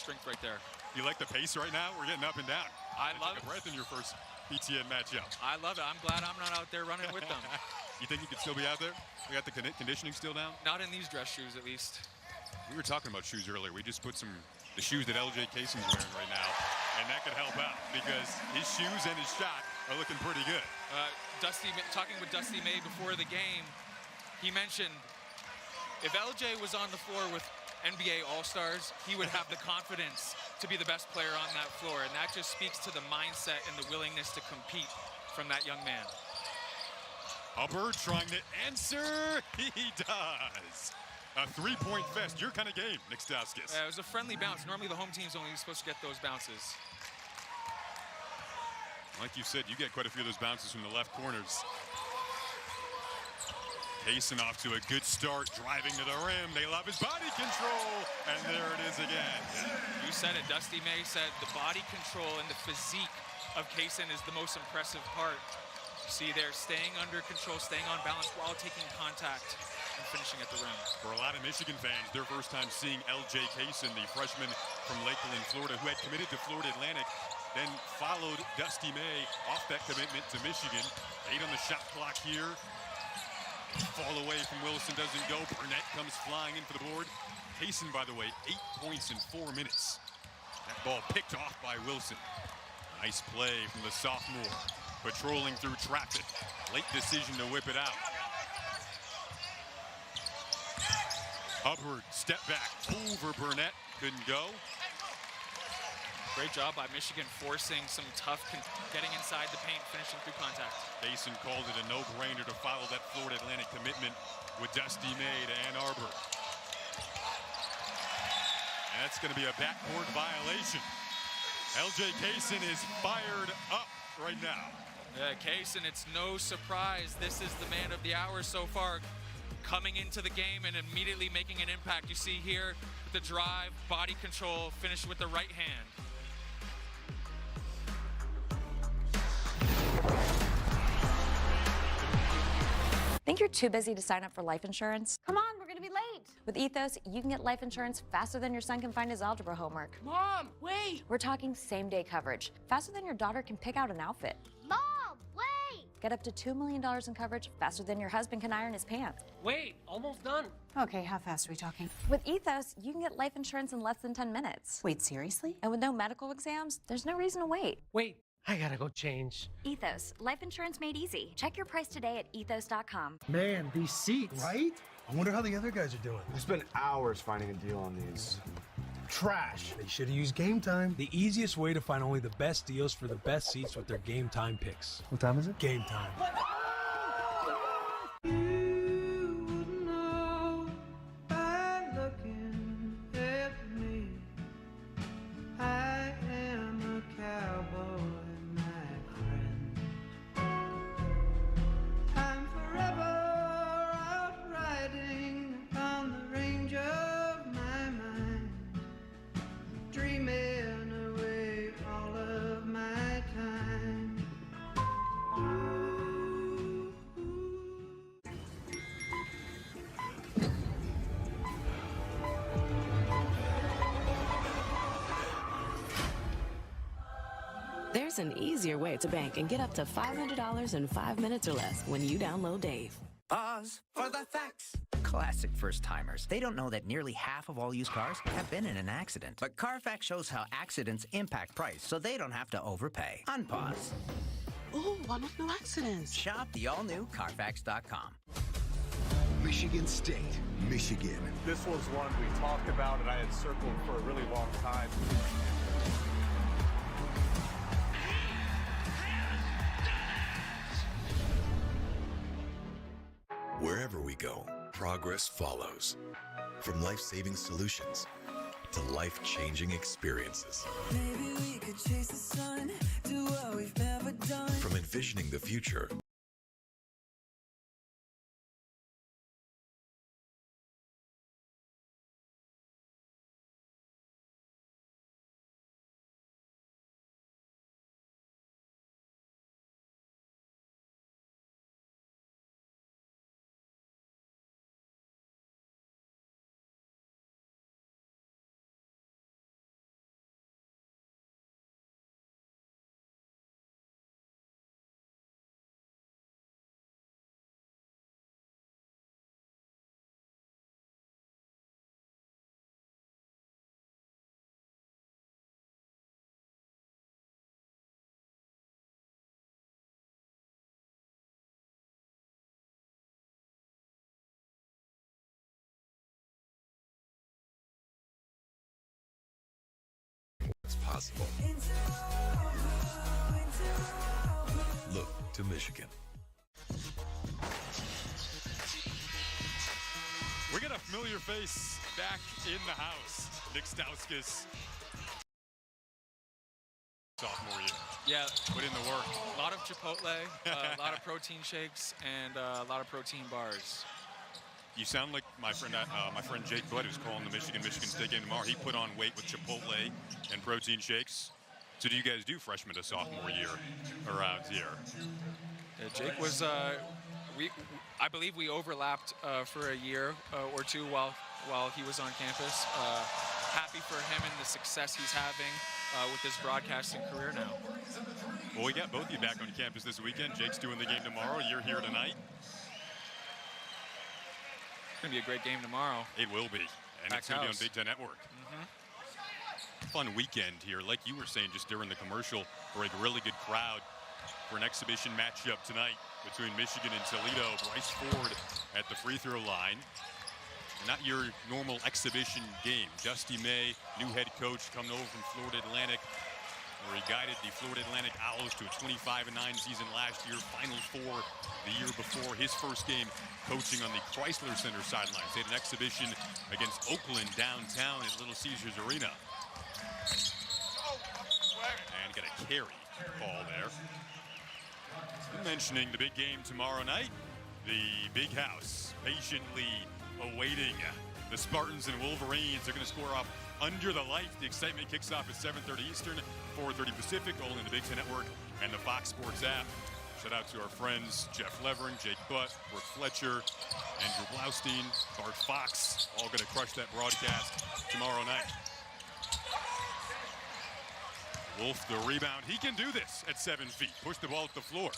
strength right there. You like the pace right now? We're getting up and down. I love took a breath in your first PTN matchup. I love it. I'm glad I'm not out there running with them. You think you could still be out there? We got the conditioning still down? Not in these dress shoes, at least. We were talking about shoes earlier. We just put the shoes that LJ Casson's wearing right now, and that could help out because his shoes and his shot are looking pretty good. Talking with Dusty May before the game, he mentioned if LJ was on the floor with NBA All-Stars, he would have the confidence to be the best player on that floor, and that just speaks to the mindset and the willingness to compete from that young man. Hubbard trying to answer. He does. A three-point fest, your kind of game, Nick Stauskas. It was a friendly bounce. Normally the home team's only supposed to get those bounces. Like you said, you get quite a few of those bounces from the left corners. Casson off to a good start, driving to the rim. They love his body control, and there it is again. You said it. Dusty May said the body control and the physique of Casson is the most impressive part. You see there, staying under control, staying on balance while taking contact and finishing at the rim. For a lot of Michigan fans, their first time seeing LJ Casson, the freshman from Lakeland, Florida, who had committed to Florida Atlantic, then followed Dusty May off that commitment to Michigan. 8 on the shot clock here. Fall away from Wilson doesn't go. Burnett comes flying in for the board. Casson, by the way, 8 points in 4 minutes. That ball picked off by Wilson. Nice play from the sophomore. Patrolling through traffic. Late decision to whip it out. Hubbard, step back over Burnett. Couldn't go. Great job by Michigan forcing some tough, getting inside the paint, finishing through contact. Casson called it a no-brainer to follow that Florida Atlantic commitment with Dusty May to Ann Arbor. And that's going to be a backcourt violation. LJ Casson is fired up right now. Yeah, Casson, it's no surprise. This is the man of the hour so far, coming into the game and immediately making an impact. You see here the drive, body control, finish with the right hand. Think you're too busy to sign up for life insurance? Come on, we're gonna be late. With Ethos, you can get life insurance faster than your son can find his algebra homework. Mom, wait. We're talking same-day coverage, faster than your daughter can pick out an outfit. Mom, wait. Get up to $2 million in coverage faster than your husband can iron his pants. Wait, almost done. Okay, how fast are we talking? With Ethos, you can get life insurance in less than 10 minutes. Wait, seriously? And with no medical exams, there's no reason to wait. Wait, I gotta go change. Ethos, life insurance made easy. Check your price today at ethos.com. Man, these seats. Right? I wonder how the other guys are doing. I spent hours finding a deal on these. Trash. They should have used Game Time. The easiest way to find only the best deals for the best seats with their Game Time picks. What time is it? Game Time. There's an easier way to bank and get up to $500 in 5 minutes or less when you download Dave. Pause for the facts. Classic first-timers. They don't know that nearly half of all used cars have been in an accident. But Carfax shows how accidents impact price, so they don't have to overpay. Unpause. Ooh, almost no accidents. Shop the all-new Carfax.com. Michigan State, Michigan. This was one we talked about and I had circled for a really long time. Wherever we go, progress follows. From life-saving solutions to life-changing experiences. Maybe we could chase the sun, do what we've never done. From envisioning the future possible. Look to Michigan. We got a familiar face back in the house. Nick Stauskas. Sophomore year. Yeah. Put in the work. A lot of Chipotle, a lot of protein shakes, and a lot of protein bars. You sound like my friend Jake Butt, who's calling the Michigan State game tomorrow. He put on weight with Chipotle and protein shakes. So do you guys do freshman to sophomore year around here? Yeah, Jake was, I believe we overlapped for a year or two while he was on campus. Happy for him and the success he's having with his broadcasting career now. Well, we got both of you back on campus this weekend. Jake's doing the game tomorrow. You're here tonight. It's going to be a great game tomorrow. It will be. And it's going to be on Big Ten Network. Fun weekend here. Like you were saying just during the commercial, for a really good crowd for an exhibition matchup tonight between Michigan and Toledo. Bryce Ford at the free throw line. Not your normal exhibition game. Dusty May, new head coach, coming over from Florida Atlantic, where he guided the Florida Atlantic Owls to a 25-9 season last year, Final Four the year before. His first game coaching on the Chrysler Center sidelines. They had an exhibition against Oakland downtown at Little Caesars Arena. And got a carry call there. Mentioning the big game tomorrow night, the Big House patiently awaiting the Spartans and Wolverines. They're going to score off under the light. The excitement kicks off at 7:30 Eastern, 4:30 Pacific, all in the Big Ten Network and the Fox Sports app. Shout out to our friends Jeff Levering, Jake Butt, Brooke Fletcher, Andrew Blaustein, Bart Fox, all going to crush that broadcast tomorrow night. Wolf, the rebound. He can do this at 7 feet. Push the ball at the floor.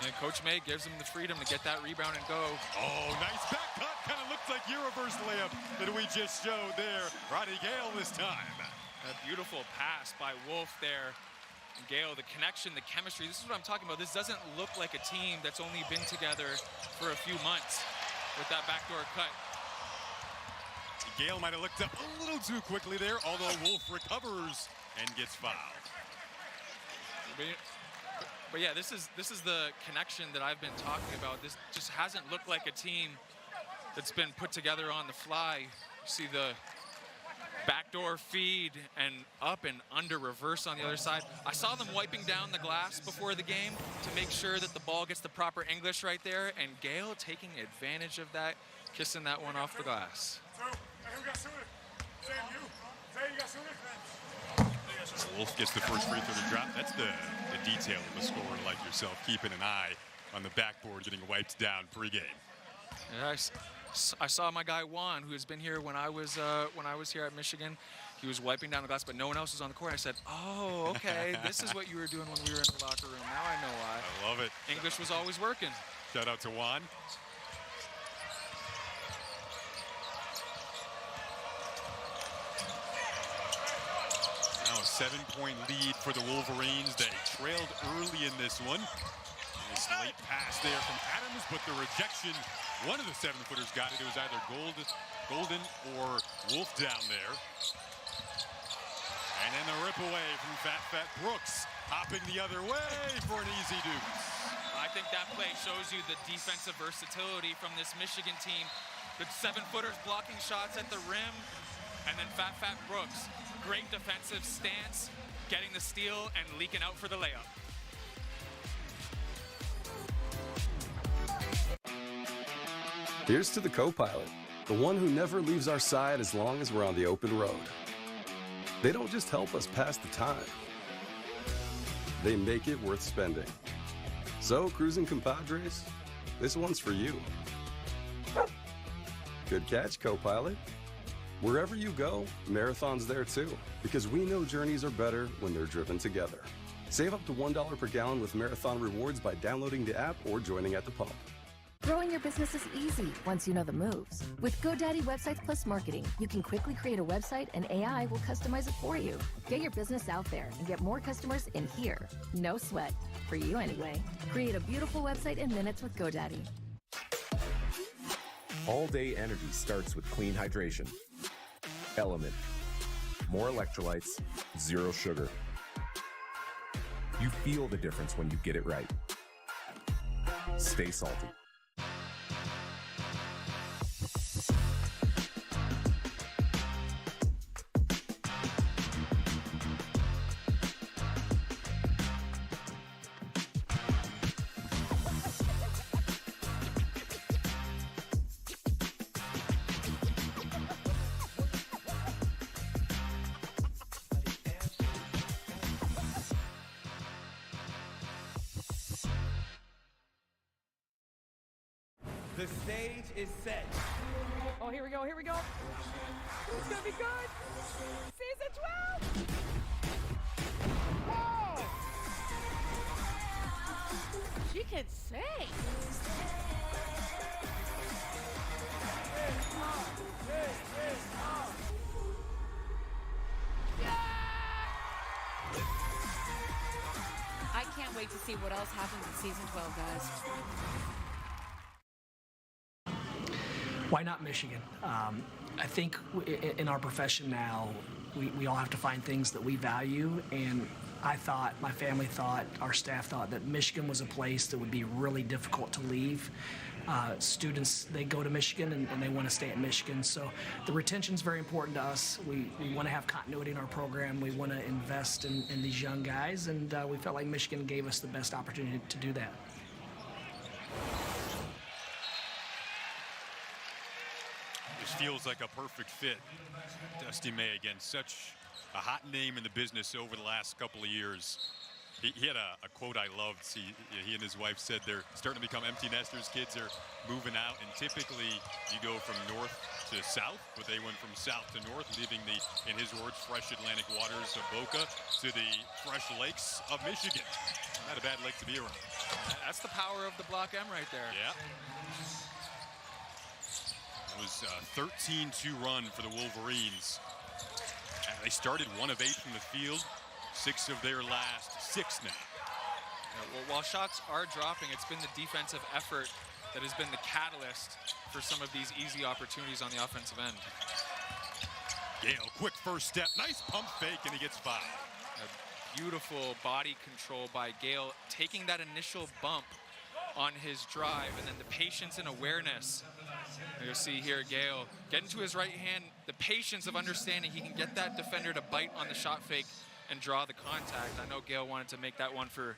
And Coach May gives him the freedom to get that rebound and go. Oh, nice back cut. Kind of looks like your reverse layup that we just showed there. Roddy Gale this time. A beautiful pass by Wolf there. And Gale, the connection, the chemistry. This is what I'm talking about. This doesn't look like a team that's only been together for a few months with that backdoor cut. Gale might have looked up a little too quickly there, although Wolf recovers and gets fouled. But yeah, this is the connection that I've been talking about. This just hasn't looked like a team that's been put together on the fly. You see the backdoor feed and up and under reverse on the other side. I saw them wiping down the glass before the game to make sure that the ball gets the proper English right there, and Gale taking advantage of that, kissing that one off the glass. Wolf gets the first free throw to drop. That's the detail of a scorer like yourself, keeping an eye on the backboard, getting wiped down pregame. Yeah, I saw my guy Juan, who has been here when I was here at Michigan. He was wiping down the glass, but no one else was on the court. I said, "Oh, okay, this is what you were doing when we were in the locker room. Now I know why." I love it. English was always working. Shout out to Juan. Now a 7-point lead for the Wolverines. They trailed early in this one. Nice late pass there from Adams, but the rejection. One of the 7-footers got it. It was either Golden or Wolf down there. And then the rip away from Fat Brooks, hopping the other way for an easy deuce. I think that play shows you the defensive versatility from this Michigan team. The 7-footers blocking shots at the rim, and then Fat Brooks, great defensive stance, getting the steal and leaking out for the layup. Here's to the co-pilot, the one who never leaves our side as long as we're on the open road. They don't just help us pass the time. They make it worth spending. So, cruising compadres, this one's for you. Good catch, co-pilot. Wherever you go, Marathon's there too, because we know journeys are better when they're driven together. Save up to $1 per gallon with Marathon Rewards by downloading the app or joining at the pump. Growing your business is easy once you know the moves. With GoDaddy Websites Plus Marketing, you can quickly create a website and AI will customize it for you. Get your business out there and get more customers in here. No sweat. For you anyway. Create a beautiful website in minutes with GoDaddy. All day energy starts with clean hydration. Element. more electrolytes, zero sugar. You feel the difference when you get it right. Stay salty. The stage is set. Oh, here we go, here we go. It's gonna be good. Season 12! Whoa! She can sing. I can't wait to see what else happens in season 12, guys. Why not Michigan? I think in our profession now, we all have to find things that we value, and I thought, my family thought, our staff thought that Michigan was a place that would be really difficult to leave. Students, they go to Michigan and they want to stay at Michigan, so the retention is very important to us. We want to have continuity in our program. We want to invest in these young guys, and we felt like Michigan gave us the best opportunity to do that. This feels like a perfect fit. Dusty May, again, such a hot name in the business over the last couple of years. He had a quote I loved. He and his wife said they're starting to become empty nesters. Kids are moving out, and typically you go from north to south, but they went from south to north, leaving the, in his words, fresh Atlantic waters of Boca to the fresh lakes of Michigan. Not a bad lake to be around. That's the power of the Block M right there. Yeah. It was a 13-2 run for the Wolverines. They started 1 of 8 from the field, 6 of their last 6 now. Well, while shots are dropping, it's been the defensive effort that has been the catalyst for some of these easy opportunities on the offensive end. Gale, quick first step, nice pump fake, and he gets fouled. A beautiful body control by Gale, taking that initial bump on his drive, and then the patience and awareness. You'll see here Gale getting to his right hand, the patience of understanding he can get that defender to bite on the shot fake and draw the contact. I know Gale wanted to make that one for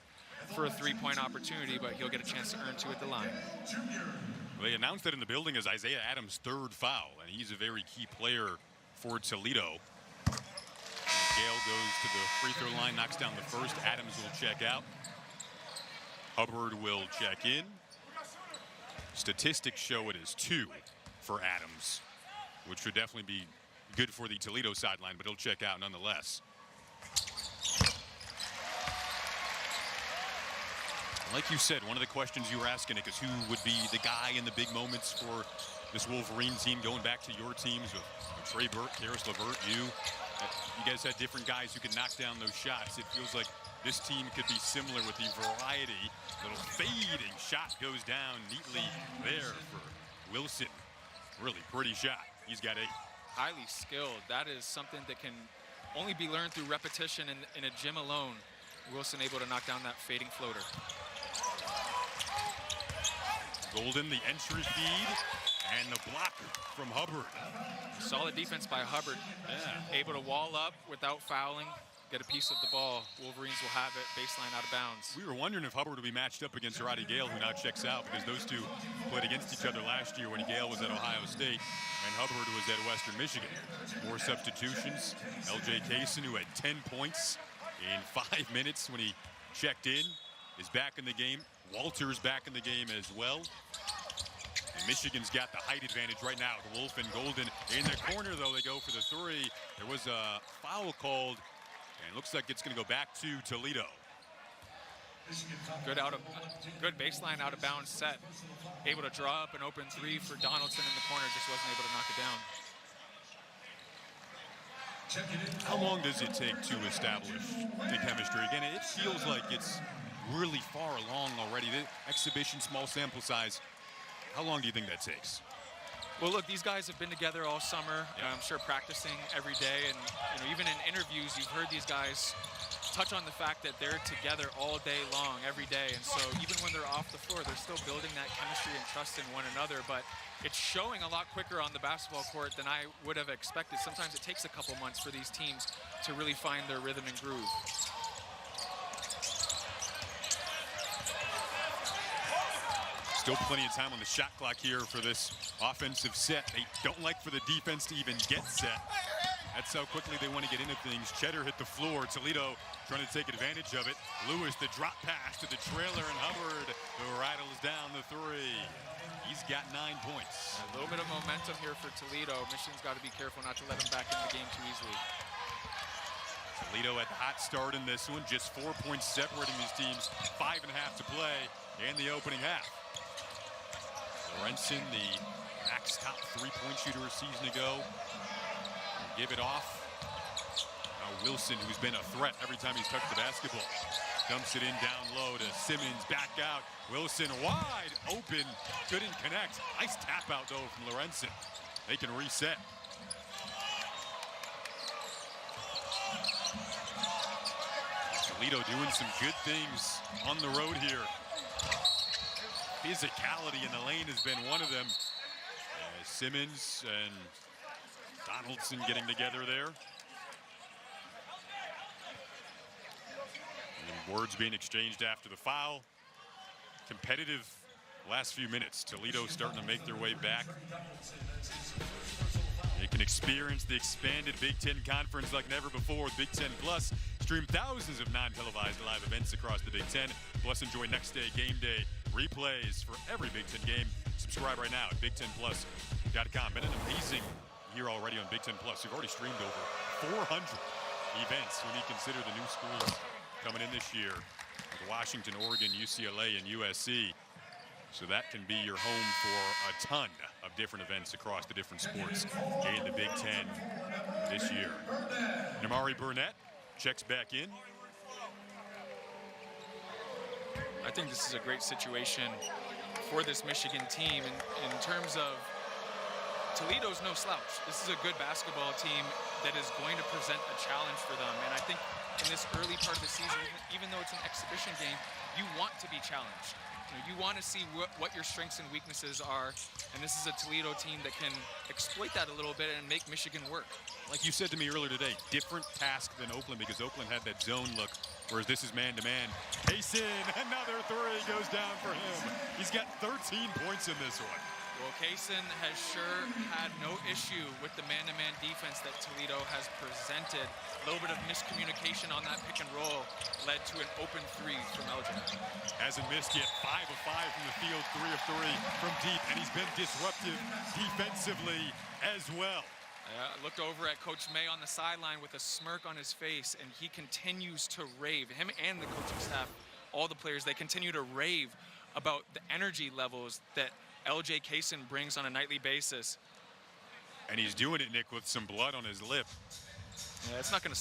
a three-point opportunity, but he'll get a chance to earn 2 at the line. Well, they announced that in the building as Isaiah Adams' 3rd foul, and he's a very key player for Toledo. And Gale goes to the free throw line, knocks down the first. Adams will check out. Hubbard will check in. Statistics show it is 2 for Adams, which would definitely be good for the Toledo sideline, but he'll check out nonetheless. Like you said, one of the questions you were asking, Nick, is who would be the guy in the big moments for this Wolverine team, going back to your teams with Trey Burke, Karis LeVert, you. You guys had different guys who could knock down those shots. It feels like this team could be similar with the variety. Little fading shot goes down neatly there for Wilson. Really pretty shot. He's got 8. Highly skilled. That is something that can only be learned through repetition in a gym alone. Wilson able to knock down that fading floater. Golden, the entry feed, and the block from Hubbard. Solid defense by Hubbard. Yeah. Able to wall up without fouling, get a piece of the ball. Wolverines will have it, baseline out of bounds. We were wondering if Hubbard would be matched up against Roddy Gale, who now checks out, because those two played against each other last year when Gale was at Ohio State and Hubbard was at Western Michigan. More substitutions. LJ Kaysen, who had 10 points in 5 minutes when he checked in, is back in the game. Walter's back in the game as well. And Michigan's got the height advantage right now with Wolf and Golden in the corner, though. They go for the 3. There was a foul called, and it looks like it's going to go back to Toledo. Good baseline out of bounds set. Able to draw up an open 3 for Donaldson in the corner, just wasn't able to knock it down. How long does it take to establish the chemistry? Again, it feels like it's really far along already. The exhibition, small sample size. How long do you think that takes? Well, look, these guys have been together all summer. I'm sure practicing every day, and even in interviews, you've heard these guys touch on the fact that they're together all day long, every day. And so even when they're off the floor, they're still building that chemistry and trust in one another. But it's showing a lot quicker on the basketball court than I would have expected. Sometimes it takes a couple months for these teams to really find their rhythm and groove. Still plenty of time on the shot clock here for this offensive set. They don't like for the defense to even get set. That's how quickly they want to get into things. Cheddar hit the floor. Toledo trying to take advantage of it. Lewis, the drop pass to the trailer, and Hubbard who rattles down the three. He's got 9 points. A little bit of momentum here for Toledo. Michigan's got to be careful not to let them back in the game too easily. Toledo had the hot start in this one. Just 4 points separating these teams. 5.5 to play in the opening half. Lorenzen, the max top three-point shooter a season ago. Give it off. Now Wilson, who's been a threat every time he's touched the basketball. Dumps it in down low to Simmons, back out. Wilson wide open, couldn't connect. Nice tap out though from Lorenzen. They can reset. Toledo doing some good things on the road here. Physicality in the lane has been one of them. Simmons and Donaldson getting together there. And words being exchanged after the foul. Competitive last few minutes. Toledo starting to make their way back. They can experience the expanded Big Ten Conference like never before with Big Ten Plus. Stream thousands of non-televised live events across the Big Ten. Plus enjoy next day game day replays for every Big Ten game. Subscribe right now at BigTenPlus.com. Been an amazing year already on Big Ten Plus. We've already streamed over 400 events when you consider the new schools coming in this year. With Washington, Oregon, UCLA, and USC. So that can be your home for a ton of different events across the different sports in the Big Ten this year. Namari Burnett checks back in. I think this is a great situation for this Michigan team in terms of Toledo's no slouch. This is a good basketball team that is going to present a challenge for them. And I think in this early part of the season, even though it's an exhibition game, you want to be challenged. You want to see what your strengths and weaknesses are, and this is a Toledo team that can exploit that a little bit and make Michigan work. Like you said to me earlier today, different task than Oakland because Oakland had that zone look, whereas this is man-to-man. Kaysen, another three goes down for him. He's got 13 points in this one. Well, Kaysen has sure had no issue with the man-to-man defense that Toledo has presented. A little bit of miscommunication on that pick and roll led to an open three from LJ. Hasn't missed yet, 5 of 5 from the field, 3 of 3 from deep, and he's been disruptive defensively as well. I looked over at Coach May on the sideline with a smirk on his face, and he continues to rave. Him and the coaching staff, all the players, they continue to rave about the energy levels that LJ Kaysen brings on a nightly basis. And he's doing it, Nick, with some blood on his lip. Yeah, it's not going to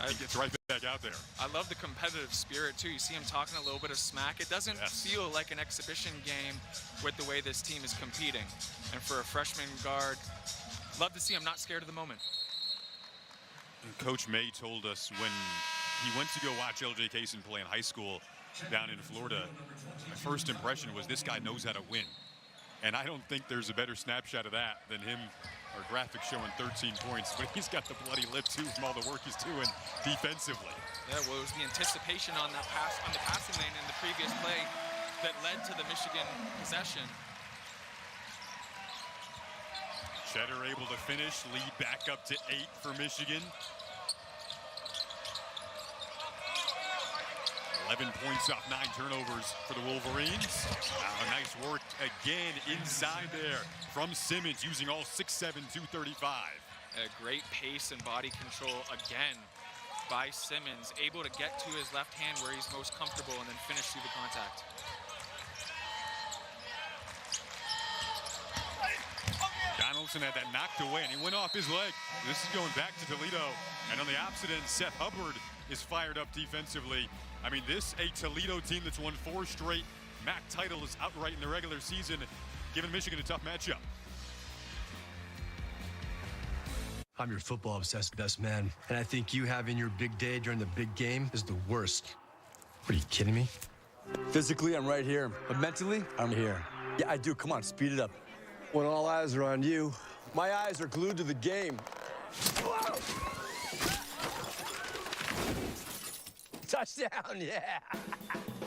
He gets right back out there. I love the competitive spirit, too. You see him talking a little bit of smack. It doesn't feel like an exhibition game with the way this team is competing. And for a freshman guard, love to see him not scared of the moment. And Coach May told us when he went to go watch LJ Kaysen play in high school down in Florida, my first impression was this guy knows how to win. And I don't think there's a better snapshot of that than him, our graphic showing 13 points, but he's got the bloody lip too from all the work he's doing defensively. Yeah, well, it was the anticipation on that pass, on the passing lane in the previous play that led to the Michigan possession. Cheddar able to finish, lead back up to 8 for Michigan. 11 points off 9 turnovers for the Wolverines. Nice work again inside there from Simmons, using all 6'7", 235. A great pace and body control again by Simmons, able to get to his left hand where he's most comfortable and then finish through the contact. Donaldson had that knocked away, and he went off his leg. This is going back to Toledo. And on the opposite end, Seth Hubbard is fired up defensively. I mean, this a Toledo team that's won 4 straight MAC titles outright in the regular season, giving Michigan a tough matchup. I'm your football-obsessed best man, and I think you having your big day during the big game is the worst. What, are you kidding me? Physically, I'm right here, but mentally, I'm here. Yeah, I do. Come on, speed it up. When all eyes are on you, my eyes are glued to the game. Touchdown, yeah.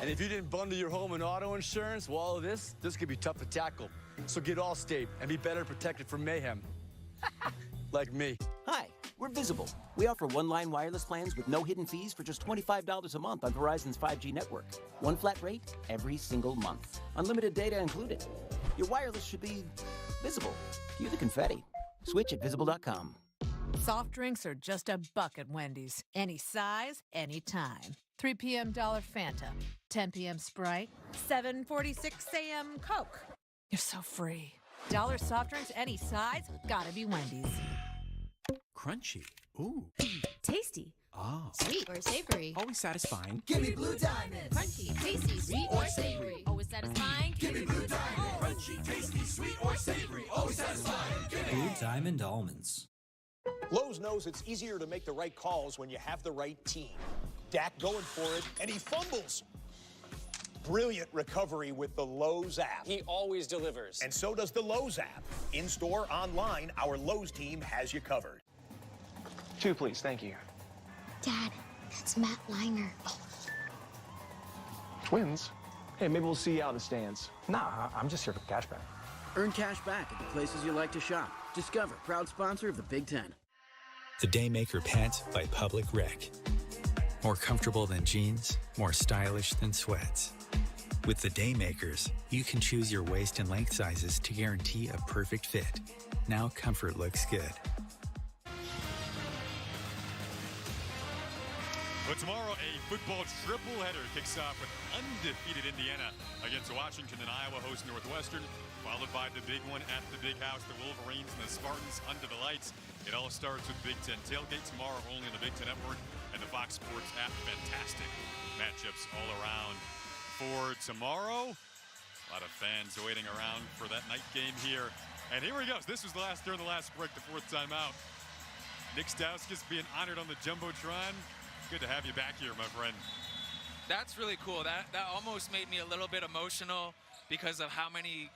And if you didn't bundle your home and auto insurance, well, all of this could be tough to tackle. So get Allstate and be better protected from mayhem. Like me. Hi, we're Visible. We offer one-line wireless plans with no hidden fees for just $25 a month on Verizon's 5G network. One flat rate every single month. Unlimited data included. Your wireless should be visible. Cue the confetti. Switch at visible.com. Soft drinks are just $1 at Wendy's. Any size, anytime. 3 p.m. Dollar Fanta. 10 p.m. Sprite. 7:46 a.m. Coke. You're so free. Dollar soft drinks, any size, gotta be Wendy's. Crunchy. Ooh. Tasty. Oh. Sweet or savory. Always satisfying. Give me Blue Diamond. Crunchy, tasty, sweet or savory. Always satisfying. Give me Blue Diamond. Crunchy, tasty, sweet or savory. Always satisfying. Blue Diamond Almonds. Lowe's knows it's easier to make the right calls when you have the right team. Dak going for it, and he fumbles. Brilliant recovery with the Lowe's app. He always delivers. And so does the Lowe's app. In-store, online, our Lowe's team has you covered. 2, please. Thank you. Dad, that's Matt Liner. Twins? Hey, maybe we'll see you out in the stands. Nah, I'm just here for cash back. Earn cash back at the places you like to shop. Discover, proud sponsor of the Big Ten. The Daymaker pant by Public Rec. More comfortable than jeans, more stylish than sweats. With the Daymakers, you can choose your waist and length sizes to guarantee a perfect fit. Now comfort looks good. But tomorrow, a football triple-header kicks off with undefeated Indiana against Washington, and Iowa hosts Northwestern, followed by the big one at the Big House, the Wolverines and the Spartans under the lights. It all starts with Big Ten tailgate tomorrow, only on the Big Ten Network and the Fox Sports app. Fantastic matchups all around for tomorrow. A lot of fans waiting around for that night game here. And here he goes. This was the last during the last break, the 4th time out. Nick Stauskas being honored on the Jumbotron. Good to have you back here, my friend. That's really cool. That almost made me a little bit emotional because of how many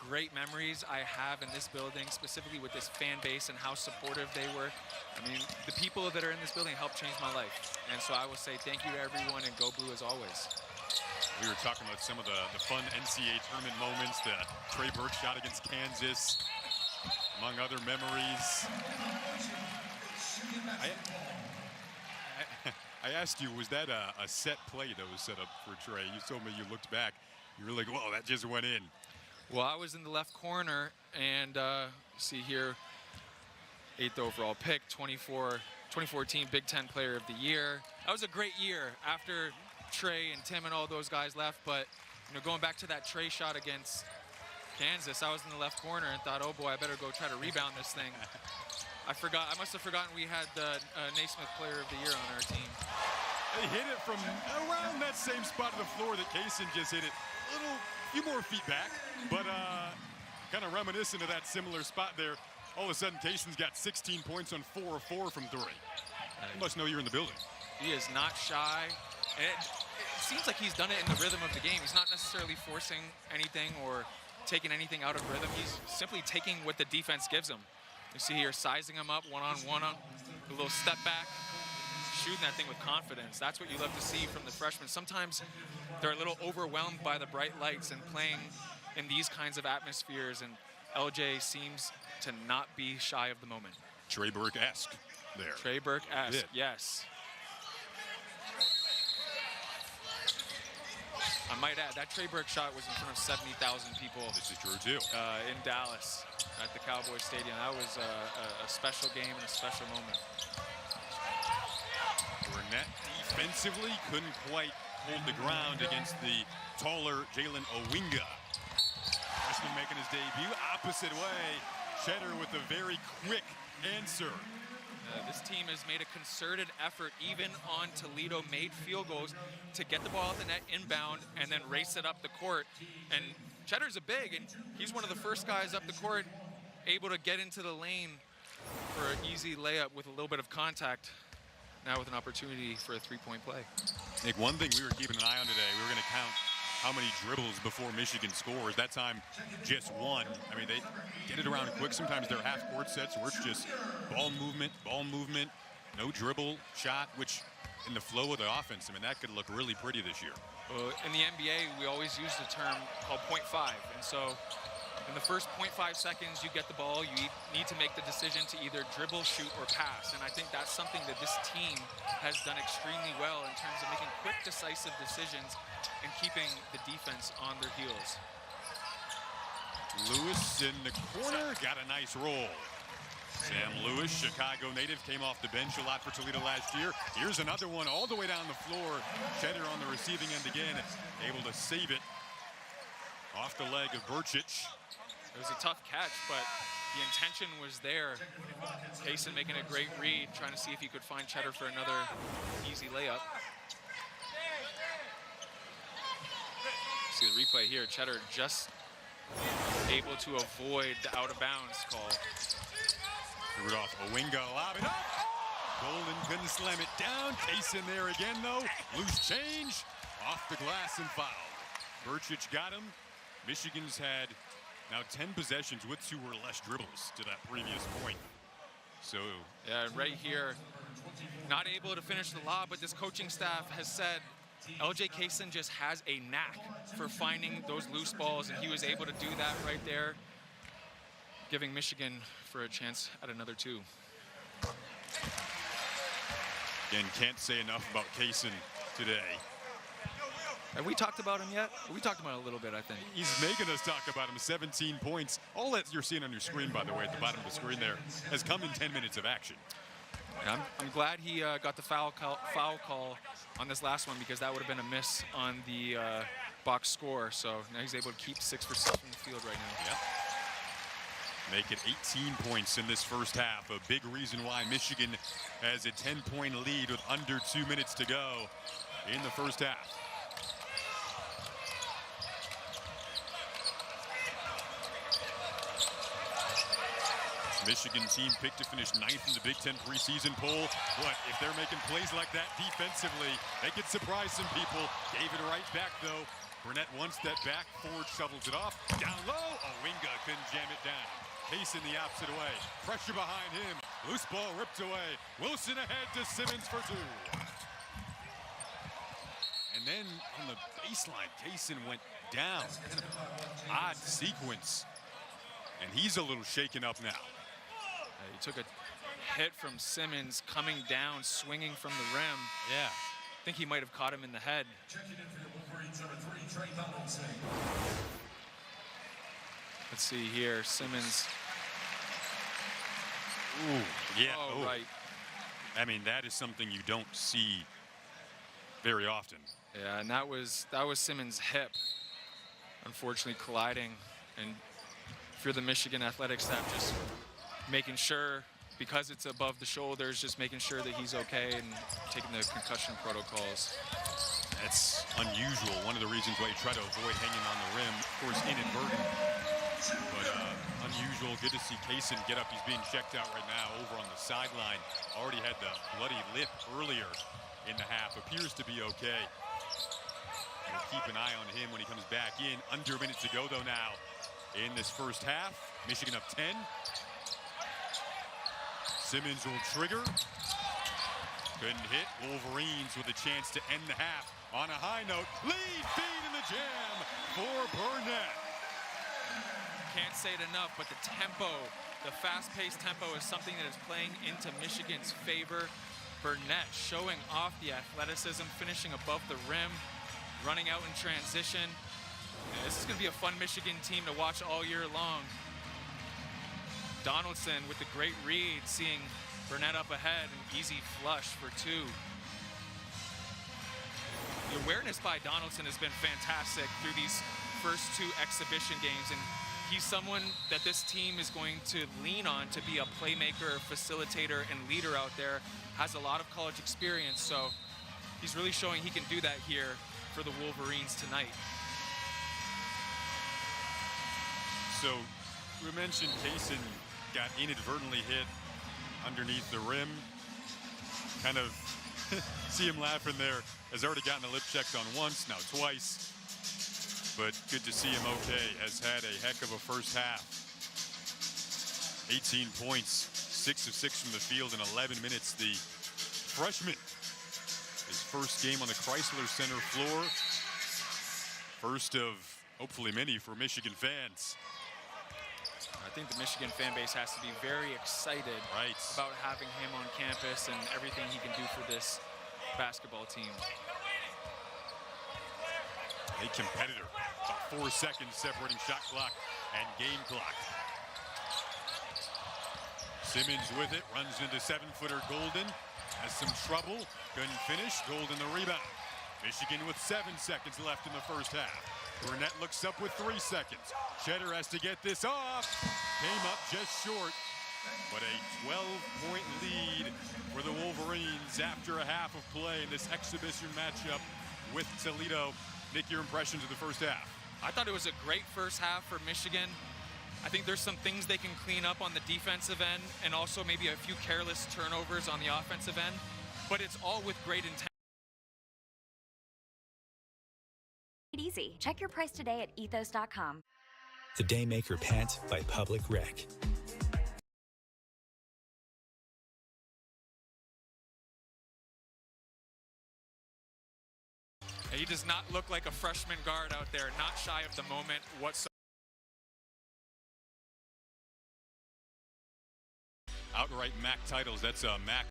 great memories I have in this building, specifically with this fan base and how supportive they were. I mean, the people that are in this building helped change my life. And so I will say thank you to everyone, and go Blue as always. We were talking about some of the fun NCAA tournament moments, the Trey Burke shot against Kansas, among other memories. I asked you, was that a set play that was set up for Trey? You told me you looked back. You were like, whoa, that just went in. Well, I was in the left corner, and see here, 8th overall pick, 2014 Big Ten Player of the Year. That was a great year after Trey and Tim and all those guys left, but going back to that Trey shot against Kansas, I was in the left corner and thought, oh boy, I better go try to rebound this thing. I forgot. I must have forgotten we had the Naismith Player of the Year on our team. They hit it from around that same spot of the floor that Kaysen just hit it. Few more feet back, but kind of reminiscent of that similar spot there. All of a sudden, Kaysen's got 16 points on 4 of 4 from 3. You must know you're in the building. He is not shy. And it seems like he's done it in the rhythm of the game. He's not necessarily forcing anything or taking anything out of rhythm. He's simply taking what the defense gives him. You see here, sizing him up one-on-one, a little step back, shooting that thing with confidence. That's what you love to see from the freshmen. Sometimes they're a little overwhelmed by the bright lights and playing in these kinds of atmospheres, and LJ seems to not be shy of the moment. Trey Burke-esque there. Trey Burke-esque, yes. I might add, that Trey Burke shot was in front of 70,000 people. This is true, too. In Dallas at the Cowboys Stadium. That was a special game and a special moment. Burnett defensively couldn't quite hold the ground against the taller Jalen Owinga. Freshman making his debut opposite way. Cheddar with a very quick answer. This team has made a concerted effort, even on Toledo-made field goals, to get the ball at the net inbound and then race it up the court. And Cheddar's a big, and he's one of the first guys up the court able to get into the lane for an easy layup with a little bit of contact. Now with an opportunity for a three-point play. Nick, one thing we were keeping an eye on today, we were going to count how many dribbles before Michigan scores. That time, just one. I mean, they get it around quick. Sometimes they're half-court sets where it's just ball movement, no dribble shot, which in the flow of the offense, I mean, that could look really pretty this year. Well, in the NBA, we always use the term called .5. And so in the first 0.5 seconds you get the ball, you need to make the decision to either dribble, shoot, or pass. And I think that's something that this team has done extremely well in terms of making quick, decisive decisions and keeping the defense on their heels. Lewis in the corner, got a nice roll. Sam Lewis, Chicago native, came off the bench a lot for Toledo last year. Here's another one all the way down the floor. Cheddar on the receiving end again, able to save it off the leg of Burchich. It was a tough catch, but the intention was there. Kaysen making a great read, trying to see if he could find Cheddar for another easy layup. See the replay here. Cheddar just able to avoid the out-of-bounds call. Rudolph Owinga lobbing up. Golden couldn't slam it down. Kaysen there again, though. Loose change. Off the glass and fouled. Burchich got him. Michigan's had now 10 possessions with 2 or less dribbles to that previous point. So yeah, right here, not able to finish the lob, but this coaching staff has said LJ Kaysen just has a knack for finding those loose balls, and he was able to do that right there, giving Michigan for a chance at another 2. Again, can't say enough about Kaysen today. Have we talked about him yet? We talked about it a little bit, I think. He's making us talk about him. 17 points. All that you're seeing on your screen, by the way, at the bottom of the screen there, has come in 10 minutes of action. I'm glad he got the foul call on this last one, because that would have been a miss on the box score. So now he's able to keep 6 for 6 from the field right now. Yep. Make it 18 points in this first half. A big reason why Michigan has a 10-point lead with under 2 minutes to go in the first half. Michigan team picked to finish 9th in the Big Ten preseason poll. What, if they're making plays like that defensively, they could surprise some people. Gave it right back, though. Burnett wants that back. Ford shovels it off. Down low. Owinga couldn't jam it down. Kaysen the opposite way. Pressure behind him. Loose ball ripped away. Wilson ahead to Simmons for 2. And then on the baseline, Kaysen went down. Kind of an odd sequence. And he's a little shaken up now. He took a hit from Simmons coming down, swinging from the rim. Yeah. I think he might have caught him in the head. Let's see here, Simmons. Ooh, yeah. Oh, right. I mean, that is something you don't see very often. Yeah, and that was Simmons' hip, unfortunately colliding. And if you're the Michigan athletic staff, just making sure because it's above the shoulders, just making sure that he's okay and taking the concussion protocols. That's unusual. One of the reasons why you try to avoid hanging on the rim, of course, inadvertent. But unusual. Good to see Kaysen get up. He's being checked out right now over on the sideline. Already had the bloody lip earlier in the half. Appears to be okay. We'll keep an eye on him when he comes back in. Under a minute to go, though, now in this first half. Michigan up 10. Simmons will trigger. Couldn't hit. Wolverines with a chance to end the half on a high note. Lead feed in the jam for Burnett. Can't say it enough, but the tempo, the fast-paced tempo is something that is playing into Michigan's favor. Burnett showing off the athleticism, finishing above the rim, running out in transition. And this is going to be a fun Michigan team to watch all year long. Donaldson with the great read, seeing Burnett up ahead, an easy flush for two. The awareness by Donaldson has been fantastic through these first two exhibition games, and he's someone that this team is going to lean on to be a playmaker, facilitator, and leader out there. Has a lot of college experience, so he's really showing he can do that here for the Wolverines tonight. So we mentioned Kaysen got inadvertently hit underneath the rim. Kind of see him laughing there. Has already gotten a lip checked on once, now twice. But good to see him okay. Has had a heck of a first half. 18 points, 6 of 6 from the field in 11 minutes. The freshman, his first game on the Chrysler Center floor. First of hopefully many for Michigan fans. I think the Michigan fan base has to be very excited about having him on campus and everything he can do for this basketball team. A competitor. About 4 seconds separating shot clock and game clock. Simmons with it, runs into 7-footer Golden. Has some trouble, couldn't finish. Golden the rebound. Michigan with 7 seconds left in the first half. Burnett looks up with 3 seconds. Cheddar has to get this off. Came up just short, but a 12-point lead for the Wolverines after a half of play in this exhibition matchup with Toledo. Nick, your impressions of the first half? I thought it was a great first half for Michigan. I think there's some things they can clean up on the defensive end and also maybe a few careless turnovers on the offensive end, but it's all with great intent. Easy. Check your price today at ethos.com. The Daymaker Pant by Public Rec. He does not look like a freshman guard out there, not shy of the moment whatsoever. Outright MAC titles, that's a MAC.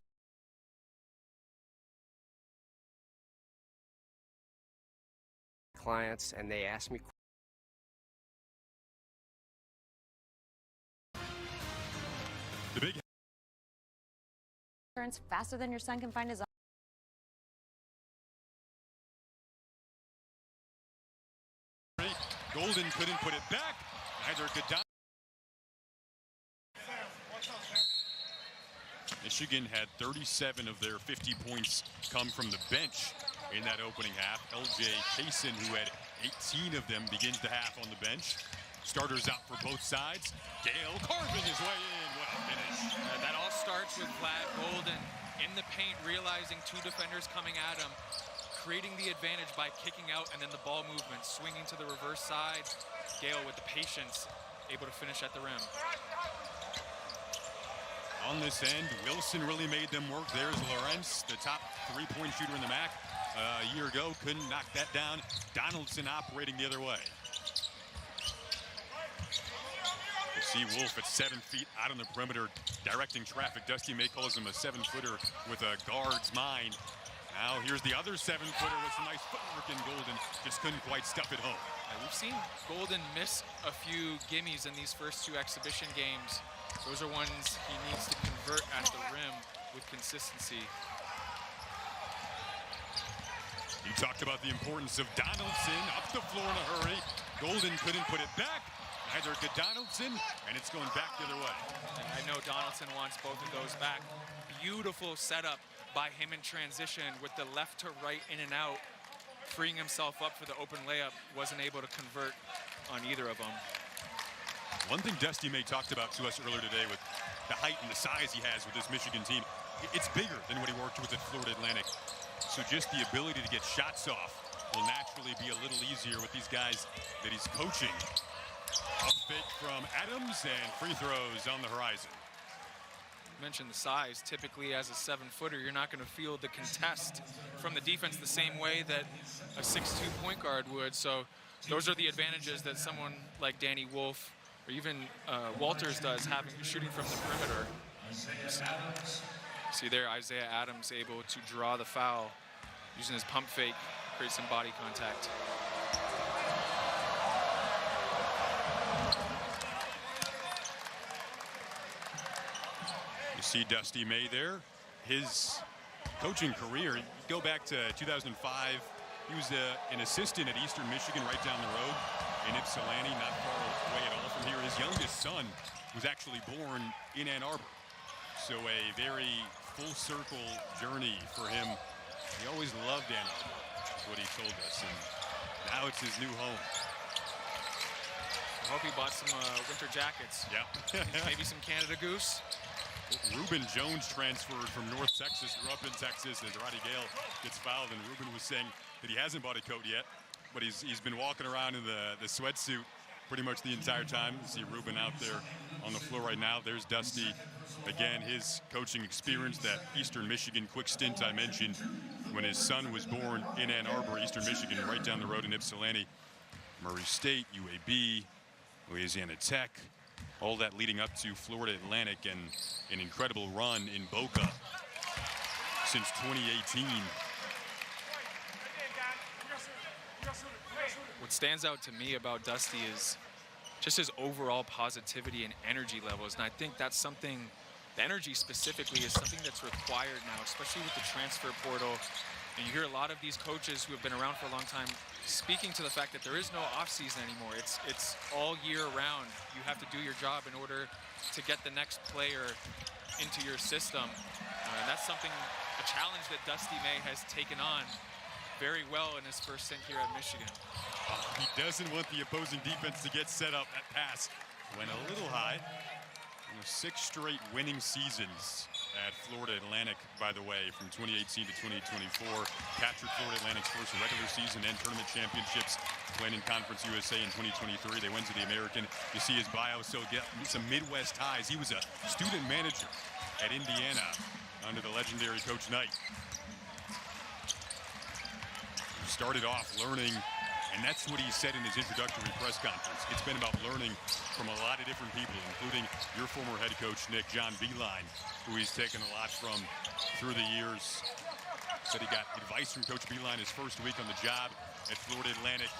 Clients, and they ask me. The big faster than your son can find his. Golden couldn't put it back. Neither could Don. Michigan had 37 of their 50 points come from the bench in that opening half. LJ Kaysen, who had 18 of them, begins the half on the bench. Starters out for both sides. Gale carving his way in. What a finish. That all starts with Vlad Golden in the paint, realizing two defenders coming at him, creating the advantage by kicking out, and then the ball movement, swinging to the reverse side. Gale with the patience, able to finish at the rim. On this end, Wilson really made them work. There's Lawrence, the top three-point shooter in the MAC a year ago. Couldn't knock that down. Donaldson operating the other way. You see Wolf at 7 feet out on the perimeter, directing traffic. Dusty May calls him a 7-footer with a guard's mind. Now here's the other 7-footer with some nice footwork in Golden. Just couldn't quite stuff it home. We've seen Golden miss a few gimmies in these first two exhibition games. Those are ones he needs to convert at the rim with consistency. You talked about the importance of Donaldson up the floor in a hurry. Golden couldn't put it back. either to Donaldson, and it's going back the other way. I know Donaldson wants both of those back. Beautiful setup by him in transition with the left to right in and out, freeing himself up for the open layup. Wasn't able to convert on either of them. One thing Dusty May talked about to us earlier today with the height and the size he has with this Michigan team, it's bigger than what he worked with at Florida Atlantic. So just the ability to get shots off will naturally be a little easier with these guys that he's coaching. Up fake from Adams and free throws on the horizon. You mentioned the size. Typically as a 7-footer, you're not going to feel the contest from the defense the same way that a 6'2" point guard would. So those are the advantages that someone like Danny Wolf or even Walters does, shooting from the perimeter. See there, Isaiah Adams able to draw the foul using his pump fake, create some body contact. You see Dusty May there. His coaching career, go back to 2005. He was an assistant at Eastern Michigan right down the road in Ypsilanti, not far away at all from here. His youngest son was actually born in Ann Arbor. So a very full circle journey for him. He always loved Ann Arbor, that's what he told us. And now it's his new home. I hope he bought some winter jackets. Yep. Maybe some Canada Goose. Reuben Jones transferred from North Texas, grew up in Texas, as Roddy Gale gets fouled. And Reuben was saying that he hasn't bought a coat yet, but he's been walking around in the sweatsuit pretty much the entire time. You see Reuben out there on the floor right now. There's Dusty. Again, his coaching experience, that Eastern Michigan quick stint I mentioned when his son was born in Ann Arbor, Eastern Michigan, right down the road in Ypsilanti. Murray State, UAB, Louisiana Tech, all that leading up to Florida Atlantic and an incredible run in Boca since 2018. What stands out to me about Dusty is just his overall positivity and energy levels. And I think that's something, the energy specifically is something that's required now, especially with the transfer portal. And you hear a lot of these coaches who have been around for a long time speaking to the fact that there is no off-season anymore. It's all year round. You have to do your job in order to get the next player into your system. And that's something, a challenge that Dusty May has taken on very well in his first stint here at Michigan. He doesn't want the opposing defense to get set up. That pass went a little high. 6 straight winning seasons at Florida Atlantic, by the way, from 2018 to 2024. Captured Florida Atlantic's first regular season and tournament championships, playing in Conference USA in 2023. They went to the American. You see his bio, so get some Midwest ties. He was a student manager at Indiana under the legendary Coach Knight. He started off learning, and that's what he said in his introductory press conference. It's been about learning from a lot of different people, including your former head coach, Nick, John Beilein, who he's taken a lot from through the years. Said he got advice from Coach Beilein his first week on the job at Florida Atlantic.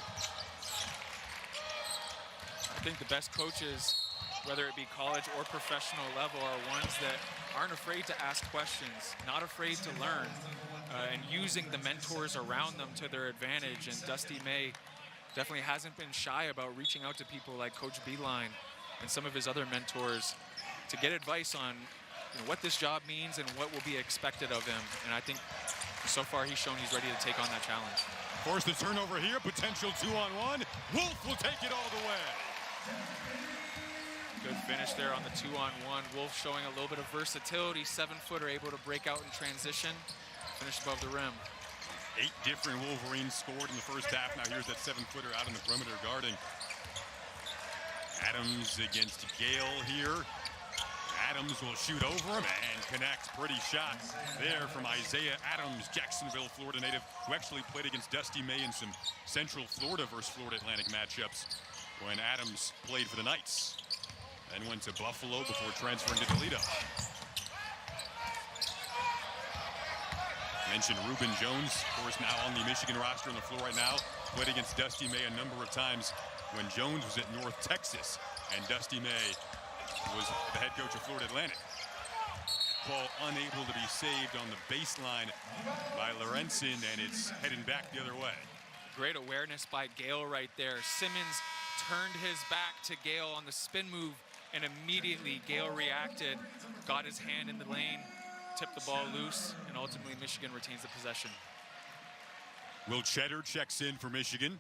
I think the best coaches, whether it be college or professional level, are ones that aren't afraid to ask questions, not afraid to learn, and using the mentors around them to their advantage. And Dusty May definitely hasn't been shy about reaching out to people like Coach Beilein and some of his other mentors to get advice on what this job means and what will be expected of him. And I think so far he's shown he's ready to take on that challenge. Force the turnover here, potential 2-on-1. Wolf will take it all the way. Good finish there on the 2-on-1. Wolf showing a little bit of versatility. 7-footer able to break out in transition. Finish above the rim. 8 different Wolverines scored in the first half. Now here's that 7-footer out in the perimeter guarding. Adams against Gale here. Adams will shoot over him and connect. Pretty shot there from Isaiah Adams, Jacksonville, Florida native, who actually played against Dusty May in some Central Florida versus Florida Atlantic matchups when Adams played for the Knights. Then went to Buffalo before transferring to Toledo. Mentioned Reuben Jones, of course, now on the Michigan roster on the floor right now. Played against Dusty May a number of times when Jones was at North Texas and Dusty May was the head coach of Florida Atlantic. Ball unable to be saved on the baseline by Lorenzen, and it's heading back the other way. Great awareness by Gale right there. Simmons turned his back to Gale on the spin move, and immediately Gale reacted, got his hand in the lane, tipped the ball loose, and ultimately Michigan retains the possession. Will Cheddar checks in for Michigan.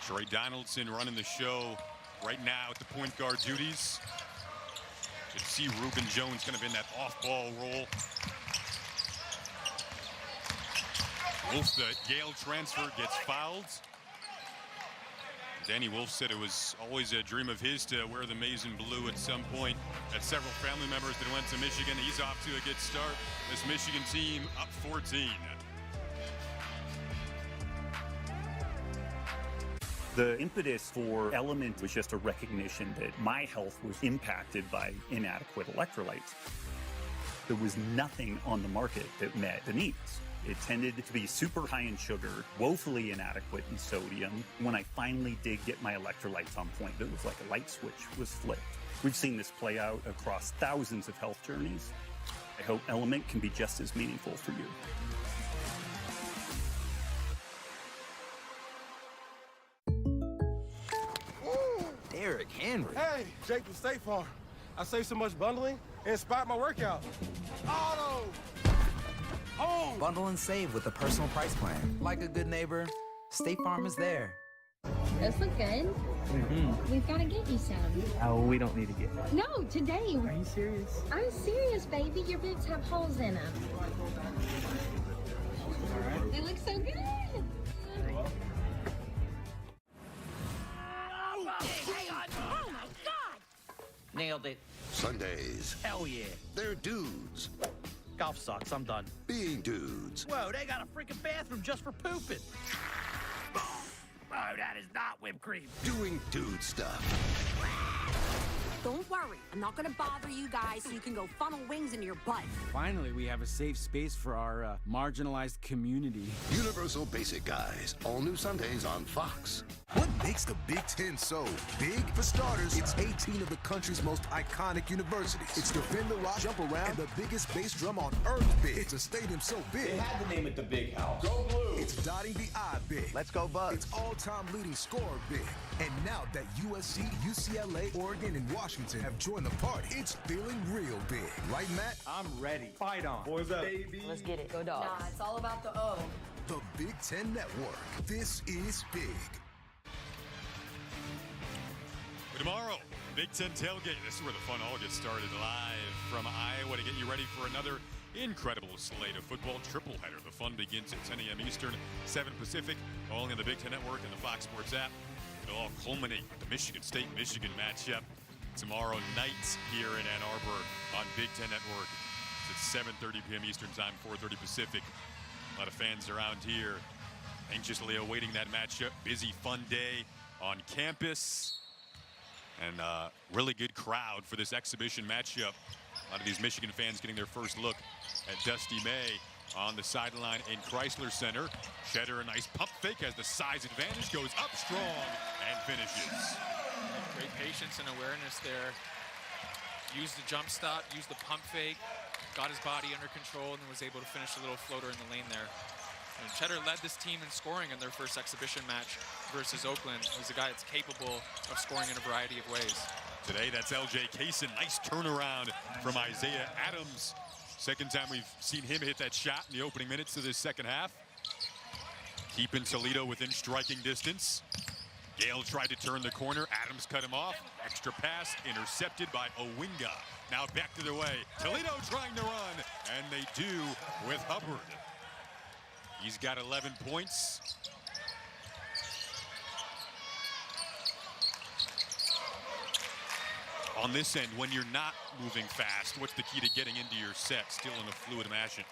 Trey Donaldson running the show right now at the point guard duties. You see Reuben Jones kind of in that off-ball role. Wolf, the Yale transfer, gets fouled. Danny Wolf said it was always a dream of his to wear the maize and blue at some point. Had several family members that went to Michigan. He's off to a good start. This Michigan team up 14. The impetus for Element was just a recognition that my health was impacted by inadequate electrolytes. There was nothing on the market that met the needs. It tended to be super high in sugar, woefully inadequate in sodium. When I finally did get my electrolytes on point, it was like a light switch was flipped. We've seen this play out across thousands of health journeys. I hope Element can be just as meaningful for you. Derrick Henry. Hey, Jake from State Farm. I saved so much bundling, it inspired my workout. Auto! Home! Bundle and save with the personal price plan. Like a good neighbor, State Farm is there. Those look good. We've got to get you some. Oh, we don't need to get one. No, today. Are you serious? I'm serious, baby. Your boots have holes in them. All right. They look so good. Oh my God! Nailed it. Sundays. Hell yeah. They're dudes. Golf sucks. I'm done. Being dudes. Whoa, they got a freaking bathroom just for pooping. Oh, that is not whipped cream. Doing dude stuff. Don't worry, I'm not gonna bother you guys so you can go funnel wings into your butt. Finally, we have a safe space for our marginalized community. Universal Basic Guys. All new Sundays on Fox. What makes the Big Ten so big? For starters, it's 18 of the country's most iconic universities. It's Defend the Rock, Jump Around, and the biggest bass drum on earth big. It's a stadium so big. They had to name it the Big House. Go Blue. It's dotting the I big. Let's go Bucks. It's all-time leading scorer big. And now that USC, UCLA, Oregon, and Washington have joined the party, it's feeling real big. Right, Matt? I'm ready. Fight on. Boys up. Baby. Let's get it. Go Dogs. Nah, it's all about the O. The Big Ten Network. This is big. Tomorrow, Big Ten Tailgate. This is where the fun all gets started, live from Iowa to get you ready for another incredible slate of football tripleheader. The fun begins at 10 a.m. Eastern, 7 Pacific, only on the Big Ten Network and the Fox Sports app. It'll all culminate with the Michigan State-Michigan matchup tomorrow night here in Ann Arbor on Big Ten Network. It's at 7:30 p.m. Eastern Time, 4:30 Pacific. A lot of fans around here anxiously awaiting that matchup. Busy, fun day on campus. And really good crowd for this exhibition matchup. A lot of these Michigan fans getting their first look at Dusty May on the sideline in Chrysler Center. Cheddar, a nice pump fake, has the size advantage, goes up strong and finishes. Great patience and awareness there. Used the jump stop, used the pump fake, got his body under control, and was able to finish a little floater in the lane there. And Cheddar led this team in scoring in their first exhibition match versus Oakland. He's a guy that's capable of scoring in a variety of ways. Today, that's LJ Kaysen. Nice turnaround from Isaiah Adams. Second time we've seen him hit that shot in the opening minutes of this second half. Keeping Toledo within striking distance. Gale tried to turn the corner. Adams cut him off. Extra pass intercepted by Owinga. Now back to the way. Toledo trying to run, and they do with Hubbard. He's got 11 points. On this end, when you're not moving fast, what's the key to getting into your set still in a fluid fashion?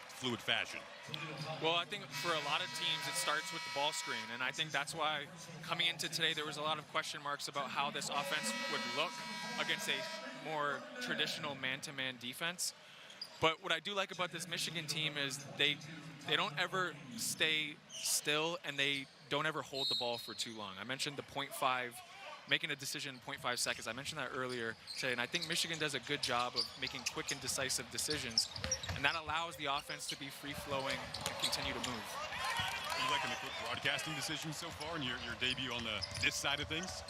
Well, I think for a lot of teams, it starts with the ball screen. And I think that's why coming into today, there was a lot of question marks about how this offense would look against a more traditional man-to-man defense. But what I do like about this Michigan team is they don't ever stay still, and they don't ever hold the ball for too long. I mentioned the 0.5, making a decision in 0.5 seconds. I mentioned that earlier today, and I think Michigan does a good job of making quick and decisive decisions, and that allows the offense to be free-flowing and continue to move. You liking the quick broad broadcasting decision so far in your debut on this side of things?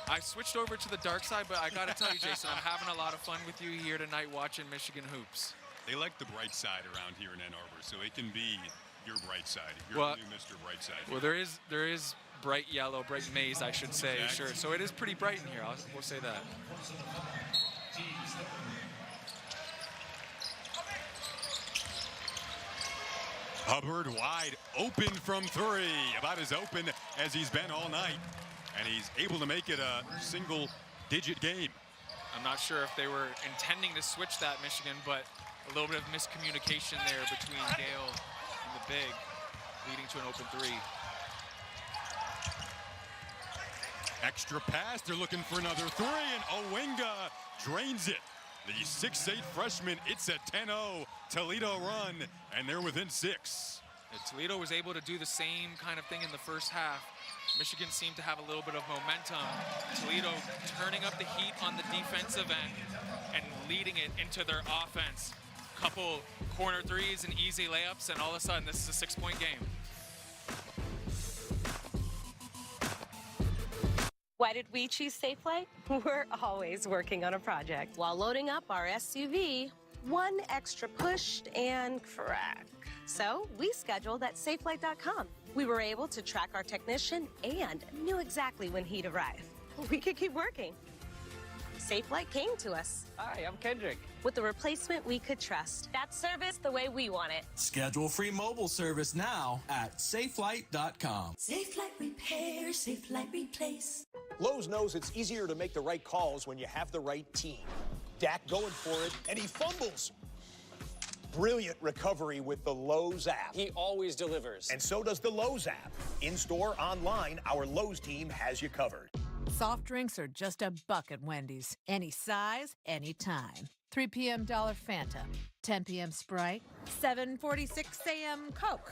I switched over to the dark side, but I got to tell you, Jason, I'm having a lot of fun with you here tonight watching Michigan hoops. They like the bright side around here in Ann Arbor, so it can be your bright side. You're the new Mr. Brightside. Well, there is bright yellow, bright maize, I should say, sure. So it is pretty bright in here, we'll say that. Hubbard wide open from three, about as open as he's been all night. And he's able to make it a single-digit game. I'm not sure if they were intending to switch that, Michigan, but a little bit of miscommunication there between Gale and the big, leading to an open three. Extra pass, they're looking for another three, and Owinga drains it. The 6'8 freshman, it's a 10-0 Toledo run, and they're within 6. Toledo was able to do the same kind of thing in the first half. Michigan seemed to have a little bit of momentum. Toledo turning up the heat on the defensive end and leading it into their offense. Couple corner threes and easy layups, and all of a sudden, this is a 6-point game. Why did we choose Safelite? We're always working on a project while loading up our SUV. One extra push and crack. So we scheduled at Safelite.com. We were able to track our technician and knew exactly when he'd arrive. We could keep working. Safelite came to us. Hi, I'm Kendrick. With the replacement we could trust. That service the way we want it. Schedule free mobile service now at Safelite.com. Safelite Repair, Safelite Replace. Lowe's knows it's easier to make the right calls when you have the right team. Dak going for it, and he fumbles. Brilliant recovery with the Lowe's app. He always delivers. And so does the Lowe's app. In-store, online, our Lowe's team has you covered. Soft drinks are just a buck at Wendy's. Any size, any time. 3 p.m. Dollar Fanta. 10 p.m. Sprite. 7:46 a.m. Coke.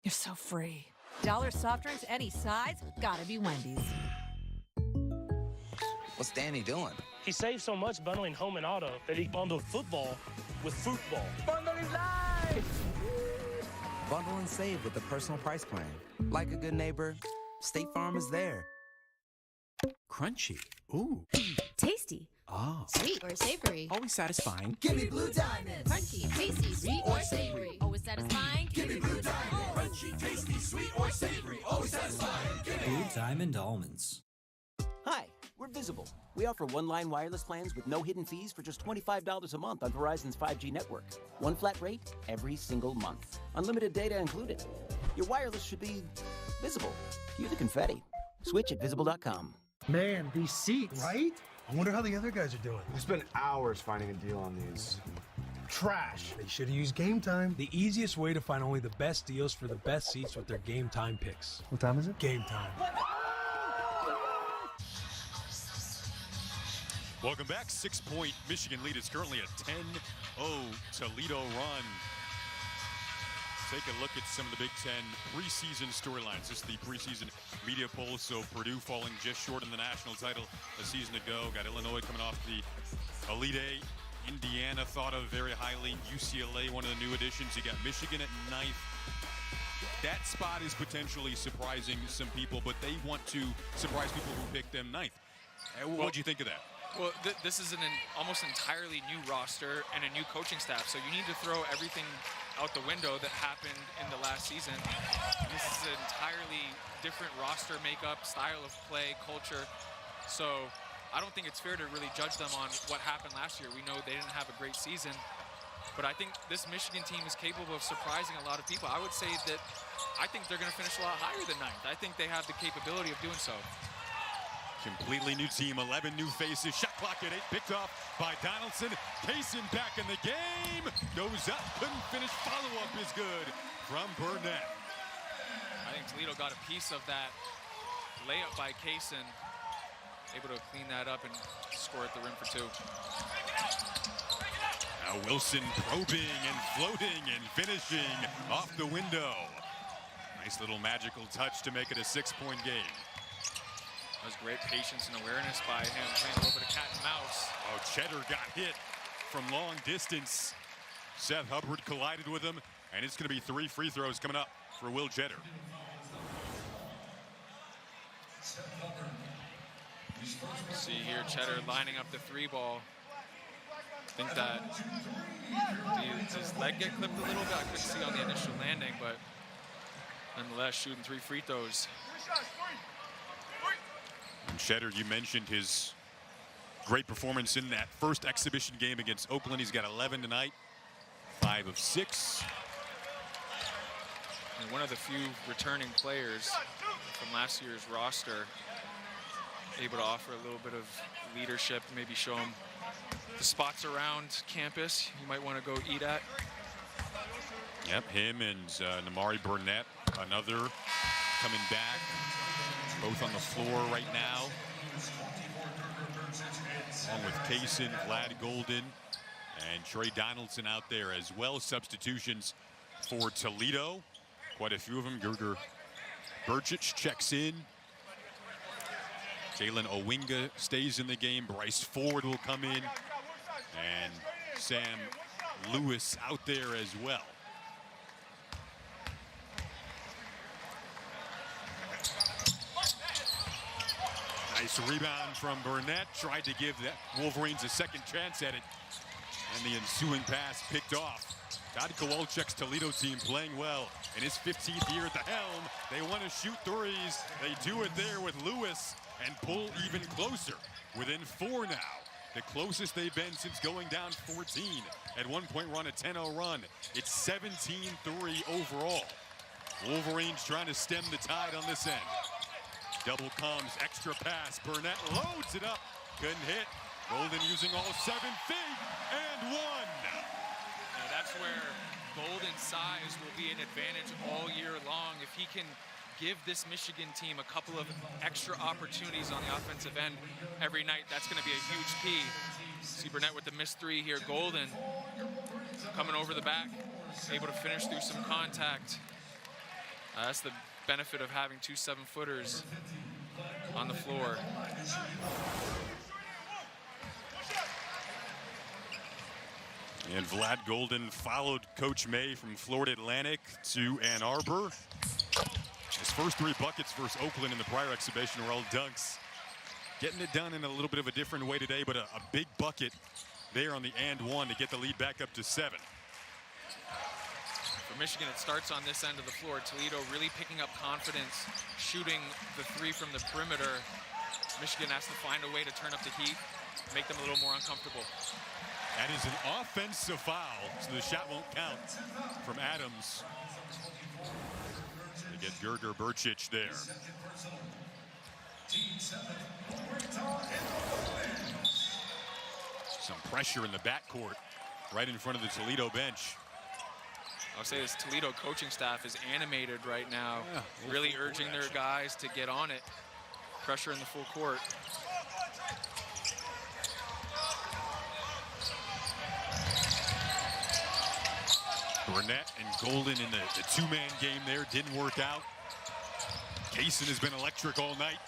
You're so free. Dollar soft drinks, any size, gotta be Wendy's. What's Danny doing? He saved so much bundling home and auto that he bundled football with football. Bundling life! Bundle and save with the personal price plan. Like a good neighbor, State Farm is there. Crunchy. Ooh. Tasty. Oh. Sweet or savory. Always satisfying. Give me Blue Diamond. Crunchy, tasty, sweet or savory. Always satisfying. Give me Blue Diamond. Crunchy, tasty, sweet or savory. Always satisfying. Blue Diamond Almonds. Hi, we're Visible. We offer one-line wireless plans with no hidden fees for just $25 a month on Verizon's 5G network. One flat rate every single month. Unlimited data included. Your wireless should be visible. Cue the confetti. Switch at Visible.com. Man, these seats. Right? I wonder how the other guys are doing. We spent hours finding a deal on these. Trash. They should have used Game Time. The easiest way to find only the best deals for the best seats with their Game Time picks. What time is it? Game Time. Welcome back. 6-point Michigan lead. It's currently a 10-0 Toledo run. Take a look at some of the Big Ten preseason storylines. This is the preseason media poll. So Purdue falling just short in the national title a season ago. Got Illinois coming off the Elite Eight. Indiana thought of very highly. UCLA, one of the new additions. You got Michigan at 9th. That spot is potentially surprising some people, but they want to surprise people who picked them 9th. What do you think of that? Well, this is an almost entirely new roster and a new coaching staff, so you need to throw everything out the window that happened in the last season. This is an entirely different roster makeup, style of play, culture. So I don't think it's fair to really judge them on what happened last year. We know they didn't have a great season, but I think this Michigan team is capable of surprising a lot of people. I would say that I think they're going to finish a lot higher than 9th. I think they have the capability of doing so. Completely new team, 11 new faces. Shot clock at 8, picked off by Donaldson. Kaysen back in the game. Goes up, couldn't finish. Follow-up is good from Burnett. I think Toledo got a piece of that layup by Kaysen. Able to clean that up and score at the rim for 2. Now Wilson probing and floating and finishing off the window. Nice little magical touch to make it a 6-point game. That was great patience and awareness by him, playing a little bit of cat and mouse. Oh, Cheddar got hit from long distance. Seth Hubbard collided with him, and it's going to be 3 free throws coming up for Will Cheddar. See here, Cheddar lining up the 3-ball. I think that does his leg get clipped a little bit? I couldn't see on the initial landing, but nonetheless, shooting 3 free throws. And Cheddar, you mentioned his great performance in that first exhibition game against Oakland. He's got 11 tonight, 5 of 6. And one of the few returning players from last year's roster, able to offer a little bit of leadership, maybe show him the spots around campus you might want to go eat at. Yep, him and Namari Burnett, another coming back, both on the floor right now. Along with Kaysen, Vlad Golden, and Trey Donaldson out there as well. Substitutions for Toledo. Quite a few of them. Gerger Burchich checks in. Jalen Owinga stays in the game. Bryce Ford will come in. And Sam Lewis out there as well. Nice rebound from Burnett. Tried to give the Wolverines a second chance at it. And the ensuing pass picked off. Todd Kowalczyk's Toledo team playing well. In his 15th year at the helm, they want to shoot threes. They do it there with Lewis and pull even closer. Within 4 now. The closest they've been since going down 14. At one point, we're on a 10-0 run. It's 17-3 overall. Wolverines trying to stem the tide on this end. Double comes, extra pass. Burnett loads it up. Couldn't hit. Golden using all 7 feet and 1. Yeah, that's where Golden's size will be an advantage all year long. If he can give this Michigan team a couple of extra opportunities on the offensive end every night, that's going to be a huge key. See Burnett with the missed 3 here. Golden coming over the back, able to finish through some contact. That's the benefit of having 2 7-footers on the floor. And Vlad Golden followed Coach May from Florida Atlantic to Ann Arbor. His first 3 buckets versus Oakland in the prior exhibition were all dunks. Getting it done in a little bit of a different way today, but a big bucket there on the and 1 to get the lead back up to 7. For Michigan, it starts on this end of the floor. Toledo really picking up confidence, shooting the 3 from the perimeter. Michigan has to find a way to turn up the heat, make them a little more uncomfortable. That is an offensive foul, so the shot won't count from Adams. They get Gerger Burchich there. Some pressure in the backcourt, right in front of the Toledo bench. I'll say this Toledo coaching staff is animated right now, really urging their guys to get on it. Pressure in the full court. Burnett and Golden in the 2-man game there didn't work out. Kaysen has been electric all night,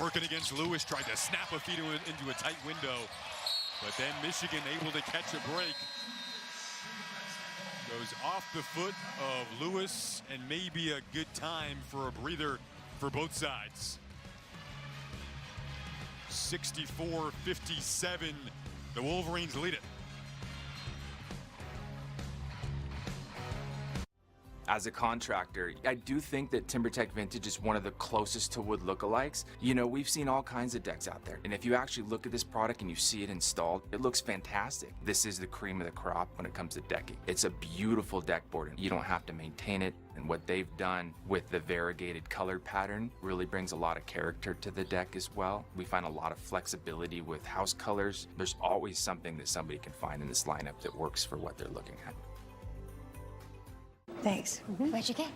working against Lewis, tried to snap a feed into a tight window, but then Michigan able to catch a break. Goes off the foot of Lewis, and maybe a good time for a breather for both sides. 64-57, the Wolverines lead it. As a contractor, I do think that TimberTech Vintage is one of the closest to wood lookalikes. You know, we've seen all kinds of decks out there, and if you actually look at this product and you see it installed, it looks fantastic. This is the cream of the crop when it comes to decking. It's a beautiful deck board, and you don't have to maintain it. And what they've done with the variegated color pattern really brings a lot of character to the deck as well. We find a lot of flexibility with house colors. There's always something that somebody can find in this lineup that works for what they're looking at. Thanks. What'd you get?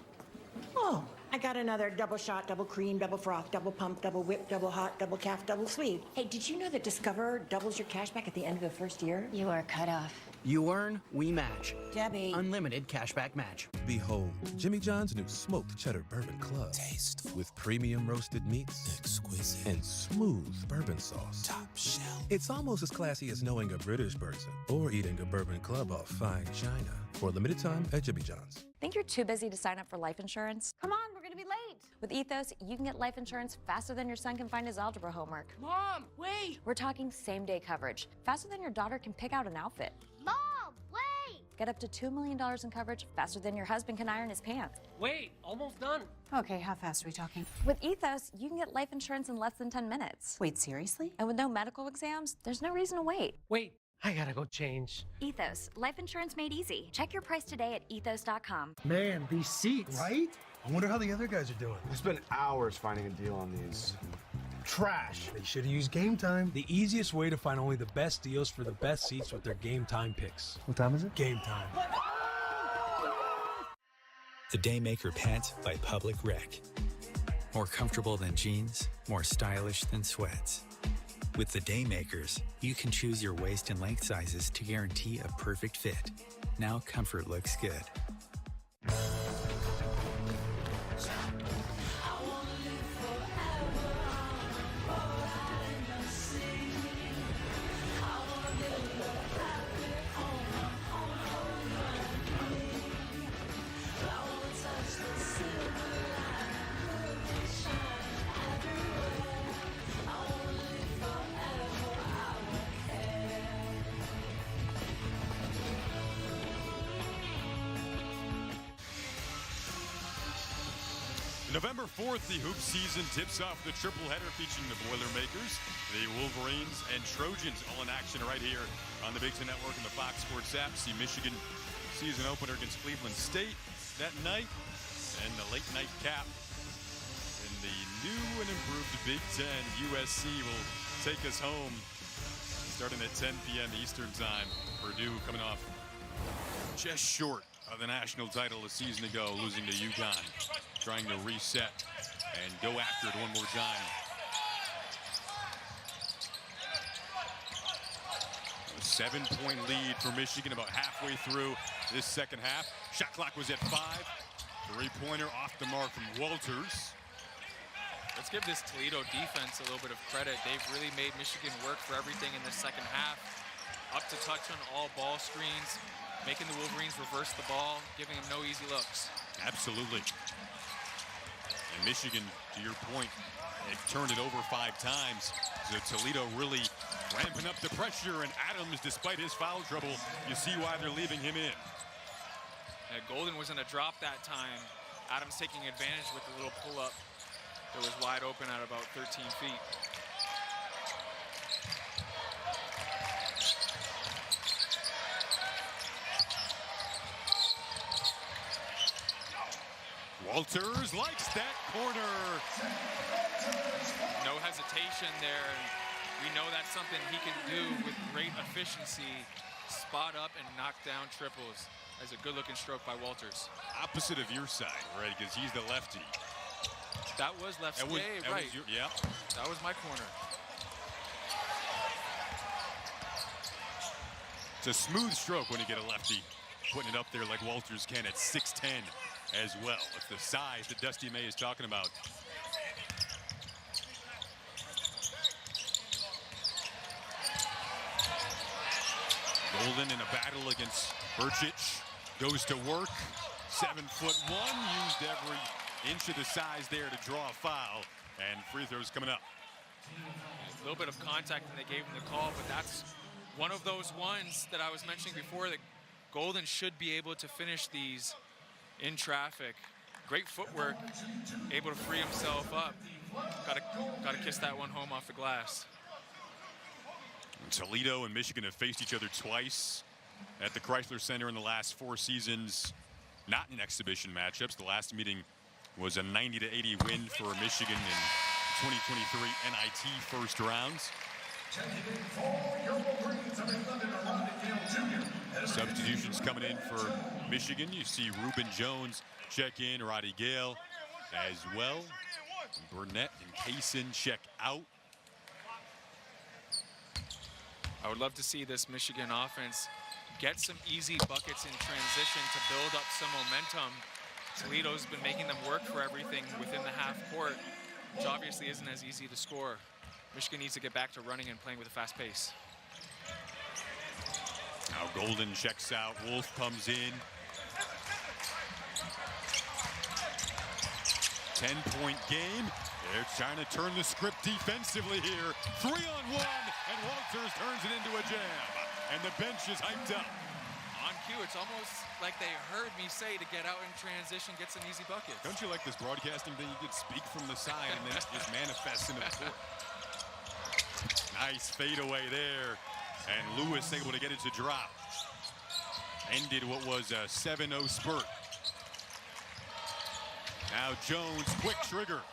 Oh, I got another double shot, double cream, double froth, double pump, double whip, double hot, double calf, double sweet. Hey, did you know that Discover doubles your cash back at the end of the first year? You are cut off. You earn, we match. Debbie. Unlimited cashback match. Behold, Jimmy John's new smoked cheddar bourbon club. Taste. With premium roasted meats. Exquisite. And smooth bourbon sauce. Top shelf. It's almost as classy as knowing a British person or eating a bourbon club off fine china. For a limited time at Jimmy John's. Think you're too busy to sign up for life insurance? Come on, we're gonna gonna be late. With Ethos, you can get life insurance faster than your son can find his algebra homework. Mom, wait! We're talking same-day coverage, faster than your daughter can pick out an outfit. Mom, wait! Get up to $2 million in coverage faster than your husband can iron his pants. Wait, almost done. Okay, how fast are we talking? With Ethos, you can get life insurance in less than 10 minutes. Wait, seriously? And with no medical exams, there's no reason to wait. Wait, I gotta go change. Ethos, life insurance made easy. Check your price today at ethos.com. Man, these seats. Right? I wonder how the other guys are doing. We spent hours finding a deal on these. Trash. They should have used Game Time. The easiest way to find only the best deals for the best seats with their Game Time picks. What time is it? Game Time. The Daymaker pant by Public Rec. More comfortable than jeans, more stylish than sweats. With the Daymakers, you can choose your waist and length sizes to guarantee a perfect fit. Now comfort looks good. November 4th, the hoop season tips off the triple header featuring the Boilermakers, the Wolverines, and Trojans all in action right here on the Big Ten Network and the Fox Sports app. See Michigan season opener against Cleveland State that night, and the late night cap in the new and improved Big Ten. USC will take us home starting at 10 p.m. Eastern time. Purdue coming off just short of the national title a season ago, losing to UConn. Trying to reset and go after it one more time. A 7-point lead for Michigan about halfway through this second half. Shot clock was at 5. Three-pointer off the mark from Walters. Let's give this Toledo defense a little bit of credit. They've really made Michigan work for everything in the second half. Up to touch on all ball screens, making the Wolverines reverse the ball, giving them no easy looks. Absolutely. And Michigan, to your point, they've turned it over 5 times. So Toledo really ramping up the pressure, and Adams, despite his foul trouble, you see why they're leaving him in. Golden was in a drop that time. Adams taking advantage with the little pull-up that was wide open at about 13 feet. Walters likes that corner. No hesitation there. We know that's something he can do with great efficiency. Spot up and knock down triples. As a good-looking stroke by Walters. Opposite of your side, right? Because he's the lefty. That was left side, right? Yeah. That was my corner. It's a smooth stroke when you get a lefty putting it up there like Walters can at 6'10". As well. It's the size that Dusty May is talking about. Golden in a battle against Burchich. Goes to work. 7'1", used every inch of the size there to draw a foul. And free throws coming up. A little bit of contact and they gave him the call, but that's one of those ones that I was mentioning before that Golden should be able to finish these in traffic. Great footwork, able to free himself up. Gotta kiss that one home off the glass. Toledo and Michigan have faced each other twice at the Chrysler Center in the last 4 seasons. Not in exhibition matchups. The last meeting was a 90-80 win for Michigan in 2023 NIT first rounds. Substitutions coming in for Michigan. You see Reuben Jones check in, Roddy Gale as well. Burnett and Kaysen check out. I would love to see this Michigan offense get some easy buckets in transition to build up some momentum. Toledo's been making them work for everything within the half court, which obviously isn't as easy to score. Michigan needs to get back to running and playing with a fast pace. Now Golden checks out, Wolf comes in. 10-point game. They're trying to turn the script defensively here. 3-on-1, and Walters turns it into a jam. And the bench is hyped up. On cue, it's almost like they heard me say to get out in transition, get some easy buckets. Don't you like this broadcasting thing? You could speak from the side and then it just manifests into the court. Nice fadeaway there. And Lewis able to get it to drop. Ended what was a 7-0 spurt. Now Jones, quick trigger.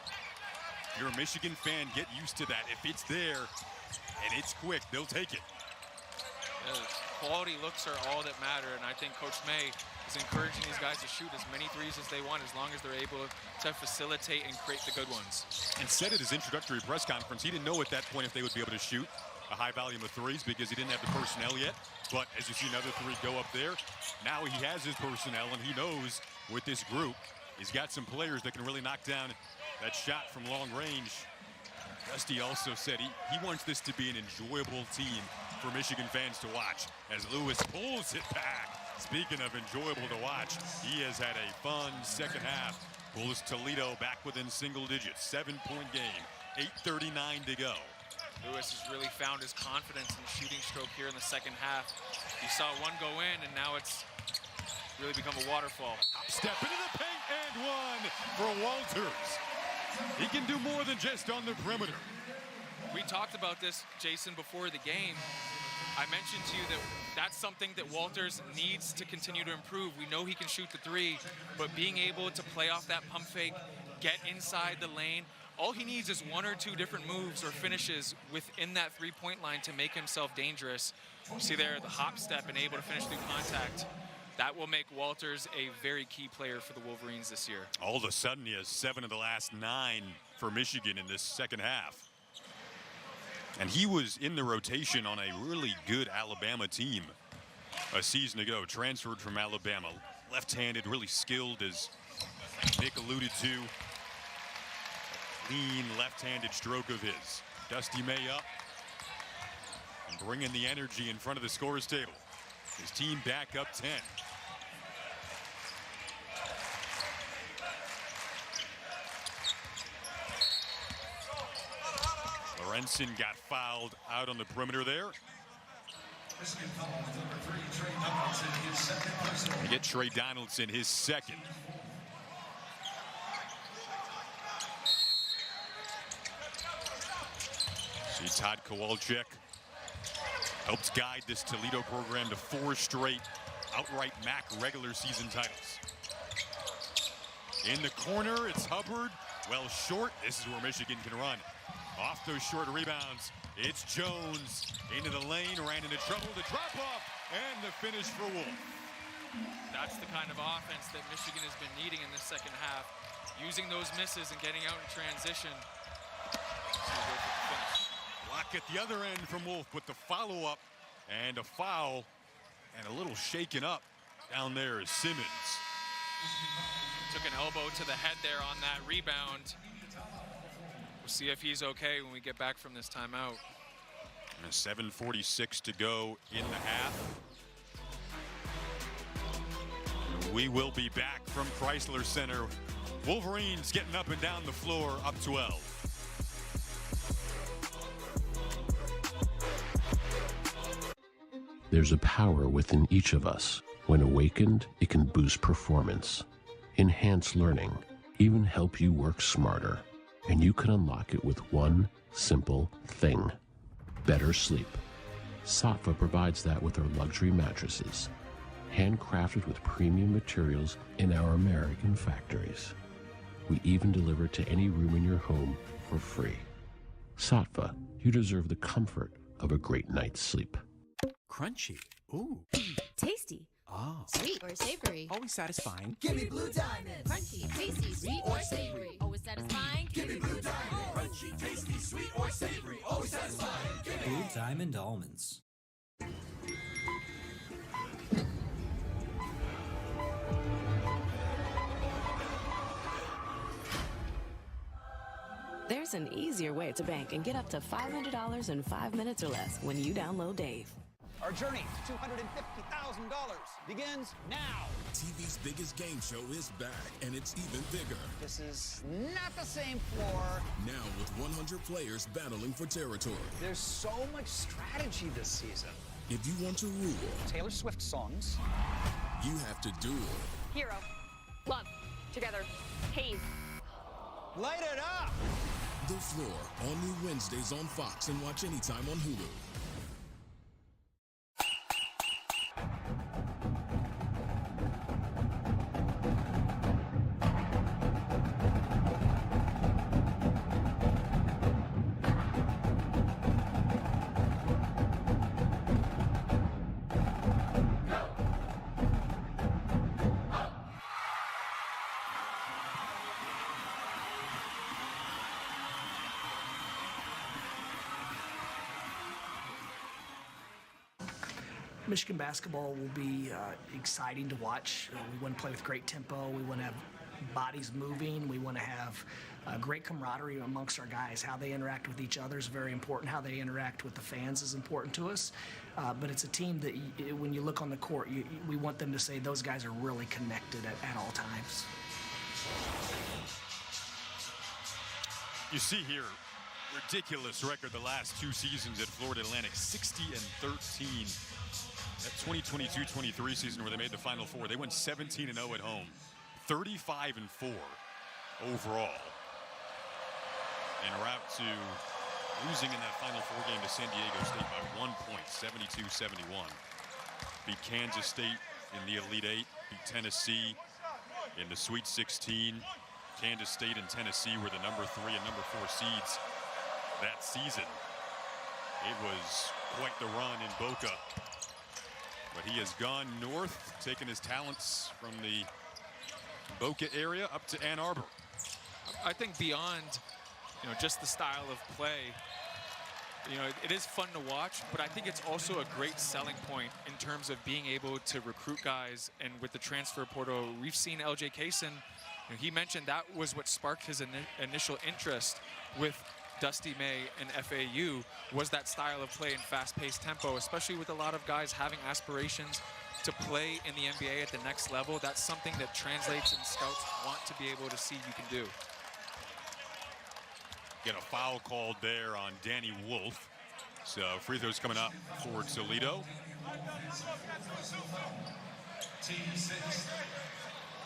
If you're a Michigan fan, get used to that. If it's there and it's quick, they'll take it. Quality looks are all that matter, and I think Coach May is encouraging these guys to shoot as many threes as they want, as long as they're able to facilitate and create the good ones. And said at his introductory press conference, he didn't know at that point if they would be able to shoot a high volume of threes because he didn't have the personnel yet. But as you see another three go up there, now he has his personnel, and he knows with this group, he's got some players that can really knock down that shot from long range. Dusty also said he wants this to be an enjoyable team for Michigan fans to watch as Lewis pulls it back. Speaking of enjoyable to watch, he has had a fun second half. Pulls Toledo back within single digits. 7-point game, 8:39 to go. Lewis has really found his confidence in the shooting stroke here in the second half. You saw one go in, and now it's really become a waterfall. Step into the paint and one for Walters. He can do more than just on the perimeter. We talked about this, Jason, before the game. I mentioned to you that that's something that Walters needs to continue to improve. We know he can shoot the three, but being able to play off that pump fake, get inside the lane, all he needs is one or two different moves or finishes within that three-point line to make himself dangerous. See there, the hop step and able to finish through contact. That will make Walters a very key player for the Wolverines this year. All of a sudden, he has 7 of the last 9 for Michigan in this second half. And he was in the rotation on a really good Alabama team a season ago. Transferred from Alabama. Left-handed, really skilled, as Nick alluded to. Clean left-handed stroke of his. Dusty May up and bringing the energy in front of the scorers table. His team back up 10. Lorenzen got fouled out on the perimeter there. They get Trey Donaldson his second. See Todd Kowalczyk helped guide this Toledo program to 4 straight outright MAC regular season titles. In the corner, it's Hubbard. Well short. This is where Michigan can run. Off those short rebounds, it's Jones into the lane, ran into trouble, the drop off, and the finish for Wolf. That's the kind of offense that Michigan has been needing in this second half. Using those misses and getting out in transition. Block at the other end from Wolf with the follow-up and a foul and a little shaken up down there is Simmons. Took an elbow to the head there on that rebound. We'll see if he's okay when we get back from this timeout. And 7:46 to go in the half. We will be back from Chrysler Center. Wolverines getting up and down the floor, up 12. There's a power within each of us. When awakened, it can boost performance, enhance learning, even help you work smarter. And you can unlock it with one simple thing: better sleep. Saatva provides that with our luxury mattresses, handcrafted with premium materials in our American factories. We even deliver to any room in your home for free. Saatva, you deserve the comfort of a great night's sleep. Crunchy. Ooh. Tasty. Oh. Sweet or savory. Always satisfying. Give me Blue Diamond. Crunchy, tasty, sweet or savory. Always satisfying. Give me Blue Diamond. Crunchy, tasty, sweet or savory. Always satisfying. Give me Blue Diamond almonds. There's an easier way to bank and get up to $500 in 5 minutes or less when you download Dave. Our journey to $250,000 begins now. TV's biggest game show is back, and it's even bigger. This is not the same floor. Now with 100 players battling for territory. There's so much strategy this season. If you want to rule, Taylor Swift songs, you have to duel. Hero. Love. Together. Haze. Light it up! The Floor, all new Wednesdays on Fox and watch anytime on Hulu. Michigan basketball will be exciting to watch. We want to play with great tempo. We want to have bodies moving. We want to have great camaraderie amongst our guys. How they interact with each other is very important. How they interact with the fans is important to us. But it's a team that, when you look on the court, we want them to say those guys are really connected at all times. You see here, ridiculous record the last 2 seasons at Florida Atlantic, 60-13. That 2022-23 season where they made the Final Four, they went 17-0 at home, 35-4 overall, and are out to losing in that Final Four game to San Diego State by 1 point, 72-71. Beat Kansas State in the Elite Eight, beat Tennessee in the Sweet 16. Kansas State and Tennessee were the number 3 and number 4 seeds that season. It was quite the run in Boca. But he has gone north, taking his talents from the Boca area up to Ann Arbor. I think beyond, just the style of play, it is fun to watch, but I think it's also a great selling point in terms of being able to recruit guys. And with the transfer portal, we've seen LJ Kaysen. He mentioned that was what sparked his initial interest with Dusty May and FAU, was that style of play and fast-paced tempo, especially with a lot of guys having aspirations to play in the NBA at the next level. That's something that translates and scouts want to be able to see you can do. Get a foul called there on Danny Wolf. So free throws coming up for Toledo.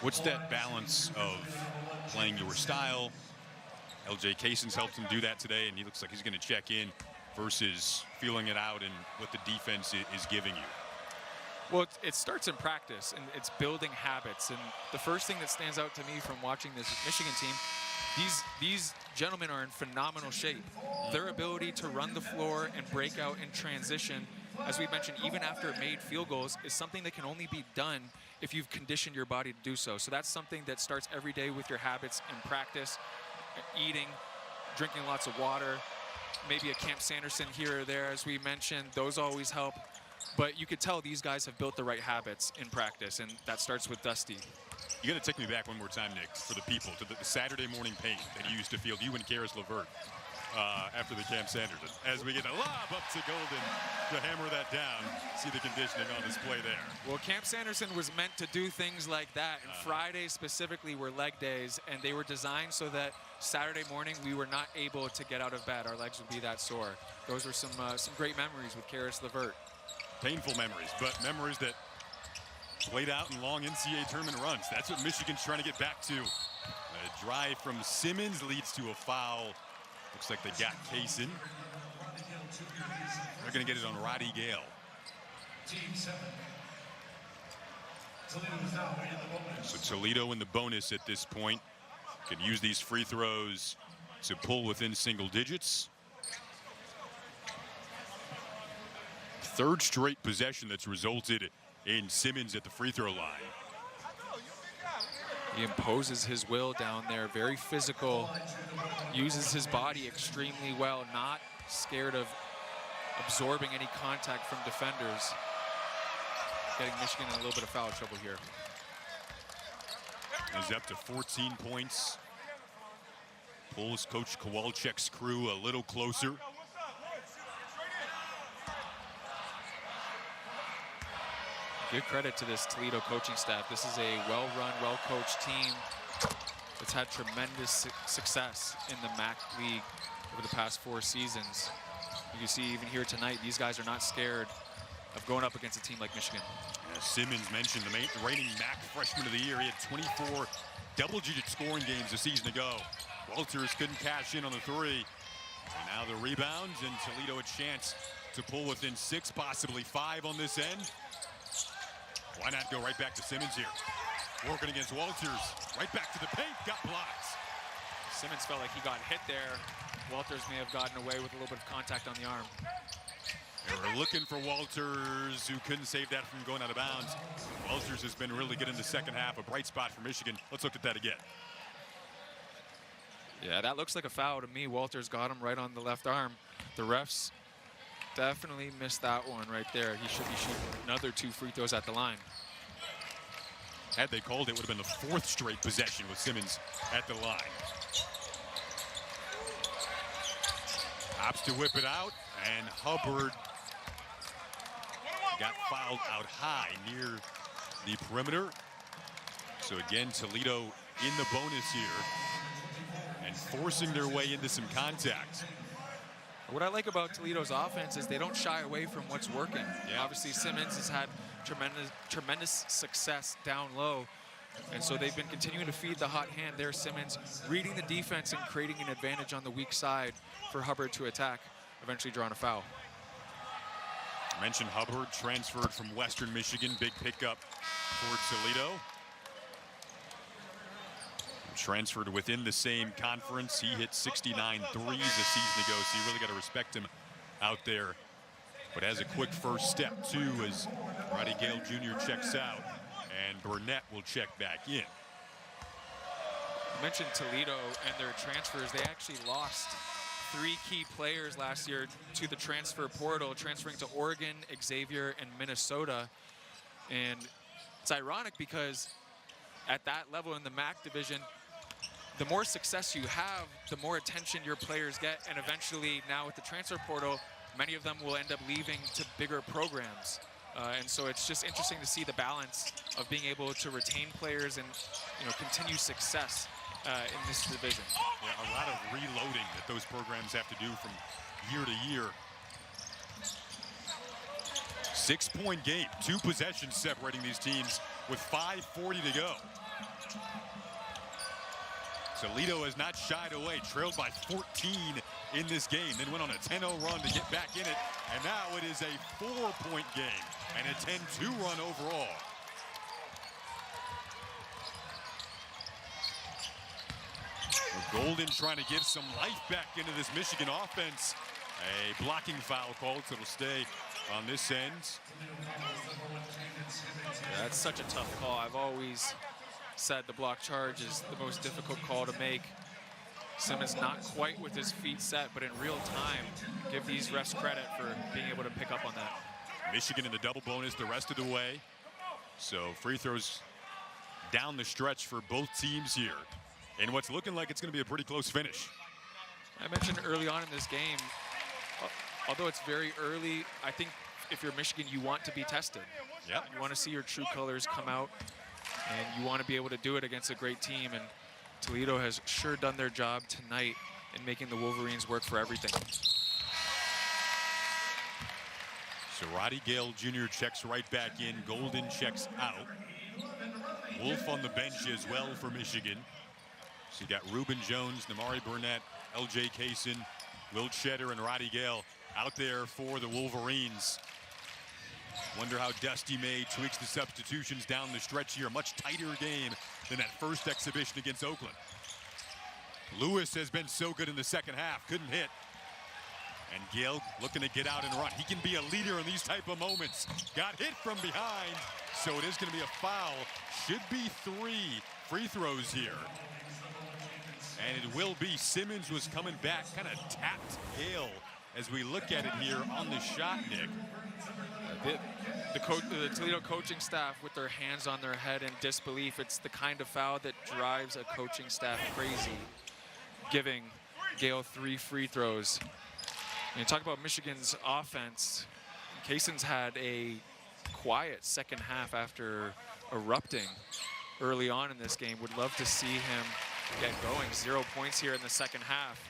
What's that balance of playing your style? LJ Kaysen's helped him do that today, and he looks like he's going to check in, versus feeling it out and what the defense is giving you. Well, it starts in practice, and it's building habits. And the first thing that stands out to me from watching this Michigan team, these gentlemen are in phenomenal shape. Their ability to run the floor and break out in transition, as we mentioned, even after made field goals, is something that can only be done if you've conditioned your body to do so. So that's something that starts every day with your habits in practice, eating, drinking lots of water, maybe a Camp Sanderson here or there, as we mentioned. Those always help. But you could tell these guys have built the right habits in practice, and that starts with Dusty. You got to take me back one more time, Nick, for the people, to the Saturday morning pain that you used to field, you and Karis LeVert, after the Camp Sanderson. As we get a lob up to Golden to hammer that down. See the conditioning on display there. Well, Camp Sanderson was meant to do things like that, and Fridays specifically were leg days, and they were designed so that Saturday morning we were not able to get out of bed. Our legs would be that sore. Those were some great memories with Karis LeVert. Painful memories, but memories that played out in long NCAA tournament runs. That's what Michigan's trying to get back to. A drive from Simmons leads to a foul. Looks like they got Kaysen. They're going to get it on Roddy Gale. So Toledo in the bonus at this point. Can use these free throws to pull within single digits. Third straight possession that's resulted in Simmons at the free throw line. He imposes his will down there, very physical, uses his body extremely well, not scared of absorbing any contact from defenders. Getting Michigan in a little bit of foul trouble here. He's up to 14 points. Pulls Coach Kowalczyk's crew a little closer. Give credit to this Toledo coaching staff. This is a well-run, well-coached team that's had tremendous success in the MAC League over the past 4 seasons. You can see even here tonight, these guys are not scared of going up against a team like Michigan. Simmons mentioned the reigning MAC freshman of the year. He had 24 double-digit scoring games a season ago. Walters couldn't cash in on the 3. And now the rebounds, and Toledo a chance to pull within 6, possibly 5 on this end. Why not go right back to Simmons here? Working against Walters. Right back to the paint. Got blocks. Simmons felt like he got hit there. Walters may have gotten away with a little bit of contact on the arm. They were looking for Walters, who couldn't save that from going out of bounds. Walters has been really good in the second half. A bright spot for Michigan. Let's look at that again. Yeah, that looks like a foul to me. Walters got him right on the left arm. The refs definitely missed that one right there. He should be shooting another 2 free throws at the line. Had they called it, would have been the 4th straight possession with Simmons at the line. Opts to whip it out, and Hubbard got fouled out high near the perimeter. So again, Toledo in the bonus here and forcing their way into some contact. What I like about Toledo's offense is they don't shy away from what's working. Yeah. Obviously, Simmons has had tremendous success down low, and so they've been continuing to feed the hot hand there. Simmons reading the defense and creating an advantage on the weak side for Hubbard to attack, eventually drawing a foul. I mentioned Hubbard transferred from Western Michigan. Big pickup for Toledo. Transferred within the same conference. He hit 69 threes a season ago, so you really got to respect him out there. But as a quick first step, too, as Roddy Gale Jr. checks out, and Burnett will check back in. You mentioned Toledo and their transfers. They actually lost 3 key players last year to the transfer portal, transferring to Oregon, Xavier, and Minnesota. And it's ironic because at that level in the MAC division, the more success you have, the more attention your players get, and eventually now with the transfer portal, many of them will end up leaving to bigger programs. And so it's just interesting to see the balance of being able to retain players and continue success in this division. Yeah, a lot of reloading that those programs have to do from year to year. 6-point game, 2 possessions separating these teams with 5:40 to go. Toledo has not shied away, trailed by 14 in this game, then went on a 10-0 run to get back in it, and now it is a 4-point game and a 10-2 run overall. Golden trying to give some life back into this Michigan offense. A blocking foul called, so it'll stay on this end. Yeah, that's such a tough call. I've always said the block charge is the most difficult call to make. Simmons not quite with his feet set, but in real time, give these refs credit for being able to pick up on that. Michigan in the double bonus the rest of the way. So free throws down the stretch for both teams here. And what's looking like it's going to be a pretty close finish. I mentioned early on in this game, although it's very early, I think if you're Michigan, you want to be tested. Yep. You want to see your true colors come out, and you want to be able to do it against a great team. And Toledo has sure done their job tonight in making the Wolverines work for everything. So Roddy Gale Jr. checks right back in. Golden checks out. Wolf on the bench as well for Michigan. So you got Reuben Jones, Namari Burnett, LJ Kaysen, Will Cheddar, and Roddy Gale out there for the Wolverines. Wonder how Dusty May tweaks the substitutions down the stretch here. A much tighter game than that first exhibition against Oakland. Lewis has been so good in the second half, couldn't hit. And Gale looking to get out and run. He can be a leader in these type of moments. Got hit from behind, so it is going to be a foul. Should be 3 free throws here. And it will be. Simmons was coming back, kind of tapped Gale as we look at it here on the shot, Nick. The Toledo coaching staff with their hands on their head in disbelief. It's the kind of foul that drives a coaching staff crazy, giving Gale 3 free throws. And you talk about Michigan's offense. Kaysen's had a quiet second half after erupting early on in this game. Would love to see him get going. 0 points here in the second half.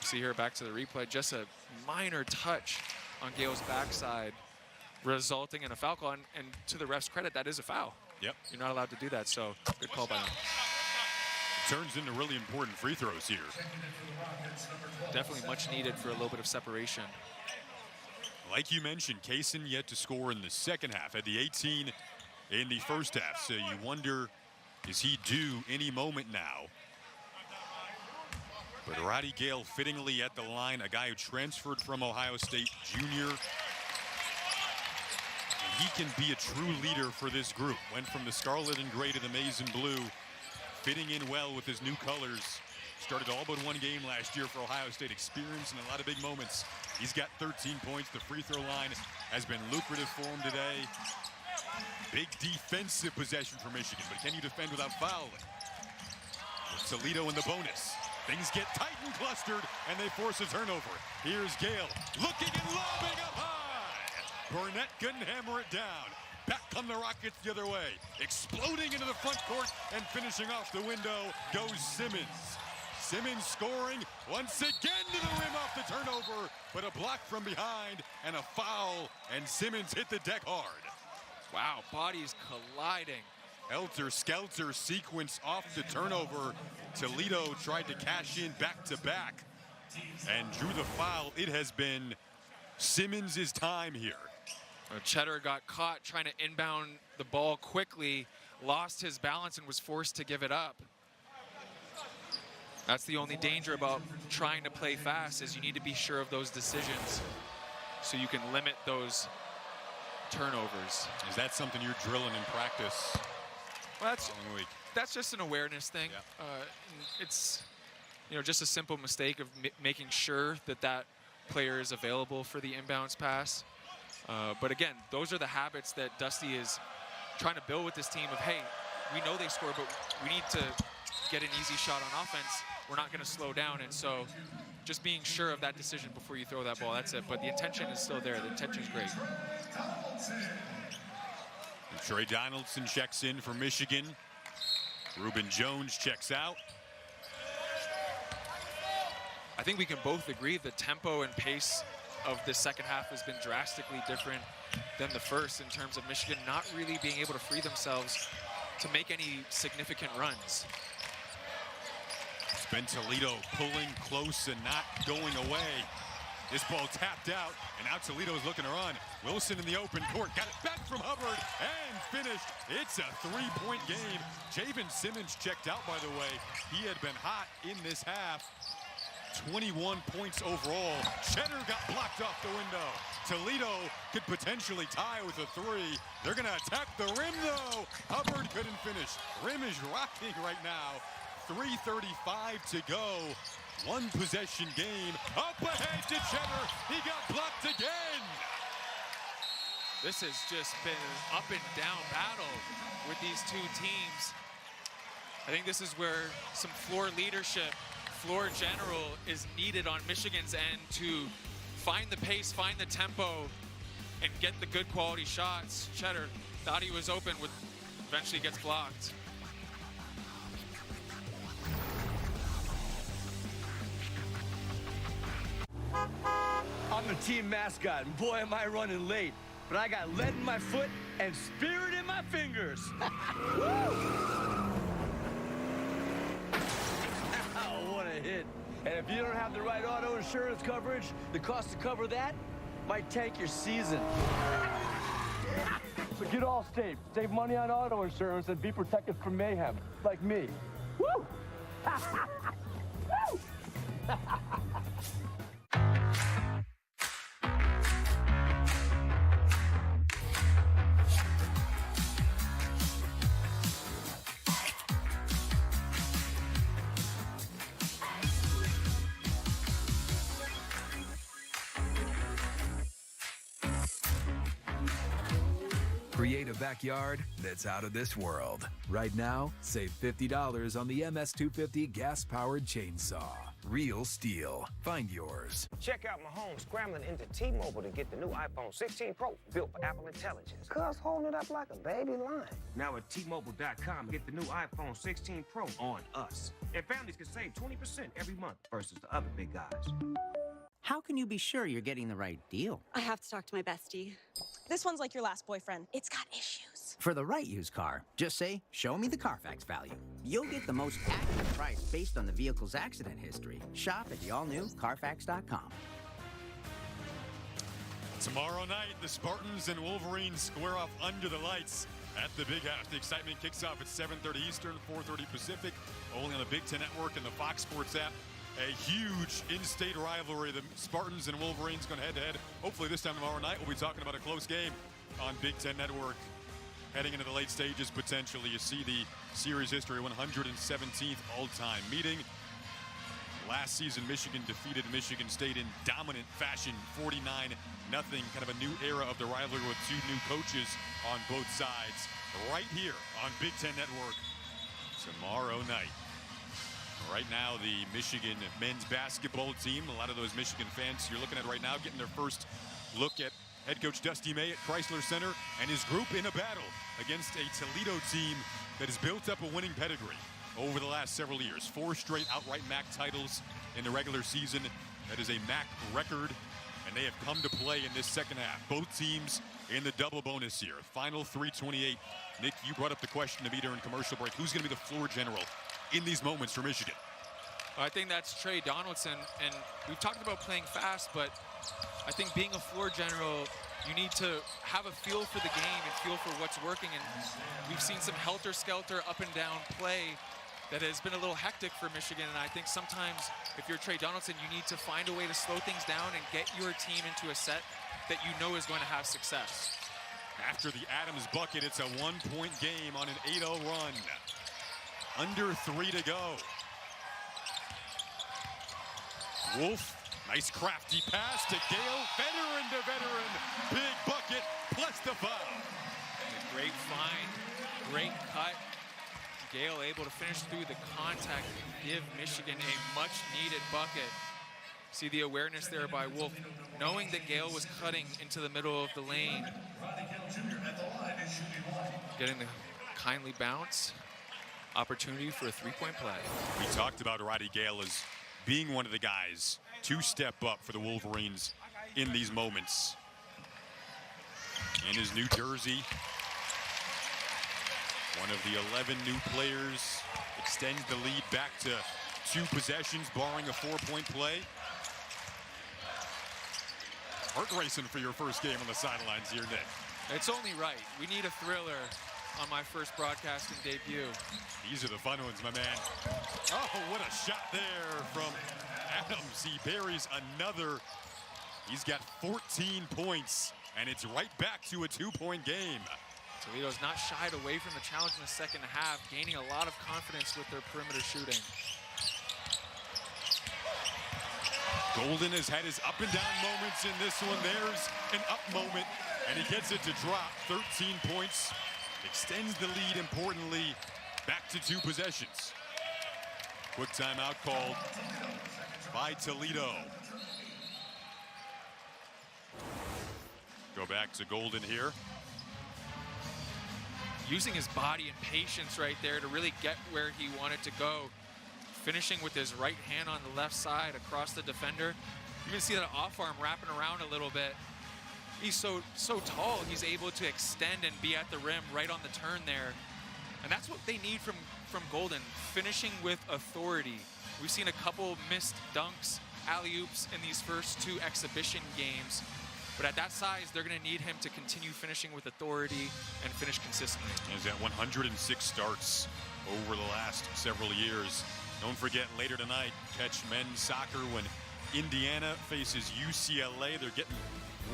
See here, back to the replay, just a minor touch on Gale's backside, resulting in a foul call. And to the ref's credit, that is a foul. Yep. You're not allowed to do that, so good call by him. Turns into really important free throws here. Definitely much needed for a little bit of separation. Like you mentioned, Kaysen yet to score in the second half, at the 18 in the first half. So you wonder, is he due any moment now? But Roddy Gale fittingly at the line, a guy who transferred from Ohio State, junior. And he can be a true leader for this group. Went from the scarlet and gray to the maize and blue, fitting in well with his new colors. Started all but one game last year for Ohio State. Experience in a lot of big moments. He's got 13 points. The free throw line has been lucrative for him today. Big defensive possession for Michigan, but can you defend without fouling? Toledo in the bonus. Things get tight and clustered, and they force a turnover. Here's Gale looking and lobbing up high. Burnett couldn't hammer it down. Back come the Rockets the other way. Exploding into the front court and finishing off the window goes Simmons. Simmons scoring once again to the rim off the turnover, but a block from behind and a foul, and Simmons hit the deck hard. Wow, bodies colliding. Helter-skelter sequence off the turnover. Toledo tried to cash in back-to-back and drew the foul. It has been Simmons' time here. Cheddar got caught trying to inbound the ball quickly, lost his balance and was forced to give it up. That's the only danger about trying to play fast, is you need to be sure of those decisions so you can limit those turnovers. Is that something you're drilling in practice? Well, that's just an awareness thing. Yeah. It's, you know, just a simple mistake of making sure that that player is available for the inbounds pass. But again, those are the habits that Dusty is trying to build with this team of, hey, we know they score, but we need to get an easy shot on offense. We're not going to slow down. And so just being sure of that decision before you throw that ball, that's it. But the intention is still there. The intention is great. Trey Donaldson checks in for Michigan. Reuben Jones checks out. I think we can both agree the tempo and pace of the second half has been drastically different than the first, in terms of Michigan not really being able to free themselves to make any significant runs. It's been Toledo pulling close and not going away. This ball tapped out, and now Toledo's looking to run. Wilson in the open court, got it back from Hubbard, and finished. It's a three-point game. Javen Simmons checked out, by the way. He had been hot in this half. 21 points overall. Cheddar got blocked off the window. Toledo could potentially tie with a three. They're gonna attack the rim though. Hubbard couldn't finish. Rim is rocking right now. 3:35 to go. One possession game. Up ahead to Cheddar. He got blocked again. This has just been an up and down battle with these two teams. I think this is where some floor leadership, floor general is needed on Michigan's end to find the pace, find the tempo, and get the good quality shots. Cheddar thought he was open, eventually gets blocked. I'm the team mascot, and boy am I running late. But I got lead in my foot and spirit in my fingers. Oh, what a hit. And if you don't have the right auto insurance coverage, the cost to cover that might tank your season. So get Allstate, save money on auto insurance, and be protected from mayhem, like me. Woo! Woo! Create a backyard that's out of this world. Right now, save $50 on the MS250 gas-powered chainsaw. Real STIHL. Find yours. Check out Mahomes scrambling into T-Mobile to get the new iPhone 16 Pro built for Apple Intelligence. Cuz holding it up like a baby lion. Now at T-Mobile.com, get the new iPhone 16 Pro on us. And families can save 20% every month versus the other big guys. How can you be sure you're getting the right deal? I have to talk to my bestie. This one's like your last boyfriend. It's got issues. For the right used car, just say, show me the Carfax value. You'll get the most accurate price based on the vehicle's accident history. Shop at the all-new Carfax.com. Tomorrow night, the Spartans and Wolverines square off under the lights at the Big House. The excitement kicks off at 7:30 Eastern, 4:30 Pacific, only on the Big Ten Network and the Fox Sports app. A huge in-state rivalry. The Spartans and Wolverines going head-to-head. Hopefully this time tomorrow night we'll be talking about a close game on Big Ten Network. Heading into the late stages potentially. You see the series history, 117th all-time meeting. Last season, Michigan defeated Michigan State in dominant fashion, 49-0. Kind of a new era of the rivalry with two new coaches on both sides. Right here on Big Ten Network tomorrow night. Right now, the Michigan men's basketball team, a lot of those Michigan fans you're looking at right now getting their first look at head coach Dusty May at Chrysler Center and his group in a battle against a Toledo team that has built up a winning pedigree over the last several years. 4 straight outright MAC titles in the regular season. That is a MAC record, and they have come to play in this second half. Both teams in the double bonus here. Final 3:28. Nick, you brought up the question to me during commercial break. Who's going to be the floor general in these moments for Michigan? I think that's Trey Donaldson, and we've talked about playing fast, but I think being a floor general, you need to have a feel for the game and feel for what's working, and we've seen some helter-skelter up and down play that has been a little hectic for Michigan, and I think sometimes if you're Trey Donaldson, you need to find a way to slow things down and get your team into a set that you know is going to have success. After the Adams bucket, it's a 1-point game on an 8-0 run. Under 3 to go. Wolf, nice crafty pass to Gale. Veteran to veteran. Big bucket plus the foul. A great find, great cut. Gale able to finish through the contact and give Michigan a much-needed bucket. See the awareness there by Wolf, knowing that Gale was cutting into the middle of the lane. Getting the kindly bounce. Opportunity for a 3-point play. We talked about Roddy Gale as being one of the guys to step up for the Wolverines in these moments. In his new jersey, one of the 11 new players extends the lead back to 2 possessions, barring a 4-point play. Heart racing for your first game on the sidelines here, Nick. It's only right. We need a thriller on my first broadcasting debut. These are the fun ones, my man. Oh, what a shot there from Adams. He buries another. He's got 14 points, and it's right back to a 2-point game. Toledo's not shied away from the challenge in the second half, gaining a lot of confidence with their perimeter shooting. Golden has had his up and down moments in this one. There's an up moment, and he gets it to drop. 13 points. Extends the lead, importantly, back to 2 possessions. Quick timeout called by Toledo. Go back to Golden here. Using his body and patience right there to really get where he wanted to go. Finishing with his right hand on the left side across the defender. You can see that off arm wrapping around a little bit. He's so tall, he's able to extend and be at the rim right on the turn there. And that's what they need from Golden, finishing with authority. We've seen a couple missed dunks, alley-oops in these first 2 exhibition games. But at that size, they're going to need him to continue finishing with authority and finish consistently. He's at 106 starts over the last several years. Don't forget, later tonight, catch men's soccer when Indiana faces UCLA. They're getting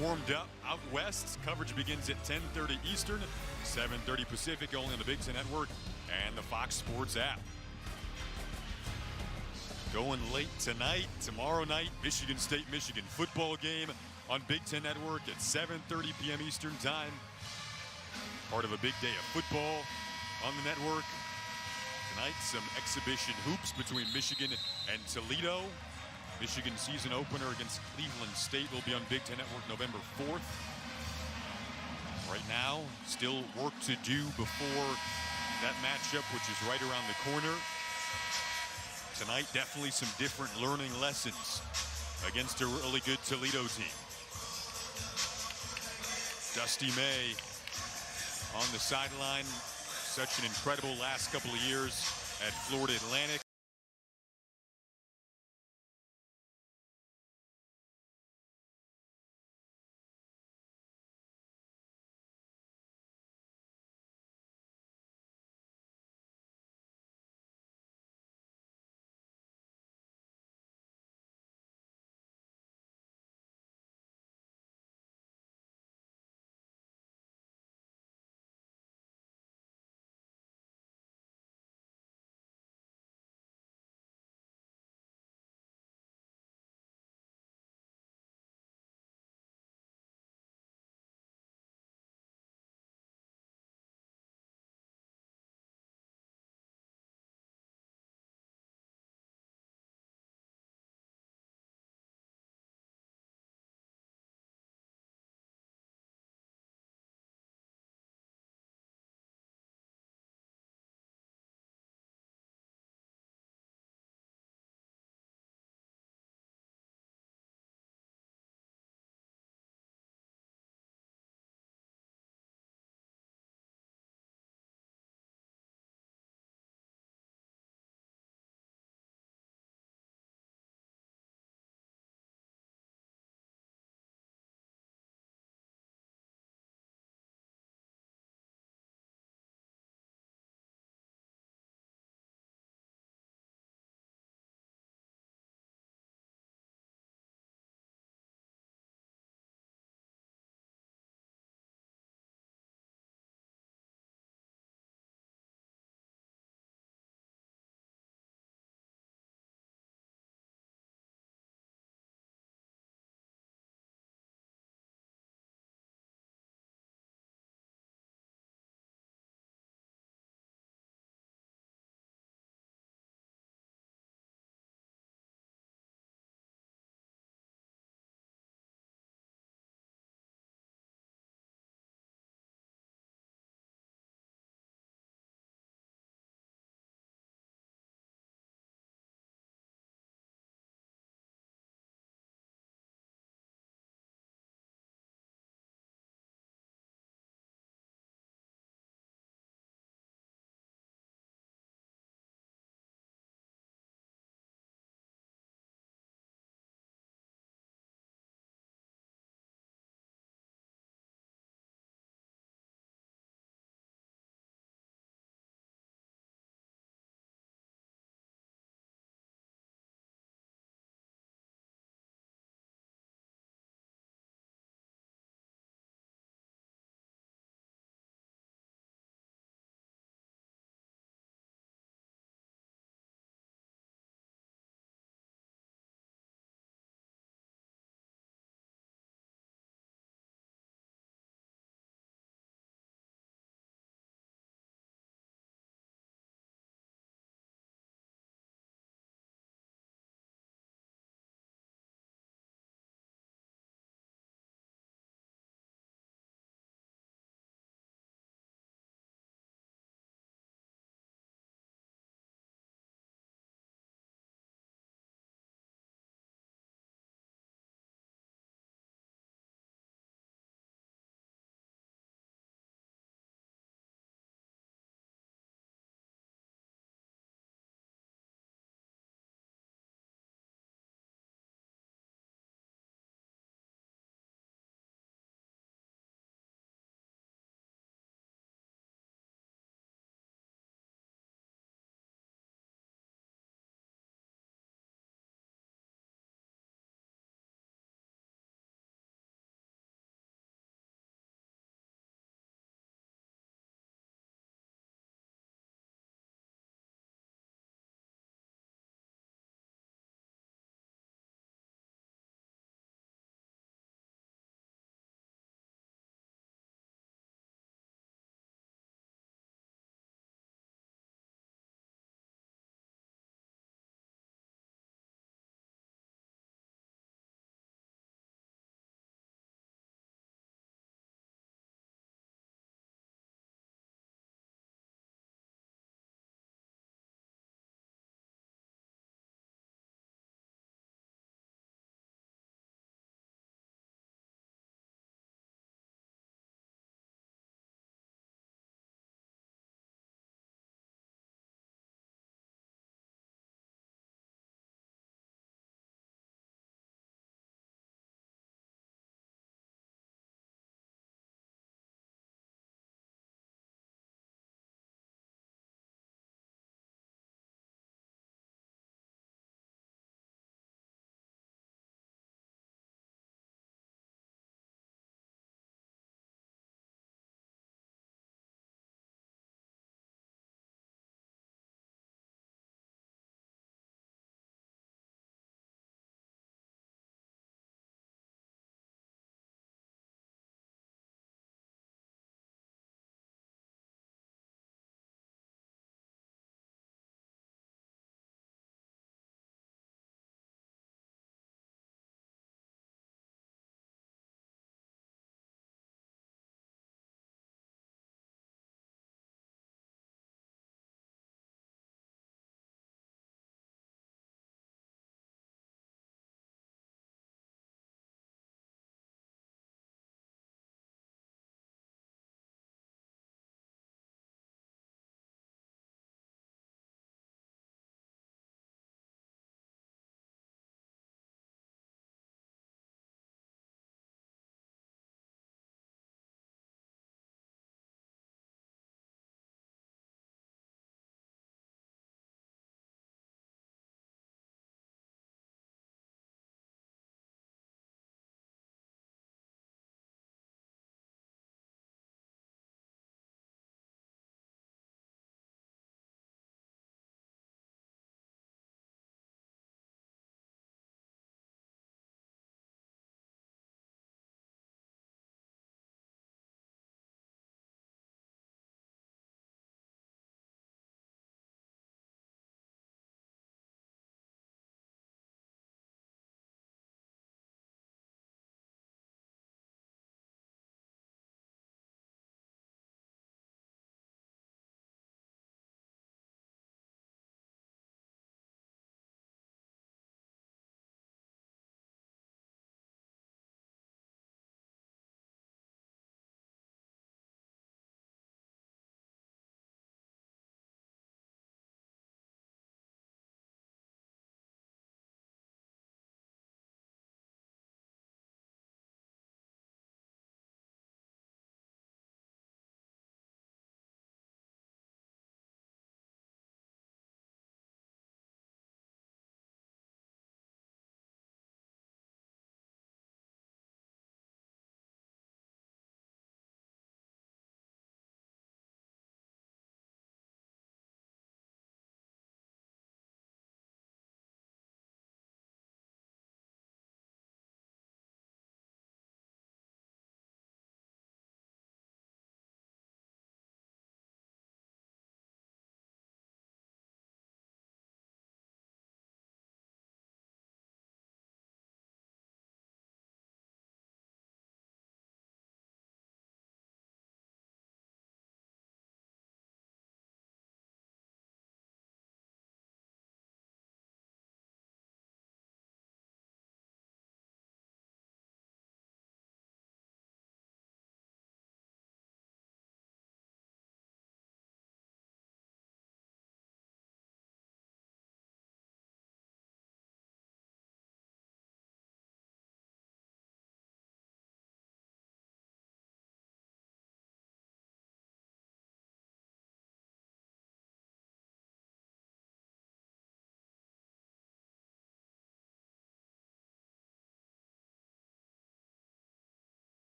warmed up out west. Coverage begins at 10:30 Eastern, 7:30 Pacific, only on the Big Ten Network and the Fox Sports app. Going late tonight, tomorrow night, Michigan State-Michigan football game on Big Ten Network at 7:30 p.m. Eastern time. part of a big day of football on the network. Tonight, some exhibition hoops between Michigan and Toledo. Michigan season opener against Cleveland State will be on Big Ten Network November 4th. Right now, still work to do before that matchup, which is right around the corner. Tonight, definitely some different learning lessons against a really good Toledo team. Dusty May on the sideline. Such an incredible last couple of years at Florida Atlantic.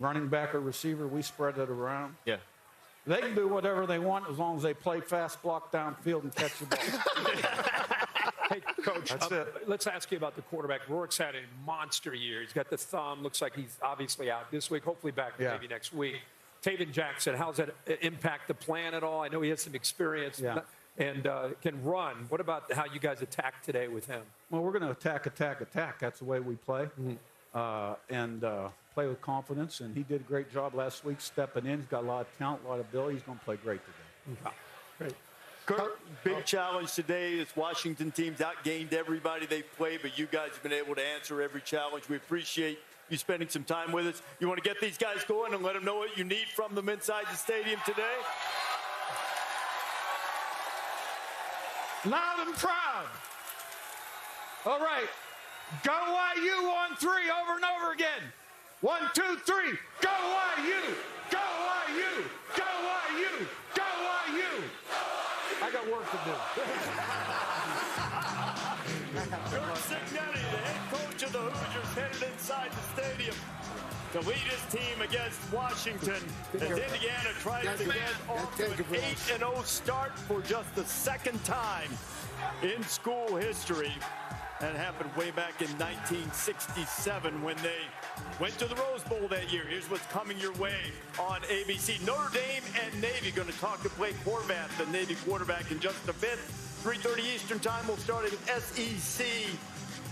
running back or receiver, we spread it around. Yeah. They can do whatever they want as long as they play fast, block downfield, and catch the ball. Hey, Coach, That's it. Let's ask you about the quarterback. Rourke's had a monster year. He's got the thumb. Looks like he's obviously out this week, hopefully back maybe next week. Taven Jackson, how's that impact the plan at all? I know he has some experience and can run. What about how you guys attack today with him? Well, we're going to attack. That's the way we play. And play with confidence. And he did a great job last week stepping in. He's got a lot of talent, a lot of ability. He's going to play great today. Okay. Great. Kurt, big challenge today. This Washington team's outgained everybody they've played, but you guys have been able to answer every challenge. We appreciate you spending some time with us. You want to get these guys going and let them know what you need from them inside the stadium today? Loud and proud. All right. Go YU on 3 over and over again. 1, 2, 3. Go YU. Go YU. Go YU. Go YU. I got work to do. Kurt Cignetti, the head coach of the Hoosiers, headed inside the stadium to lead his team against Washington as Indiana tries to get off to an 8-0 start for just the second time in school history. That happened way back in 1967 when they went to the Rose Bowl that year. Here's what's coming your way on ABC. Notre Dame and Navy going to talk to Blake Horvath, the Navy quarterback, in just a bit. 3:30 Eastern time. We'll start at SEC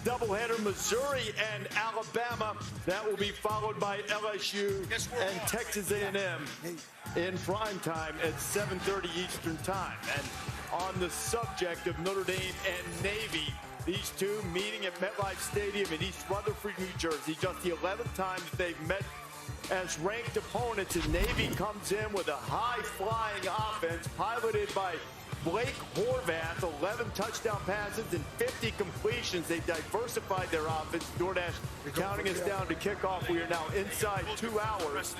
doubleheader, Missouri and Alabama. That will be followed by LSU and Texas A&M in prime time at 7:30 Eastern time. And on the subject of Notre Dame and Navy, these two meeting at MetLife Stadium in East Rutherford, New Jersey. Just the 11th time that they've met as ranked opponents, and Navy comes in with a high-flying offense piloted by Blake Horvath. 11 touchdown passes and 50 completions. They've diversified their offense. DoorDash counting us down to kickoff. We are now inside 2 hours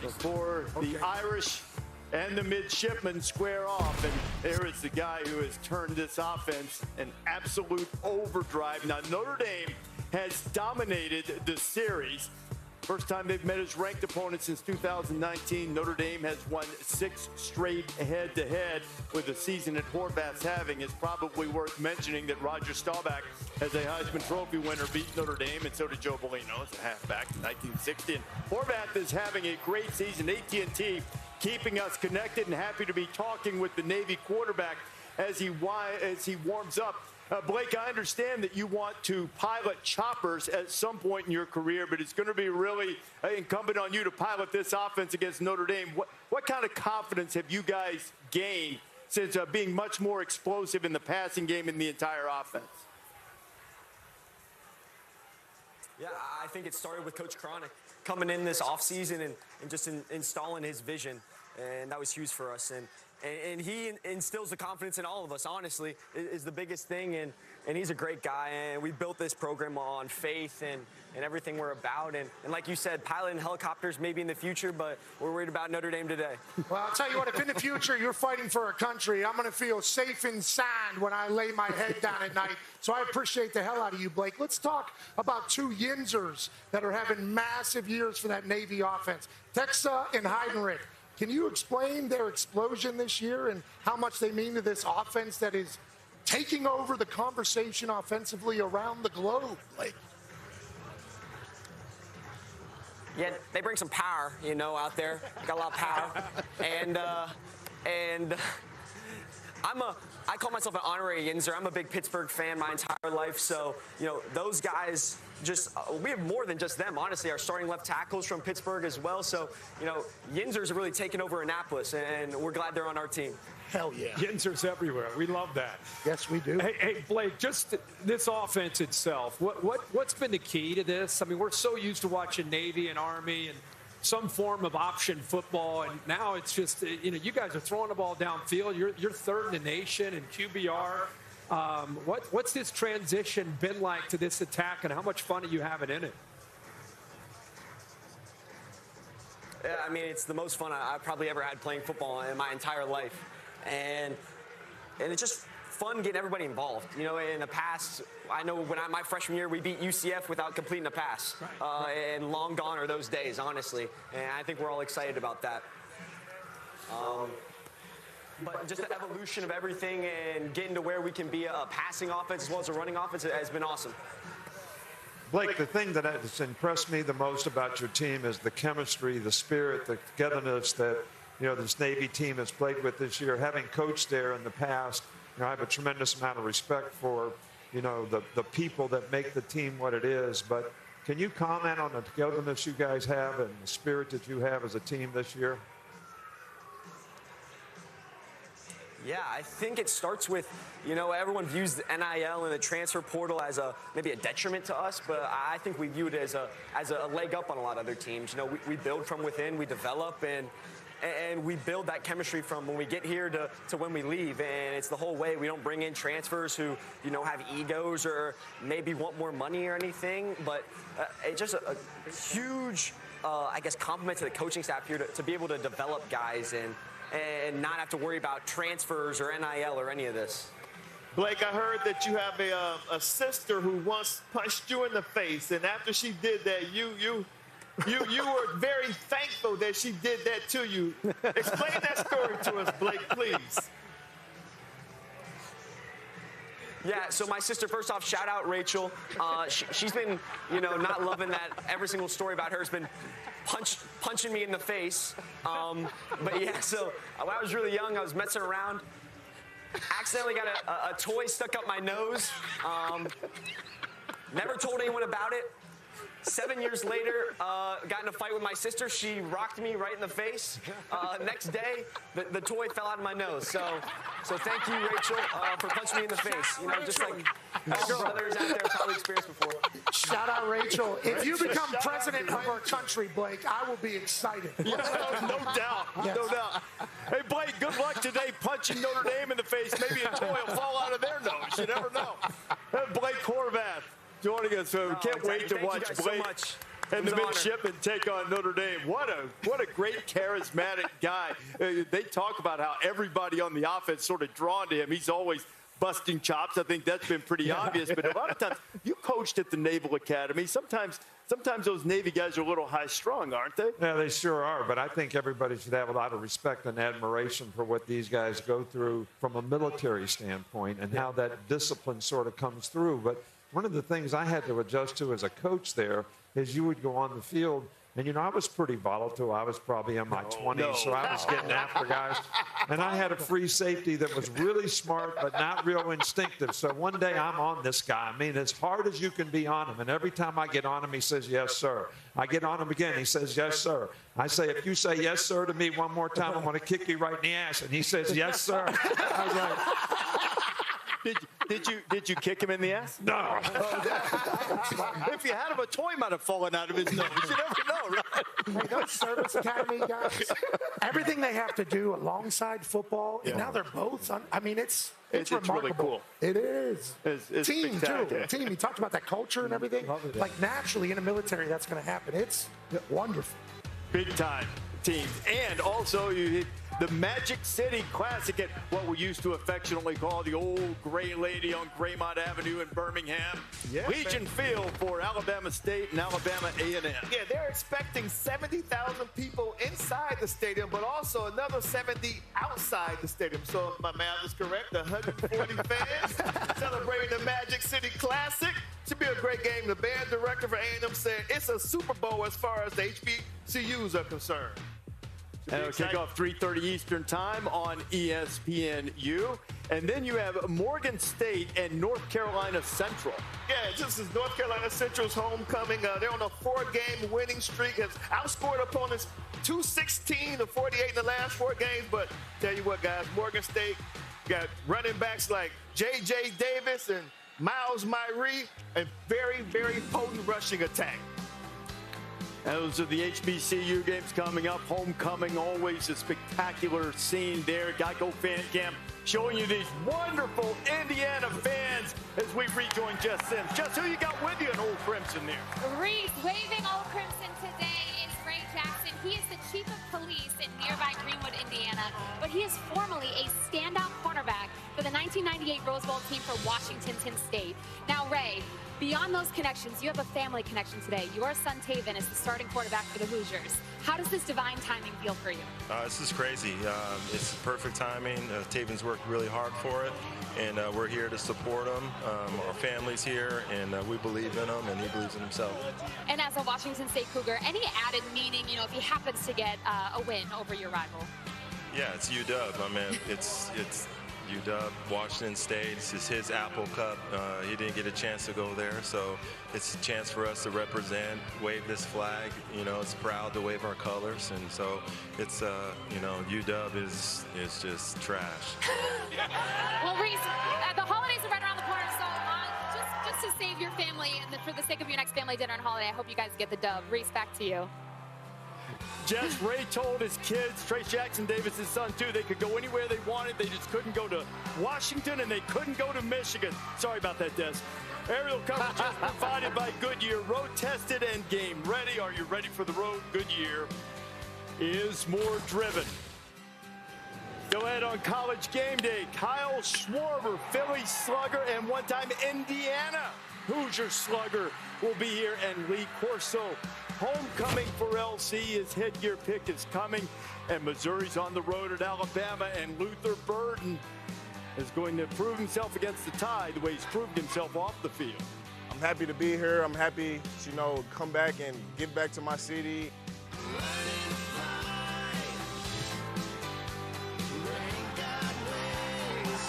before the Irish and the midshipmen square off. And there is the guy who has turned this offense an absolute overdrive. Now, Notre Dame has dominated the series. First time they've met as ranked opponents since 2019. Notre Dame has won 6 straight head-to-head, with the season that Horvath's having. It's probably worth mentioning that Roger Staubach, as a Heisman Trophy winner, beat Notre Dame, and so did Joe Bellino as a halfback in 1960. And Horvath is having a great season. AT&T keeping us connected, and happy to be talking with the Navy quarterback as he warms up. Blake, I understand that you want to pilot choppers at some point in your career, but it's going to be really incumbent on you to pilot this offense against Notre Dame. What kind of confidence have you guys gained since being much more explosive in the passing game in the entire offense? Yeah, I think it started with Coach Cronic coming in this offseason and just installing his vision, and that was huge for us. And he instills the confidence in all of us, honestly, is the biggest thing. And he's a great guy. And we built this program on faith and everything we're about. And like you said, piloting helicopters maybe in the future, but we're worried about Notre Dame today. Well, I'll tell you what, if in the future you're fighting for a country, I'm going to feel safe and sound when I lay my head down at night. So I appreciate the hell out of you, Blake. Let's talk about 2 Yinzers that are having massive years for that Navy offense, Texa and Heidenreich. Can you explain their explosion this year and how much they mean to this offense that is taking over the conversation offensively around the globe? Like, yeah, they bring some power, out there. Got a lot of power. And I call myself an honorary Yinzer. I'm a big Pittsburgh fan my entire life. So, those guys we have more than just them, honestly. Our starting left tackles from Pittsburgh as well. So, Yinzers are really taking over Annapolis, and we're glad they're on our team. Hell yeah. Yinzers everywhere. We love that. Yes, we do. Hey, Blake, just this offense itself, what's been the key to this? I mean, we're so used to watching Navy and Army and some form of option football, and now it's just, you guys are throwing the ball downfield. You're third in the nation in QBR. What's this transition been like to this attack, and how much fun are you having in it? Yeah, I mean, it's the most fun I've probably ever had playing football in my entire life. And it just fun getting everybody involved. You know, in the past, I know when my freshman year, we beat UCF without completing a pass. And long gone are those days, honestly. And I think we're all excited about that. But just the evolution of everything and getting to where we can be a passing offense as well as a running offense has been awesome. Blake, the thing that has impressed me the most about your team is the chemistry, the spirit, the togetherness that, you know, this Navy team has played with this year. Having coached there in the past, you know, I have a tremendous amount of respect for, you know, the people that make the team what it is. But can you comment on the togetherness you guys have and the spirit that you have as a team this year? Yeah, I think it starts with, you know, everyone views the NIL and the transfer portal as maybe a detriment to us, but I think we view it as a leg up on a lot of other teams. You know, we build from within, we develop, and we build that chemistry from when we get here to when we leave. And it's the whole way. We don't bring in transfers who, you know, have egos or maybe want more money or anything, but it's just a huge, I guess, compliment to the coaching staff here to be able to develop guys and not have to worry about transfers or NIL or any of this. Blake, I heard that you have a sister who once punched you in the face, and after she did that, you were very thankful that she did that to you. Explain that story to us, Blake, please. Yeah, so my sister, first off, shout out Rachel. She's been, you know, not loving that every single story about her has been punching me in the face. But yeah, so when I was really young, I was messing around. Accidentally got a toy stuck up my nose. Never told anyone about it. 7 years later, got in a fight with my sister. She rocked me right in the face. Next day, the toy fell out of my nose. So thank you, Rachel, for punching me in the face. You know, just like others out there have probably experienced before. Shout out, Rachel. If you become president of our country, Blake, I will be excited. Yeah, no doubt. Yes. No doubt. Hey, Blake, good luck today punching Notre Dame in the face. Maybe a toy will fall out of their nose. You never know. Blake Horvath joining us. So we can't wait to watch Blake and the midshipmen take on Notre Dame. What a great charismatic guy. They talk about how everybody on the offense sort of drawn to him. He's always busting chops. I think that's been pretty obvious. But a lot of times, you coached at the Naval Academy. Sometimes those Navy guys are a little high-strung, aren't they? Yeah, they sure are. But I think everybody should have a lot of respect and admiration for what these guys go through from a military standpoint and how that discipline sort of comes through. But one of the things I had to adjust to as a coach there is you would go on the field, and, you know, I was pretty volatile. I was probably in my 20s, so I was getting after guys. And I had a free safety that was really smart but not real instinctive. So one day I'm on this guy. I mean, as hard as you can be on him. And every time I get on him, he says, yes, sir. I get on him again. He says, yes, sir. I say, if you say yes, sir, to me one more time, I'm going to kick you right in the ass. And he says, yes, sir. I was like... Did you kick him in the ass? No. If you had him, a toy might have fallen out of his nose. You never know, right? Hey, those service academy guys, everything they have to do alongside football, and now they're both. I mean, it's remarkable. Really cool. It is. It's team too. Team. You talked about that culture and everything. Like naturally in the military, that's going to happen. It's wonderful. Big time teams, and also the Magic City Classic at what we used to affectionately call the old Gray Lady on Graymont Avenue in Birmingham. Yeah, Legion Field for Alabama State and Alabama A&M. Yeah, they're expecting 70,000 people inside the stadium, but also another 70 outside the stadium. So if my math is correct, 140 fans celebrating the Magic City Classic. Should be a great game. The band director for A&M said it's a Super Bowl as far as the HBCUs are concerned. And it'll kick off 3:30 Eastern Time on ESPNU. And then you have Morgan State and North Carolina Central. Yeah, this is North Carolina Central's homecoming. They're on a 4-game winning streak. Has outscored opponents 216 to 48 in the last 4 games. But tell you what, guys, Morgan State got running backs like J.J. Davis and Miles Myree, and very, very potent rushing attack. Those are the HBCU games coming up. Homecoming, always a spectacular scene there. Geico Fan Cam showing you these wonderful Indiana fans as we rejoin Jess Sims. Jess, who you got with you in Old Crimson there? Reese waving Old Crimson today is Ray Jackson. He is the chief of police in nearby Greenwood, Indiana, but he is formerly a standout cornerback for the the 1998 Rose Bowl team for Washington State. Now, Ray, beyond those connections, you have a family connection today. Your son Taven is the starting quarterback for the Hoosiers. How does this divine timing feel for you? This is crazy. It's perfect timing. Taven's worked really hard for it, and we're here to support him. Our family's here, and we believe in him, and he believes in himself. And as a Washington State Cougar, any added meaning, if he happens to get a win over your rival? Yeah, it's UW. I mean, it's UW, Washington State. This is his Apple Cup. He didn't get a chance to go there, so it's a chance for us to represent, wave this flag. It's proud to wave our colors, and so it's UW is just trash. Well, Reese, the holidays are right around the corner, so just to save your family and for the sake of your next family dinner and holiday, I hope you guys get the dub. Reese, back to you. Jess, Ray told his kids, Trace Jackson Davis, his son, too, they could go anywhere they wanted. They just couldn't go to Washington, and they couldn't go to Michigan. Sorry about that, Des. Aerial coverage is provided by Goodyear. Road tested and game ready. Are you ready for the road? Goodyear is more driven. Go ahead on College Game Day. Kyle Schwarber, Philly slugger, and one-time Indiana Hoosier slugger will be here, and Lee Corso. Homecoming for LC. His headgear pick is coming, and Missouri's on the road at Alabama, and Luther Burden is going to prove himself against the Tide the way he's proved himself off the field. I'm happy to be here. I'm happy to, come back and get back to my city.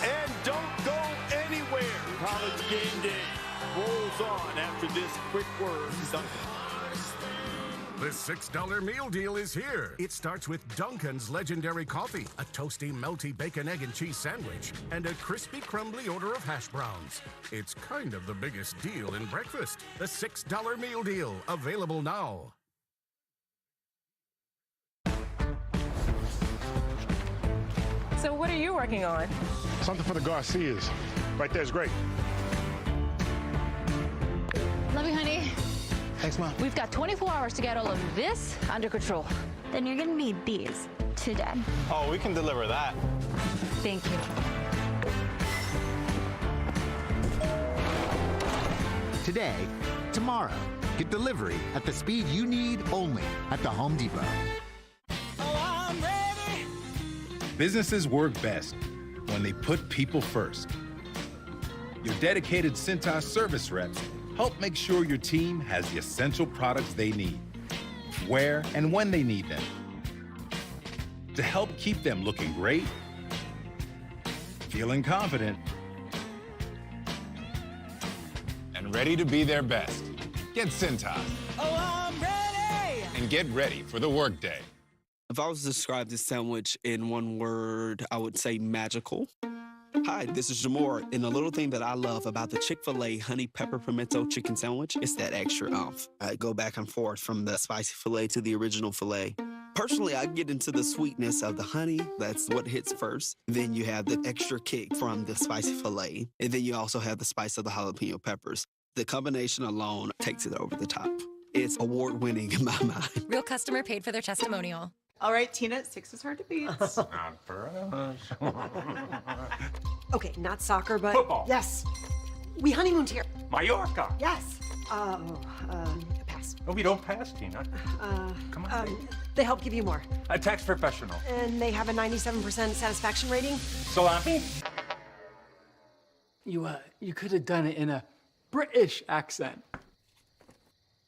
And don't go anywhere. College Game Day rolls on after this quick word. The $6 meal deal is here. It starts with Dunkin's legendary coffee, a toasty, melty bacon, egg, and cheese sandwich, and a crispy, crumbly order of hash browns. It's kind of the biggest deal in breakfast. The $6 meal deal, available now. So what are you working on? Something for the Garcias. Right there is great. Love you, honey. Thanks, Mom. We've got 24 hours to get all of this under control. Then you're gonna need these today. Oh, we can deliver that. Thank you. Today, tomorrow. Get delivery at the speed you need only at the Home Depot. Oh, I'm ready. Businesses work best when they put people first. Your dedicated Cintas service reps help make sure your team has the essential products they need, where and when they need them, to help keep them looking great, feeling confident, and ready to be their best. Get Cintas. Oh, I'm ready. And get ready for the workday. If I was to describe this sandwich in one word, I would say magical. Hi, this is Jamor, and the little thing that I love about the Chick-fil-A honey pepper pimento chicken sandwich is that extra oomph. I go back and forth from the spicy filet to the original filet. Personally, I get into the sweetness of the honey. That's what hits first. Then you have the extra kick from the spicy filet, and then you also have the spice of the jalapeno peppers. The combination alone takes it over the top. It's award-winning in my mind. Real customer paid for their testimonial. All right, Tina, 6 is hard to beat. Not for us. Okay, not soccer, but Football. Yes. We honeymooned here. Mallorca. Yes. Pass. No, we don't pass, Tina. Come on. They help give you more. A tax professional. And they have a 97% satisfaction rating. Salami. You could have done it in a British accent.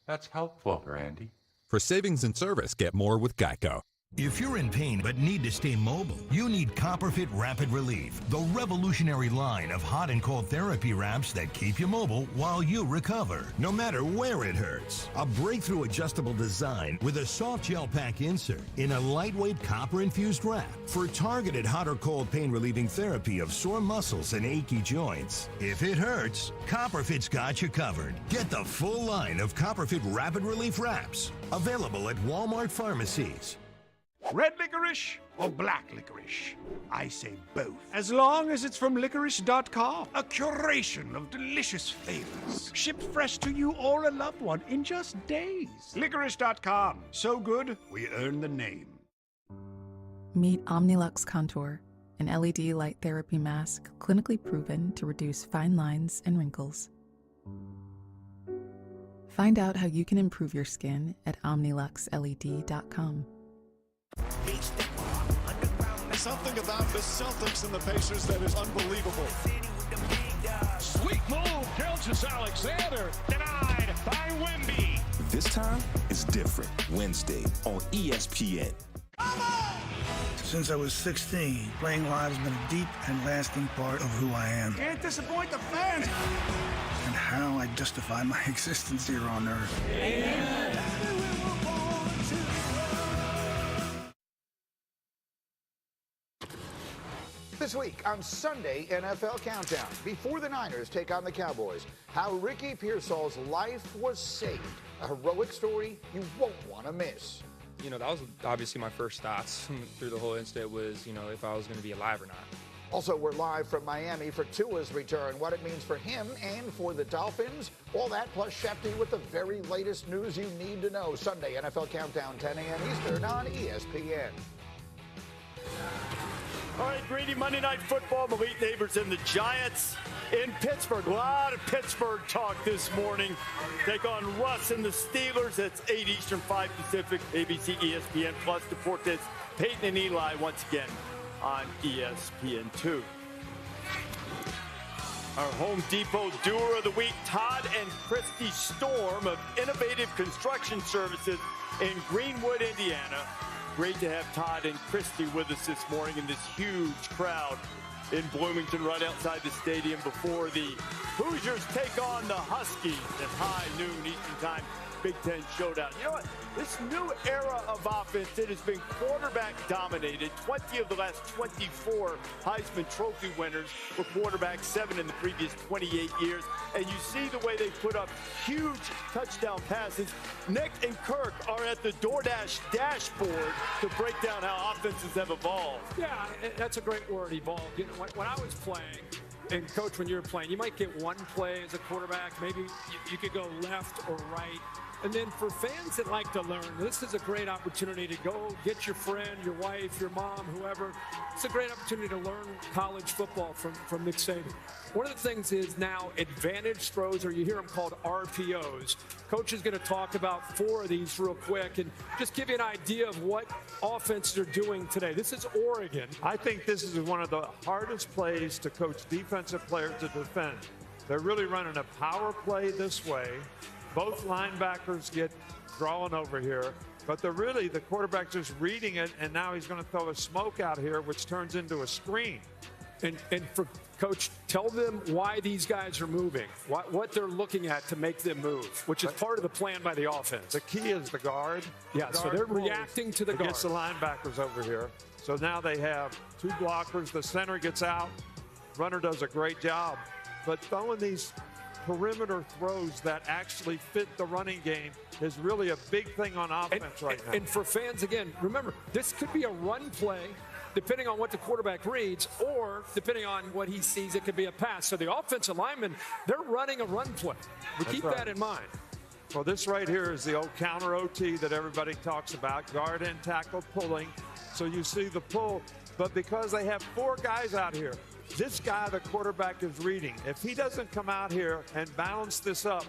That's helpful, Randy. For savings and service, get more with Geico. If you're in pain but need to stay mobile, you need CopperFit Rapid Relief, the revolutionary line of hot and cold therapy wraps that keep you mobile while you recover, no matter where it hurts. A breakthrough adjustable design with a soft gel pack insert in a lightweight copper-infused wrap for targeted hot or cold pain-relieving therapy of sore muscles and achy joints. If it hurts, CopperFit's got you covered. Get the full line of CopperFit Rapid Relief wraps, available at Walmart pharmacies. Red licorice or black licorice? I say both. As long as it's from licorice.com. A curation of delicious flavors. Shipped fresh to you or a loved one in just days. Licorice.com. So good, we earn the name. Meet Omnilux Contour, an LED light therapy mask clinically proven to reduce fine lines and wrinkles. Find out how you can improve your skin at OmniluxLED.com. Something about the Celtics and the Pacers that is unbelievable. Sweet move, Gilgeous Alexander, denied by Wemby. This time is different. Wednesday on ESPN. Since I was 16, playing live has been a deep and lasting part of who I am. Can't disappoint the fans. And how I justify my existence here on Earth. Amen. This week on Sunday NFL Countdown, before the Niners take on the Cowboys, how Ricky Pearsall's life was saved. A heroic story you won't want to miss. You know, that was obviously my first thoughts through the whole incident was, you know, if I was going to be alive or not. Also, we're live from Miami for Tua's return, what it means for him and for the Dolphins. All that plus Shefty with the very latest news you need to know. Sunday NFL Countdown, 10 a.m. Eastern on ESPN. All right, Greedy, Monday Night Football, Elite Neighbors and the Giants in Pittsburgh. A lot of Pittsburgh talk this morning. Take on Russ and the Steelers. That's 8 Eastern, 5 Pacific, ABC, ESPN Plus, Deportes, Peyton and Eli once again on ESPN2. Our Home Depot Doer of the Week, Todd and Christy Storm of Innovative Construction Services in Greenwood, Indiana. Great to have Todd and Christy with us this morning in this huge crowd in Bloomington right outside the stadium before the Hoosiers take on the Huskies at high noon Eastern Time. Big Ten showdown. You know what? This new era of offense, it has been quarterback dominated. 20 of the last 24 Heisman Trophy winners were quarterbacks, 7 in the previous 28 years. And you see the way they put up huge touchdown passes. Nick and Kirk are at the DoorDash dashboard to break down how offenses have evolved. Yeah, that's a great word, evolved. You know, when I was playing, and Coach, when you were playing, you might get one play as a quarterback. Maybe you could go left or right. And then for fans that like to learn, this is a great opportunity to go get your friend, your wife, your mom, whoever. It's a great opportunity to learn college football from Nick Saban. One of the things is now advantage throws, or you hear them called RPOs. Coach is going to talk about 4 of these real quick and just give you an idea of what offenses are doing today. This is Oregon. I think this is one of the hardest plays to coach defensive players to defend. They're really running a power play this way. Both linebackers get drawn over here, but the quarterback's just reading it, and now he's going to throw a smoke out here, which turns into a screen. And for Coach, tell them why these guys are moving, what they're looking at to make them move, which is part of the plan by the offense. The key is the guard. Yeah, so they're reacting to the guard. Gets the linebackers over here. So now they have 2 blockers. The center gets out. Runner does a great job. But throwing these perimeter throws that actually fit the running game is really a big thing on offense right now. And for fans, again, remember, this could be a run play, depending on what the quarterback reads, or depending on what he sees, it could be a pass. So the offensive linemen, they're running a run play. Keep that in mind. Well, this right here is the old counter OT that everybody talks about, guard and tackle pulling. So you see the pull, but because they have 4 guys out here, this guy, the quarterback, is reading. If he doesn't come out here and balance this up,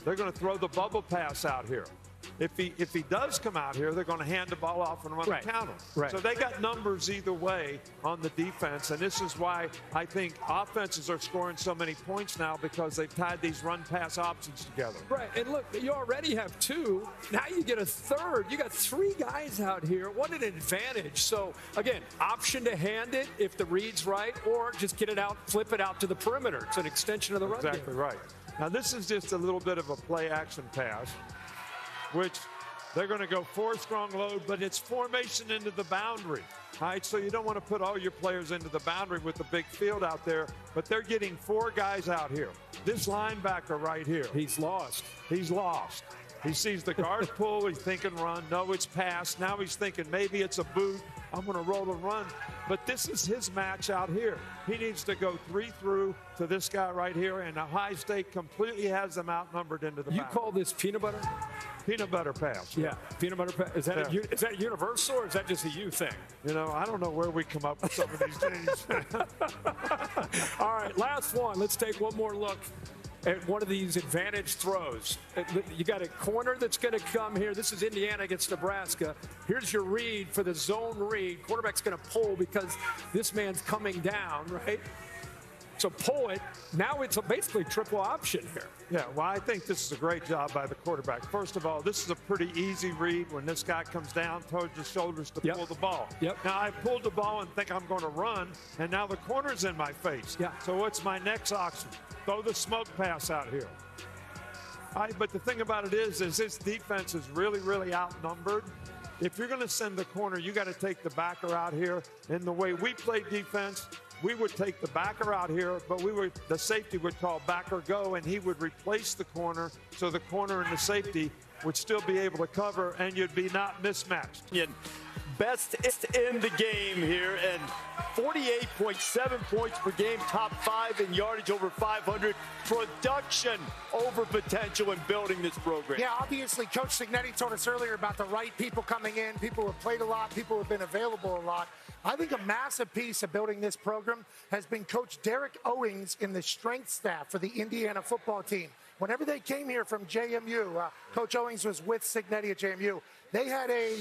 they're going to throw the bubble pass out here. If he does come out here, they're going to hand the ball off and run a counter. Right. So they got numbers either way on the defense, and this is why I think offenses are scoring so many points now, because they've tied these run-pass options together. Right, and look, you already have 2. Now you get a third. You got 3 guys out here. What an advantage. So, again, option to hand it if the read's right, or just get it out, flip it out to the perimeter. It's an extension of the run game. Exactly right. Now, this is just a little bit of a play-action pass, which they're going to go 4 strong load, but it's formation into the boundary. All right, so you don't want to put all your players into the boundary with the big field out there, but they're getting 4 guys out here. This linebacker right here. He's lost. He's lost. He sees the guard pull, he's thinking run. No, it's pass. Now he's thinking maybe it's a boot. I'm going to roll and run. But this is his match out here. He needs to go 3 through to this guy right here, and Ohio State completely has them outnumbered into the boundary. You call this peanut butter? Peanut butter pass. Yeah, peanut butter pass. Is that universal or is that just a you thing? You know, I don't know where we come up with some of these things. All right, last one. Let's take one more look at one of these advantage throws. You got a corner that's going to come here. This is Indiana against Nebraska. Here's your read for the zone read. Quarterback's going to pull because this man's coming down, right? So pull it. Now it's basically triple option here. Yeah, well, I think this is a great job by the quarterback. First of all, this is a pretty easy read when this guy comes down towards his shoulders to pull the ball. Now, I pulled the ball and think I'm going to run, and now the corner's in my face. So what's my next option? Throw the smoke pass out here. But the thing about it is this defense is really, really outnumbered. If you're going to send the corner, you got to take the backer out here. And the way we play defense, we would take the backer out here, but the safety would call backer go, and he would replace the corner, so the corner and the safety would still be able to cover, and you'd be not mismatched. Best in the game here, and 48.7 points per game, top 5 in yardage over 500. Production over potential in building this program. Yeah, obviously, Coach Cignetti told us earlier about the right people coming in, people who have played a lot, people who have been available a lot. I think a massive piece of building this program has been Coach Derek Owings in the strength staff for the Indiana football team. Whenever they came here from JMU, Coach Owings was with Cignetti at JMU, they had a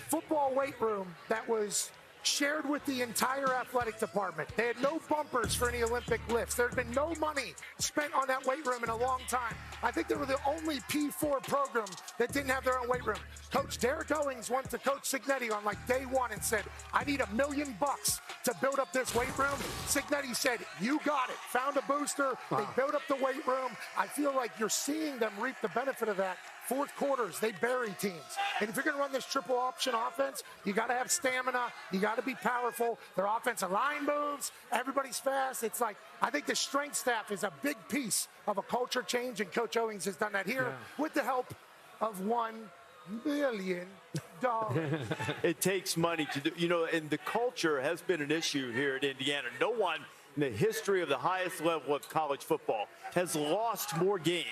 football weight room that was shared with the entire athletic department. They had no bumpers for any Olympic lifts. There had been no money spent on that weight room in a long time. I think they were the only P4 program that didn't have their own weight room. Coach Derek Owings went to Coach Cignetti on like day one and said, I need $1 million to build up this weight room. Cignetti said, you got it. Found a booster. They built up the weight room. I feel like you're seeing them reap the benefit of that. Fourth quarters, they bury teams. And if you're going to run this triple option offense, you got to have stamina. You got to be powerful. Their offensive line moves. Everybody's fast. It's like, I think the strength staff is a big piece of a culture change, and Coach Owings has done that here with the help of $1 million. It takes money to do, and the culture has been an issue here at Indiana. No one in the history of the highest level of college football has lost more games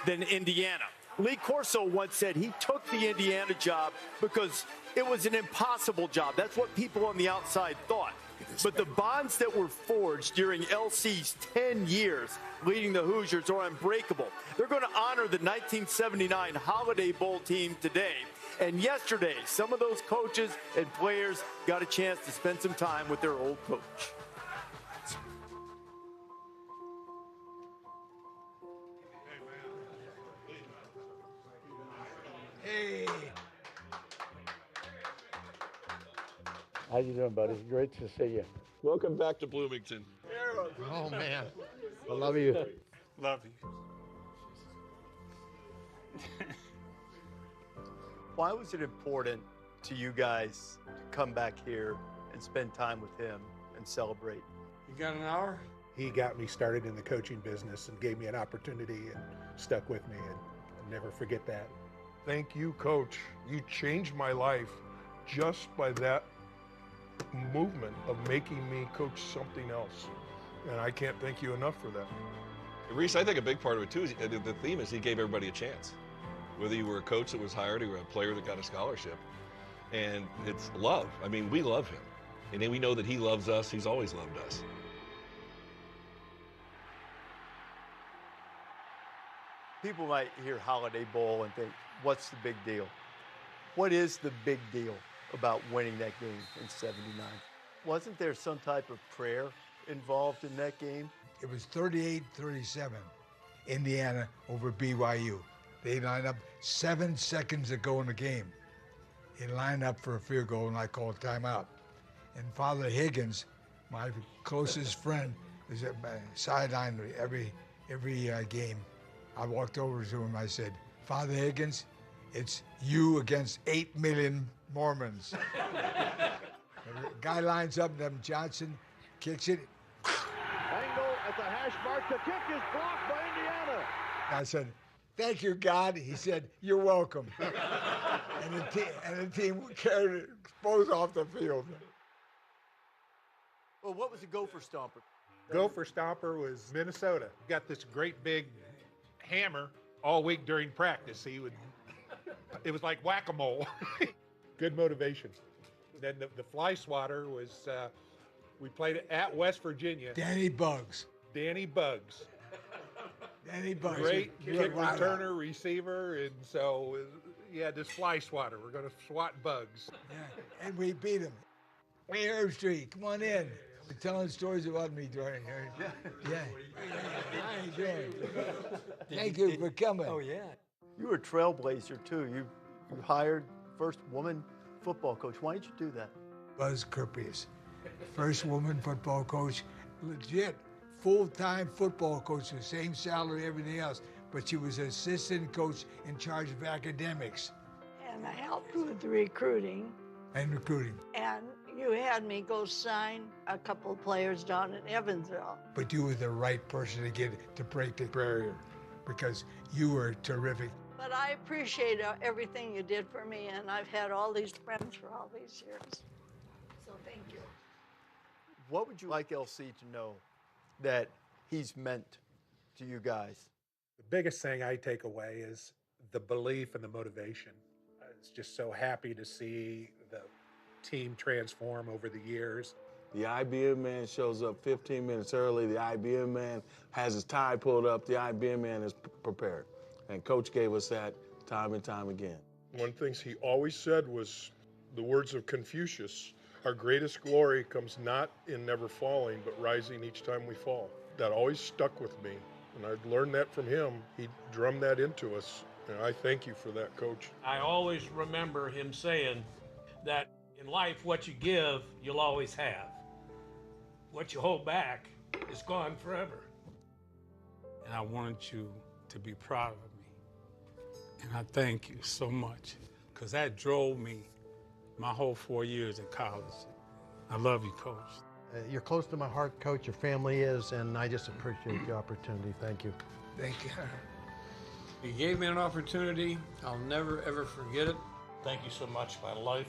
than Indiana. Lee Corso once said he took the Indiana job because it was an impossible job. That's what people on the outside thought. But the bonds that were forged during LC's 10 years leading the Hoosiers are unbreakable. They're going to honor the 1979 Holiday Bowl team today. And yesterday, some of those coaches and players got a chance to spend some time with their old coach. Hey. How you doing, buddy? Great to see you. Welcome back to Bloomington. Oh, man. I love you. Love you. Why was it important to you guys to come back here and spend time with him and celebrate? You got an hour? He got me started in the coaching business and gave me an opportunity and stuck with me, and I'll never forget that. Thank you, Coach. You changed my life just by that movement of making me coach something else. And I can't thank you enough for that. Reese, I think a big part of it too is the theme is he gave everybody a chance. Whether you were a coach that was hired or a player that got a scholarship. And it's love. I mean, we love him. And then we know that he loves us. He's always loved us. People might hear Holiday Bowl and think, what's the big deal? What is the big deal about winning that game in '79? Wasn't there some type of prayer involved in that game? It was 38-37, Indiana over BYU. They lined up 7 seconds to go in the game. He lined up for a field goal, and I called timeout. And Father Higgins, my closest friend, was at my sideline every game. I walked over to him. I said, Father Higgins, it's you against 8 million Mormons. The guy lines up, Devin Johnson kicks it. Angle at the hash mark. The kick is blocked by Indiana. I said, thank you, God. He said, you're welcome. and the team carried it both off the field. Well, what was the Gopher Stomper? Gopher Stomper was Minnesota. Got this great big hammer all week during practice. He would It was like whack-a-mole. Good motivation. Then the fly swatter was, we played it at West Virginia. Danny Bugs. Danny Bugs. Danny Bugs. Great kick returner, receiver, and so, yeah, this fly swatter. We're going to swat bugs. Yeah, and we beat him. Hey, Herb Street, come on in. We're telling stories about me during here. Yeah. How you doing? Thank you for coming. Oh, yeah. You were a trailblazer, too. You hired first woman football coach. Why did you do that? Buzz Kirpius, first woman football coach, legit full-time football coach, the same salary, everything else, but she was assistant coach in charge of academics. And I helped with the recruiting. And recruiting. And you had me go sign a couple of players down in Evansville. But you were the right person to break the barrier because you were terrific. But I appreciate everything you did for me, and I've had all these friends for all these years. So thank you. What would you like LC to know that he's meant to you guys? The biggest thing I take away is the belief and the motivation. I was just so happy to see the team transform over the years. The IBM man shows up 15 minutes early. The IBM man has his tie pulled up. The IBM man is prepared. And Coach gave us that time and time again. One of the things he always said was the words of Confucius, our greatest glory comes not in never falling, but rising each time we fall. That always stuck with me, and I learned that from him. He drummed that into us, and I thank you for that, Coach. I always remember him saying that in life, what you give, you'll always have. What you hold back is gone forever. And I wanted you to be proud of me. And I thank you so much, because that drove me my whole 4 years in college. I love you, Coach. You're close to my heart, Coach. Your family is, and I just appreciate the opportunity. Thank you. Thank you. You gave me an opportunity. I'll never, ever forget it. Thank you so much. My life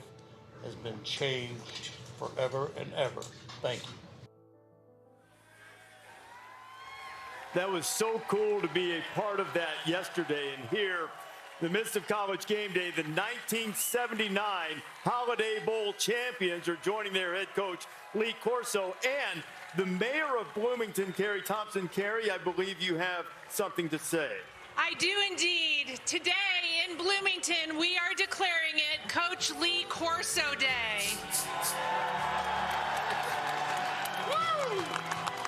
has been changed forever and ever. Thank you. That was so cool to be a part of that yesterday and here. In the midst of College Game Day, the 1979 Holiday Bowl champions are joining their head coach, Lee Corso, and the mayor of Bloomington, Carrie Thompson. Carrie, I believe you have something to say. I do indeed. Today in Bloomington, we are declaring it Coach Lee Corso Day. Woo!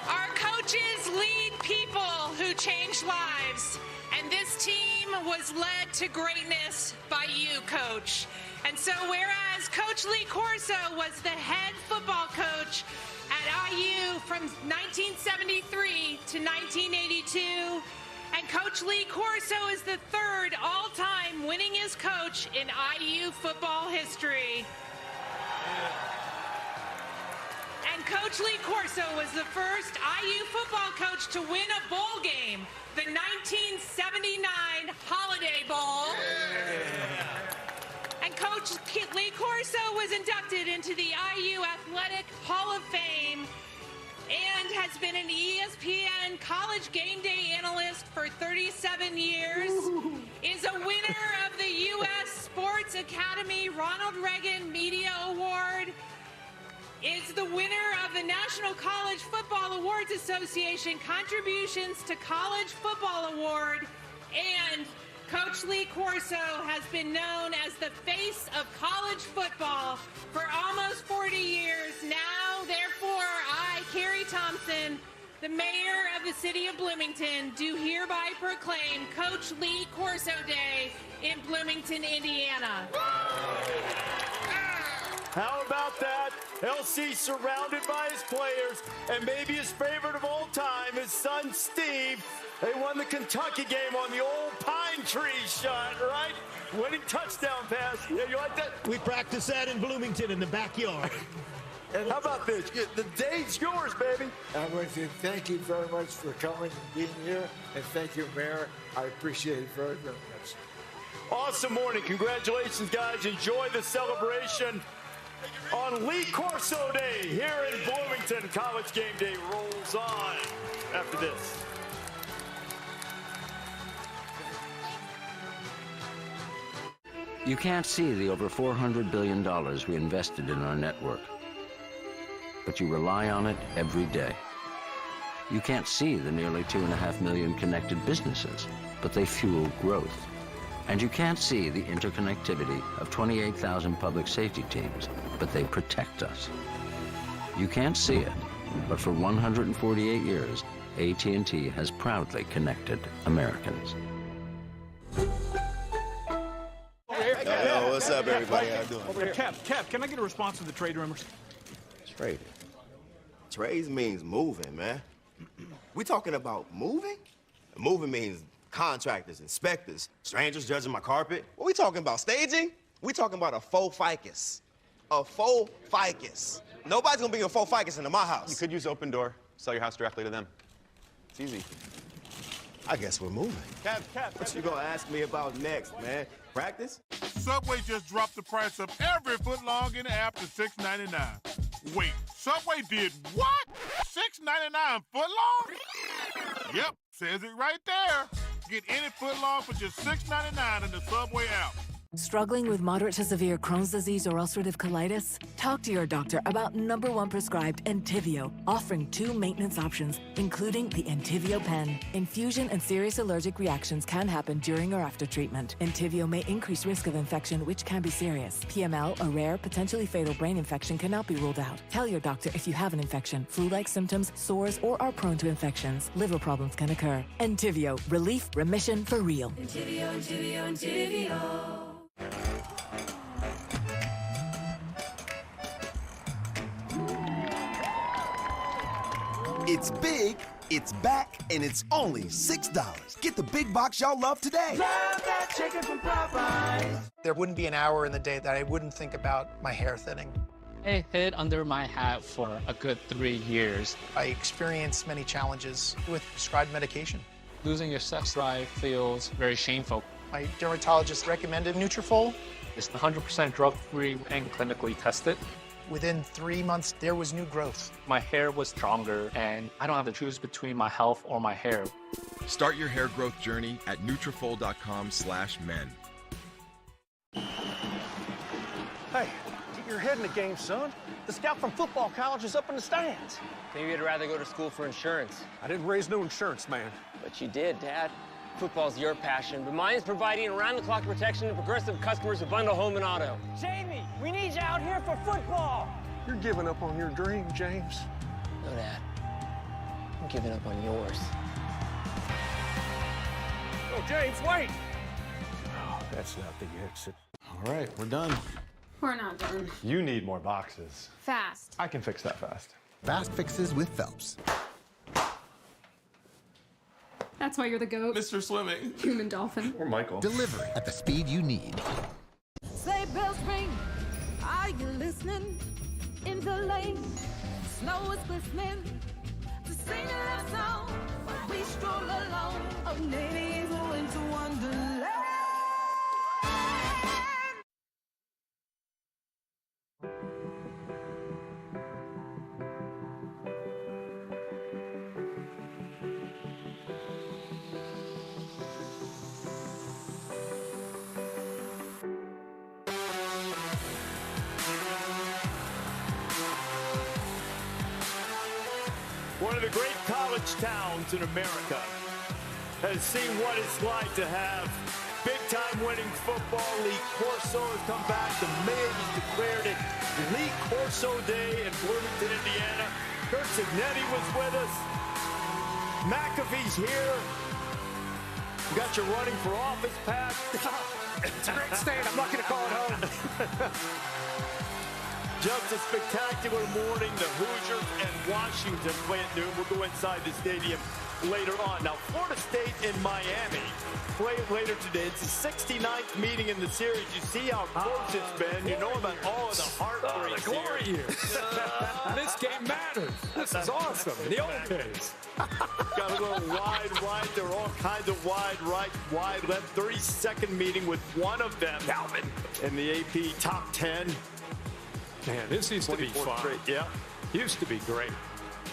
Our coaches lead people who change lives. And this team was led to greatness by you, Coach. And so whereas Coach Lee Corso was the head football coach at IU from 1973 to 1982, and Coach Lee Corso is the third all-time winningest coach in IU football history. And Coach Lee Corso was the first IU football coach to win a bowl game, the 1979 Holiday Bowl. And Coach Lee Corso was inducted into the IU Athletic Hall of Fame and has been an ESPN College Game Day analyst for 37 years, is a winner of the U.S. Sports Academy Ronald Reagan Media Award, is the winner of the National College Football Awards Association Contributions to College Football Award, and Coach Lee Corso has been known as the face of college football for almost 40 years. Now, therefore, I, Carrie Thompson, the mayor of the city of Bloomington, do hereby proclaim Coach Lee Corso Day in Bloomington, Indiana. How about that? LC surrounded by his players, and maybe his favorite of all time, his son Steve. They won the Kentucky game on the old pine tree shot, right? Winning touchdown pass. Yeah, you like that? We practice that in Bloomington in the backyard. And how about this? The day's yours, baby. I want to thank you very much for coming and being here, and thank you, Mayor. I appreciate it very, very much. Awesome morning. Congratulations, guys. Enjoy the celebration on Lee Corso Day here in Bloomington. College Game Day rolls on after this. You can't see the over $400 billion we invested in our network, but you rely on it every day. You can't see the nearly 2.5 million connected businesses, but they fuel growth. And you can't see the interconnectivity of 28,000 public safety teams, but they protect us. You can't see it, but for 148 years, AT&T has proudly connected Americans. Yo, what's up, everybody? How you doing? Over here. Kev, can I get a response to the trade rumors? Trade. Trades means moving, man. We talking about moving? Moving means contractors, inspectors, strangers judging my carpet. What we talking about? Staging? We talking about a faux ficus. A faux ficus. Nobody's gonna bring a faux ficus into my house. You could use Open Door, sell your house directly to them. It's easy. I guess we're moving. Kev. What you gonna ask me about next, man? Practice? Subway just dropped the price of every footlong in the app to $6.99. Wait, Subway did what? $6.99 footlong? Yep, says it right there. Get any footlong for just $6.99 in the Subway app. Struggling with moderate to severe Crohn's disease or ulcerative colitis? Talk to your doctor about #1 prescribed Entyvio, offering 2 maintenance options, including the Entyvio pen. Infusion and serious allergic reactions can happen during or after treatment. Entyvio may increase risk of infection, which can be serious. PML, a rare, potentially fatal brain infection, cannot be ruled out. Tell your doctor if you have an infection, flu-like symptoms, sores, or are prone to infections. Liver problems can occur. Entyvio, relief, remission for real. Entyvio. It's big, it's back, and it's only $6. Get the big box y'all love today. Love that chicken from Popeyes. There wouldn't be an hour in the day that I wouldn't think about my hair thinning. I hid under my hat for a good 3 years. I experienced many challenges with prescribed medication. Losing your sex drive feels very shameful. My dermatologist recommended Nutrafol. It's 100% drug-free and clinically tested. Within 3 months, there was new growth. My hair was stronger, and I don't have to choose between my health or my hair. Start your hair growth journey at Nutrafol.com/men. Hey, get your head in the game, son. The scout from football college is up in the stands. Maybe you'd rather go to school for insurance. I didn't raise no insurance, man. But you did, Dad. Football's your passion, but mine is providing around-the-clock protection to progressive customers who bundle home and auto. Jamie, we need you out here for football. You're giving up on your dream, James. No, Dad. I'm giving up on yours. Oh, James, wait! Oh, that's not the exit. All right, we're done. We're not done. You need more boxes. Fast. I can fix that fast. Fast fixes with Phelps. That's why you're the GOAT. Mr. Swimming. Human dolphin. Or Michael. Delivery at the speed you need. Sleigh bells ring. Are you listening? In the lane, snow is glistening. To sing a love song, we stroll along. A medieval winter wonderland. One of the great college towns in America has seen what it's like to have big-time winning football. Lee Corso has come back. The mayor has declared it Lee Corso Day in Bloomington, Indiana. Curt Cignetti was with us. McAfee's here. You got your running for office pass. It's a great state. I'm not going to call it home. Just a spectacular morning. The Hoosiers and Washington play at noon. We'll go inside the stadium later on. Now, Florida State and Miami play later today. It's the 69th meeting in the series. You see how close it's been. You know about all of the heartbreaks the glory years. This game matters. This is awesome. The old days. Got a little wide right. There are all kinds of wide right, wide left. 32nd meeting with one of them, Calvin, in the AP top 10. Man, this used to be fun. Straight. Yeah, used to be great.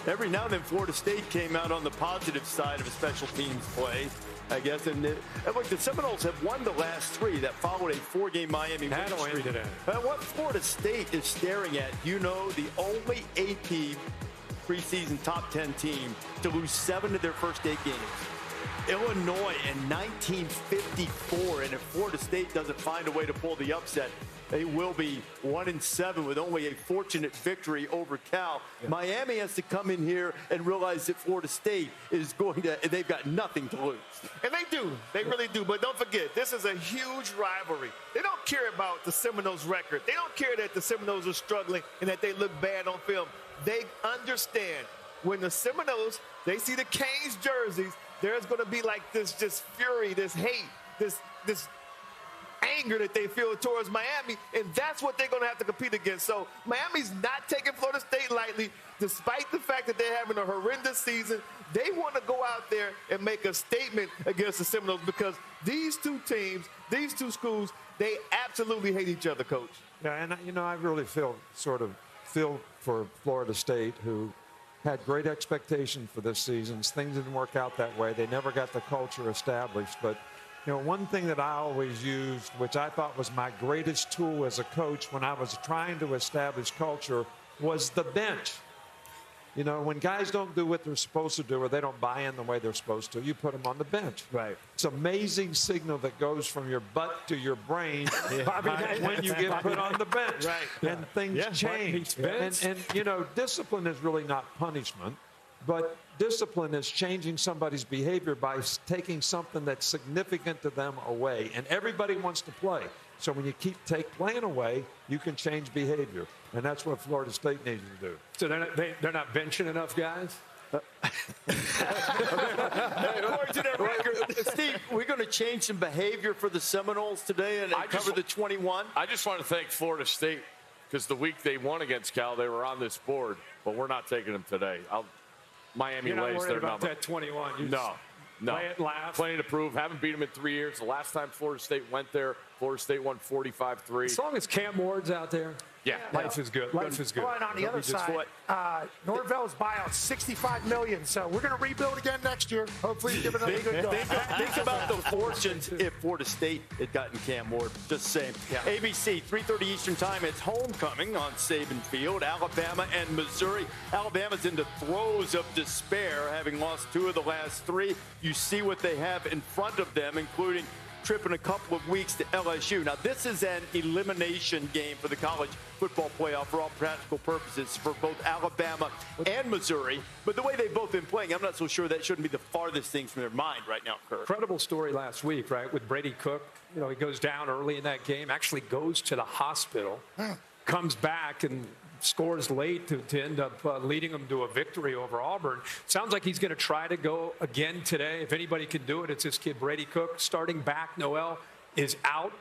Every now and then, Florida State came out on the positive side of a special teams play. I guess. And look, the Seminoles have won the last 3 that followed a 4-game Miami win streak. What Florida State is staring at, the only AP preseason top 10 team to lose 7 of their first 8 games. Illinois in 1954, and if Florida State doesn't find a way to pull the upset, they will be 1-7 with only a fortunate victory over Cal. Yeah. Miami has to come in here and realize that Florida State is they've got nothing to lose. And they do. They really do. But don't forget, this is a huge rivalry. They don't care about the Seminoles' record. They don't care that the Seminoles are struggling and that they look bad on film. They understand when the Seminoles, they see the Canes jerseys, there's going to be like this just fury, this hate, this anger that they feel towards Miami, and that's what they're going to have to compete against. So Miami's not taking Florida State lightly, despite the fact that they're having a horrendous season. They want to go out there and make a statement against the Seminoles because these two teams, these two schools, they absolutely hate each other, Coach. Yeah, and, I really feel for Florida State, who had great expectations for this season. Things didn't work out that way. They never got the culture established. But, one thing that I always used, which I thought was my greatest tool as a coach when I was trying to establish culture, was the bench. When guys don't do what they're supposed to do or they don't buy in the way they're supposed to, you put them on the bench. Right. It's an amazing signal that goes from your butt to your brain when you get put on the bench. Right. And things change. And discipline is really not punishment, but discipline is changing somebody's behavior by taking something that's significant to them away. And everybody wants to play. So when you take playing away, you can change behavior. And that's what Florida State needs to do. So they're not benching enough guys? According to their record, Steve, we're going to change some behavior for the Seminoles today and cover the 21. I just want to thank Florida State because the week they won against Cal, they were on this board, but we're not taking them today. Miami lays their number. That 21. No. Play it, laugh. Plenty to prove. Haven't beat them in 3 years. The last time Florida State went there, Florida State won 45-3. As long as Cam Ward's out there, life is good. Life is good. Well, and on the other side, Norvell's buyout $65 million. So we're going to rebuild again next year. Hopefully, give it another good go. Think about the fortunes if Florida State had gotten Cam Ward. Just saying. Yeah. ABC, 3:30 Eastern Time. It's homecoming on Saban Field. Alabama and Missouri. Alabama's in the throes of despair, having lost 2 of the last 3. You see what they have in front of them, including trip in a couple of weeks to LSU. Now, this is an elimination game for the college football playoff for all practical purposes for both Alabama and Missouri. But the way they've both been playing, I'm not so sure that shouldn't be the farthest thing from their mind right now, Kirk. Incredible story last week, right, with Brady Cook. He goes down early in that game, actually goes to the hospital, comes back and scores late to end up leading them to a victory over Auburn. Sounds like he's going to try to go again today. If anybody can do it, it's this kid Brady Cook. Starting back, Noel is out.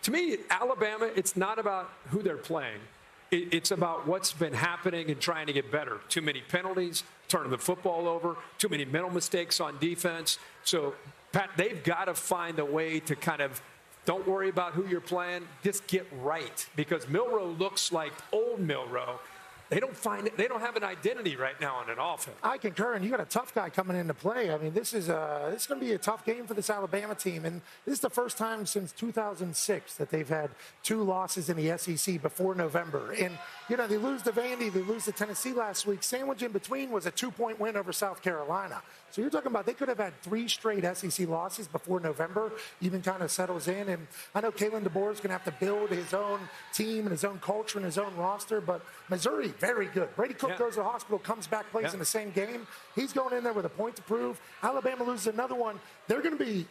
To me, Alabama, it's not about who they're playing. It's about what's been happening and trying to get better. Too many penalties, turning the football over, too many mental mistakes on defense. So, Pat, they've got to find a way to kind of don't worry about who you're playing. Just get right. Because Milroe looks like old Milroe. They don't have an identity right now on an offense. I concur, and you got a tough guy coming into play. I mean, this is going to be a tough game for this Alabama team, and this is the first time since 2006 that they've had 2 losses in the SEC before November. And they lose to Vandy, they lose to Tennessee last week. Sandwich in between was a 2-point win over South Carolina. So you're talking about they could have had 3 straight SEC losses before November even kind of settles in. And I know Kalen DeBoer is going to have to build his own team and his own culture and his own roster, but Missouri, very good. Brady Cook goes to the hospital, comes back, plays in the same game. He's going in there with a point to prove. Alabama loses another one. They're going to be,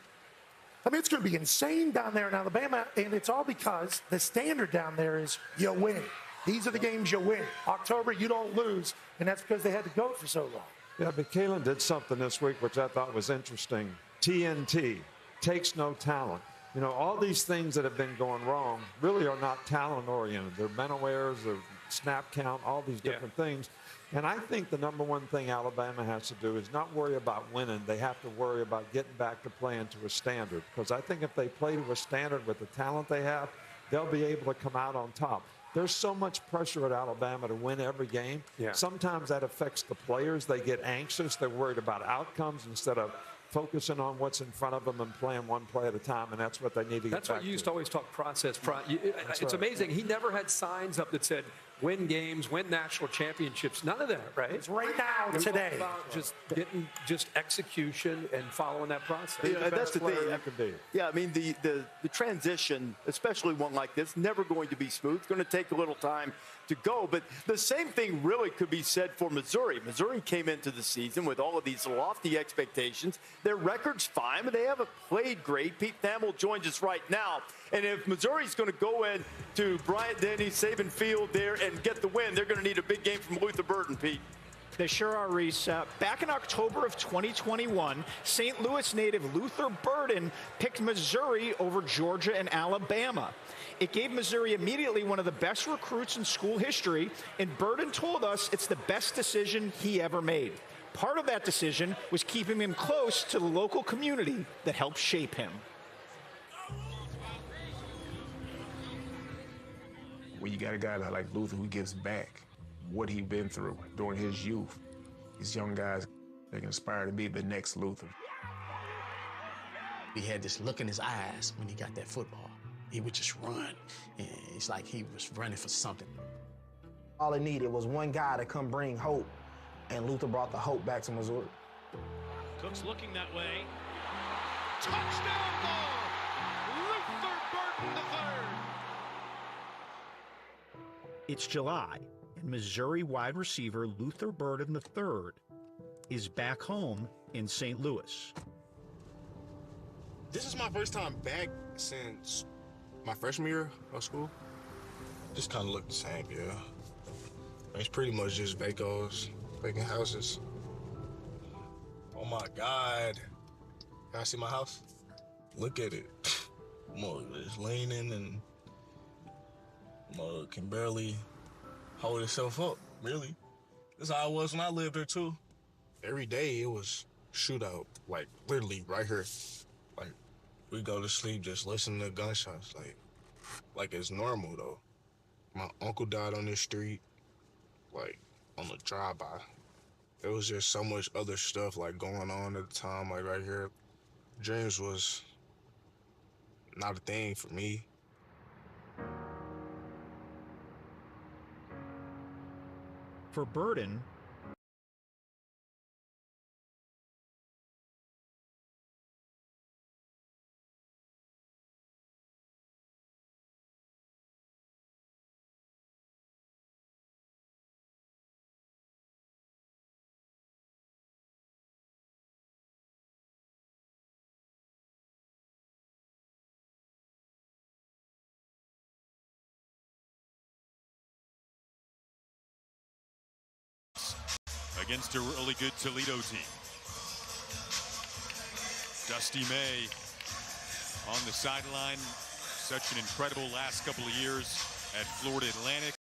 it's going to be insane down there in Alabama, and it's all because the standard down there is you win. These are the games you win. October, you don't lose, and that's because they had to go for so long. Yeah, but Kalen did something this week which I thought was interesting. TNT, takes no talent. All these things that have been going wrong really are not talent-oriented. They're mental errors, they're snap count, all these different things. And I think the number one thing Alabama has to do is not worry about winning. They have to worry about getting back to playing to a standard. Because I think if they play to a standard with the talent they have, they'll be able to come out on top. There's so much pressure at Alabama to win every game. Yeah. Sometimes that affects the players. They get anxious. They're worried about outcomes instead of focusing on what's in front of them and playing one play at a time, and that's what they need to get That's back why you used to always talk process. It's right. amazing. He never had signs up that said win games, win national championships. None of that, right? It's right now, It was all today. about just execution and following that process. Yeah, that's the thing. You can be. Yeah, I mean, the transition, especially one like this, never going to be smooth. It's going to take a little time to go. But the same thing really could be said for Missouri. Missouri came into the season with all of these lofty expectations. Their record's fine, but they haven't played great. Pete Thamel joins us right now. And if Missouri's going to go into Bryant-Denny, Saban Field there and get the win, they're going to need a big game from Luther Burden, Pete. They sure are, Reese. Back in October of 2021, St. Louis native Luther Burden picked Missouri over Georgia and Alabama. It gave Missouri immediately one of the best recruits in school history, and Burden told us it's the best decision he ever made. Part of that decision was keeping him close to the local community that helped shape him. When you got a guy like Luther who gives back what he's been through during his youth, these young guys, they can aspire to be the next Luther. He had this look in his eyes when he got that football. He would just run, and it's like he was running for something. All it needed was one guy to come bring hope, and Luther brought the hope back to Missouri. Cook's looking that way. Touchdown ball! Luther Burden III. It's July, and Missouri wide receiver Luther Burden III is back home in St. Louis. This is my first time back since my freshman year of school. Just kind of look the same, yeah. It's pretty much just vacant houses. Oh my God. Can I see my house? Look at it. Mug is leaning and Mug can barely hold itself up, really. That's how I was when I lived there too. Every day it was shootout, like literally right here. Like we go to sleep just listening to gunshots, like it's normal though. My uncle died on this street, like on the drive-by. There was just so much other stuff like going on at the time, like right here. Dreams was not a thing for me. For Burden, against a really good Toledo team. Dusty May on the sideline. Such an incredible last couple of years at Florida Atlantic.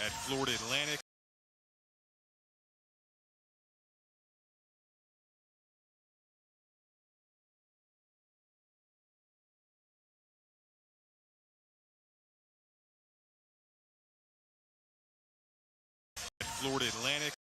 at Florida Atlantic. Florida Atlantic.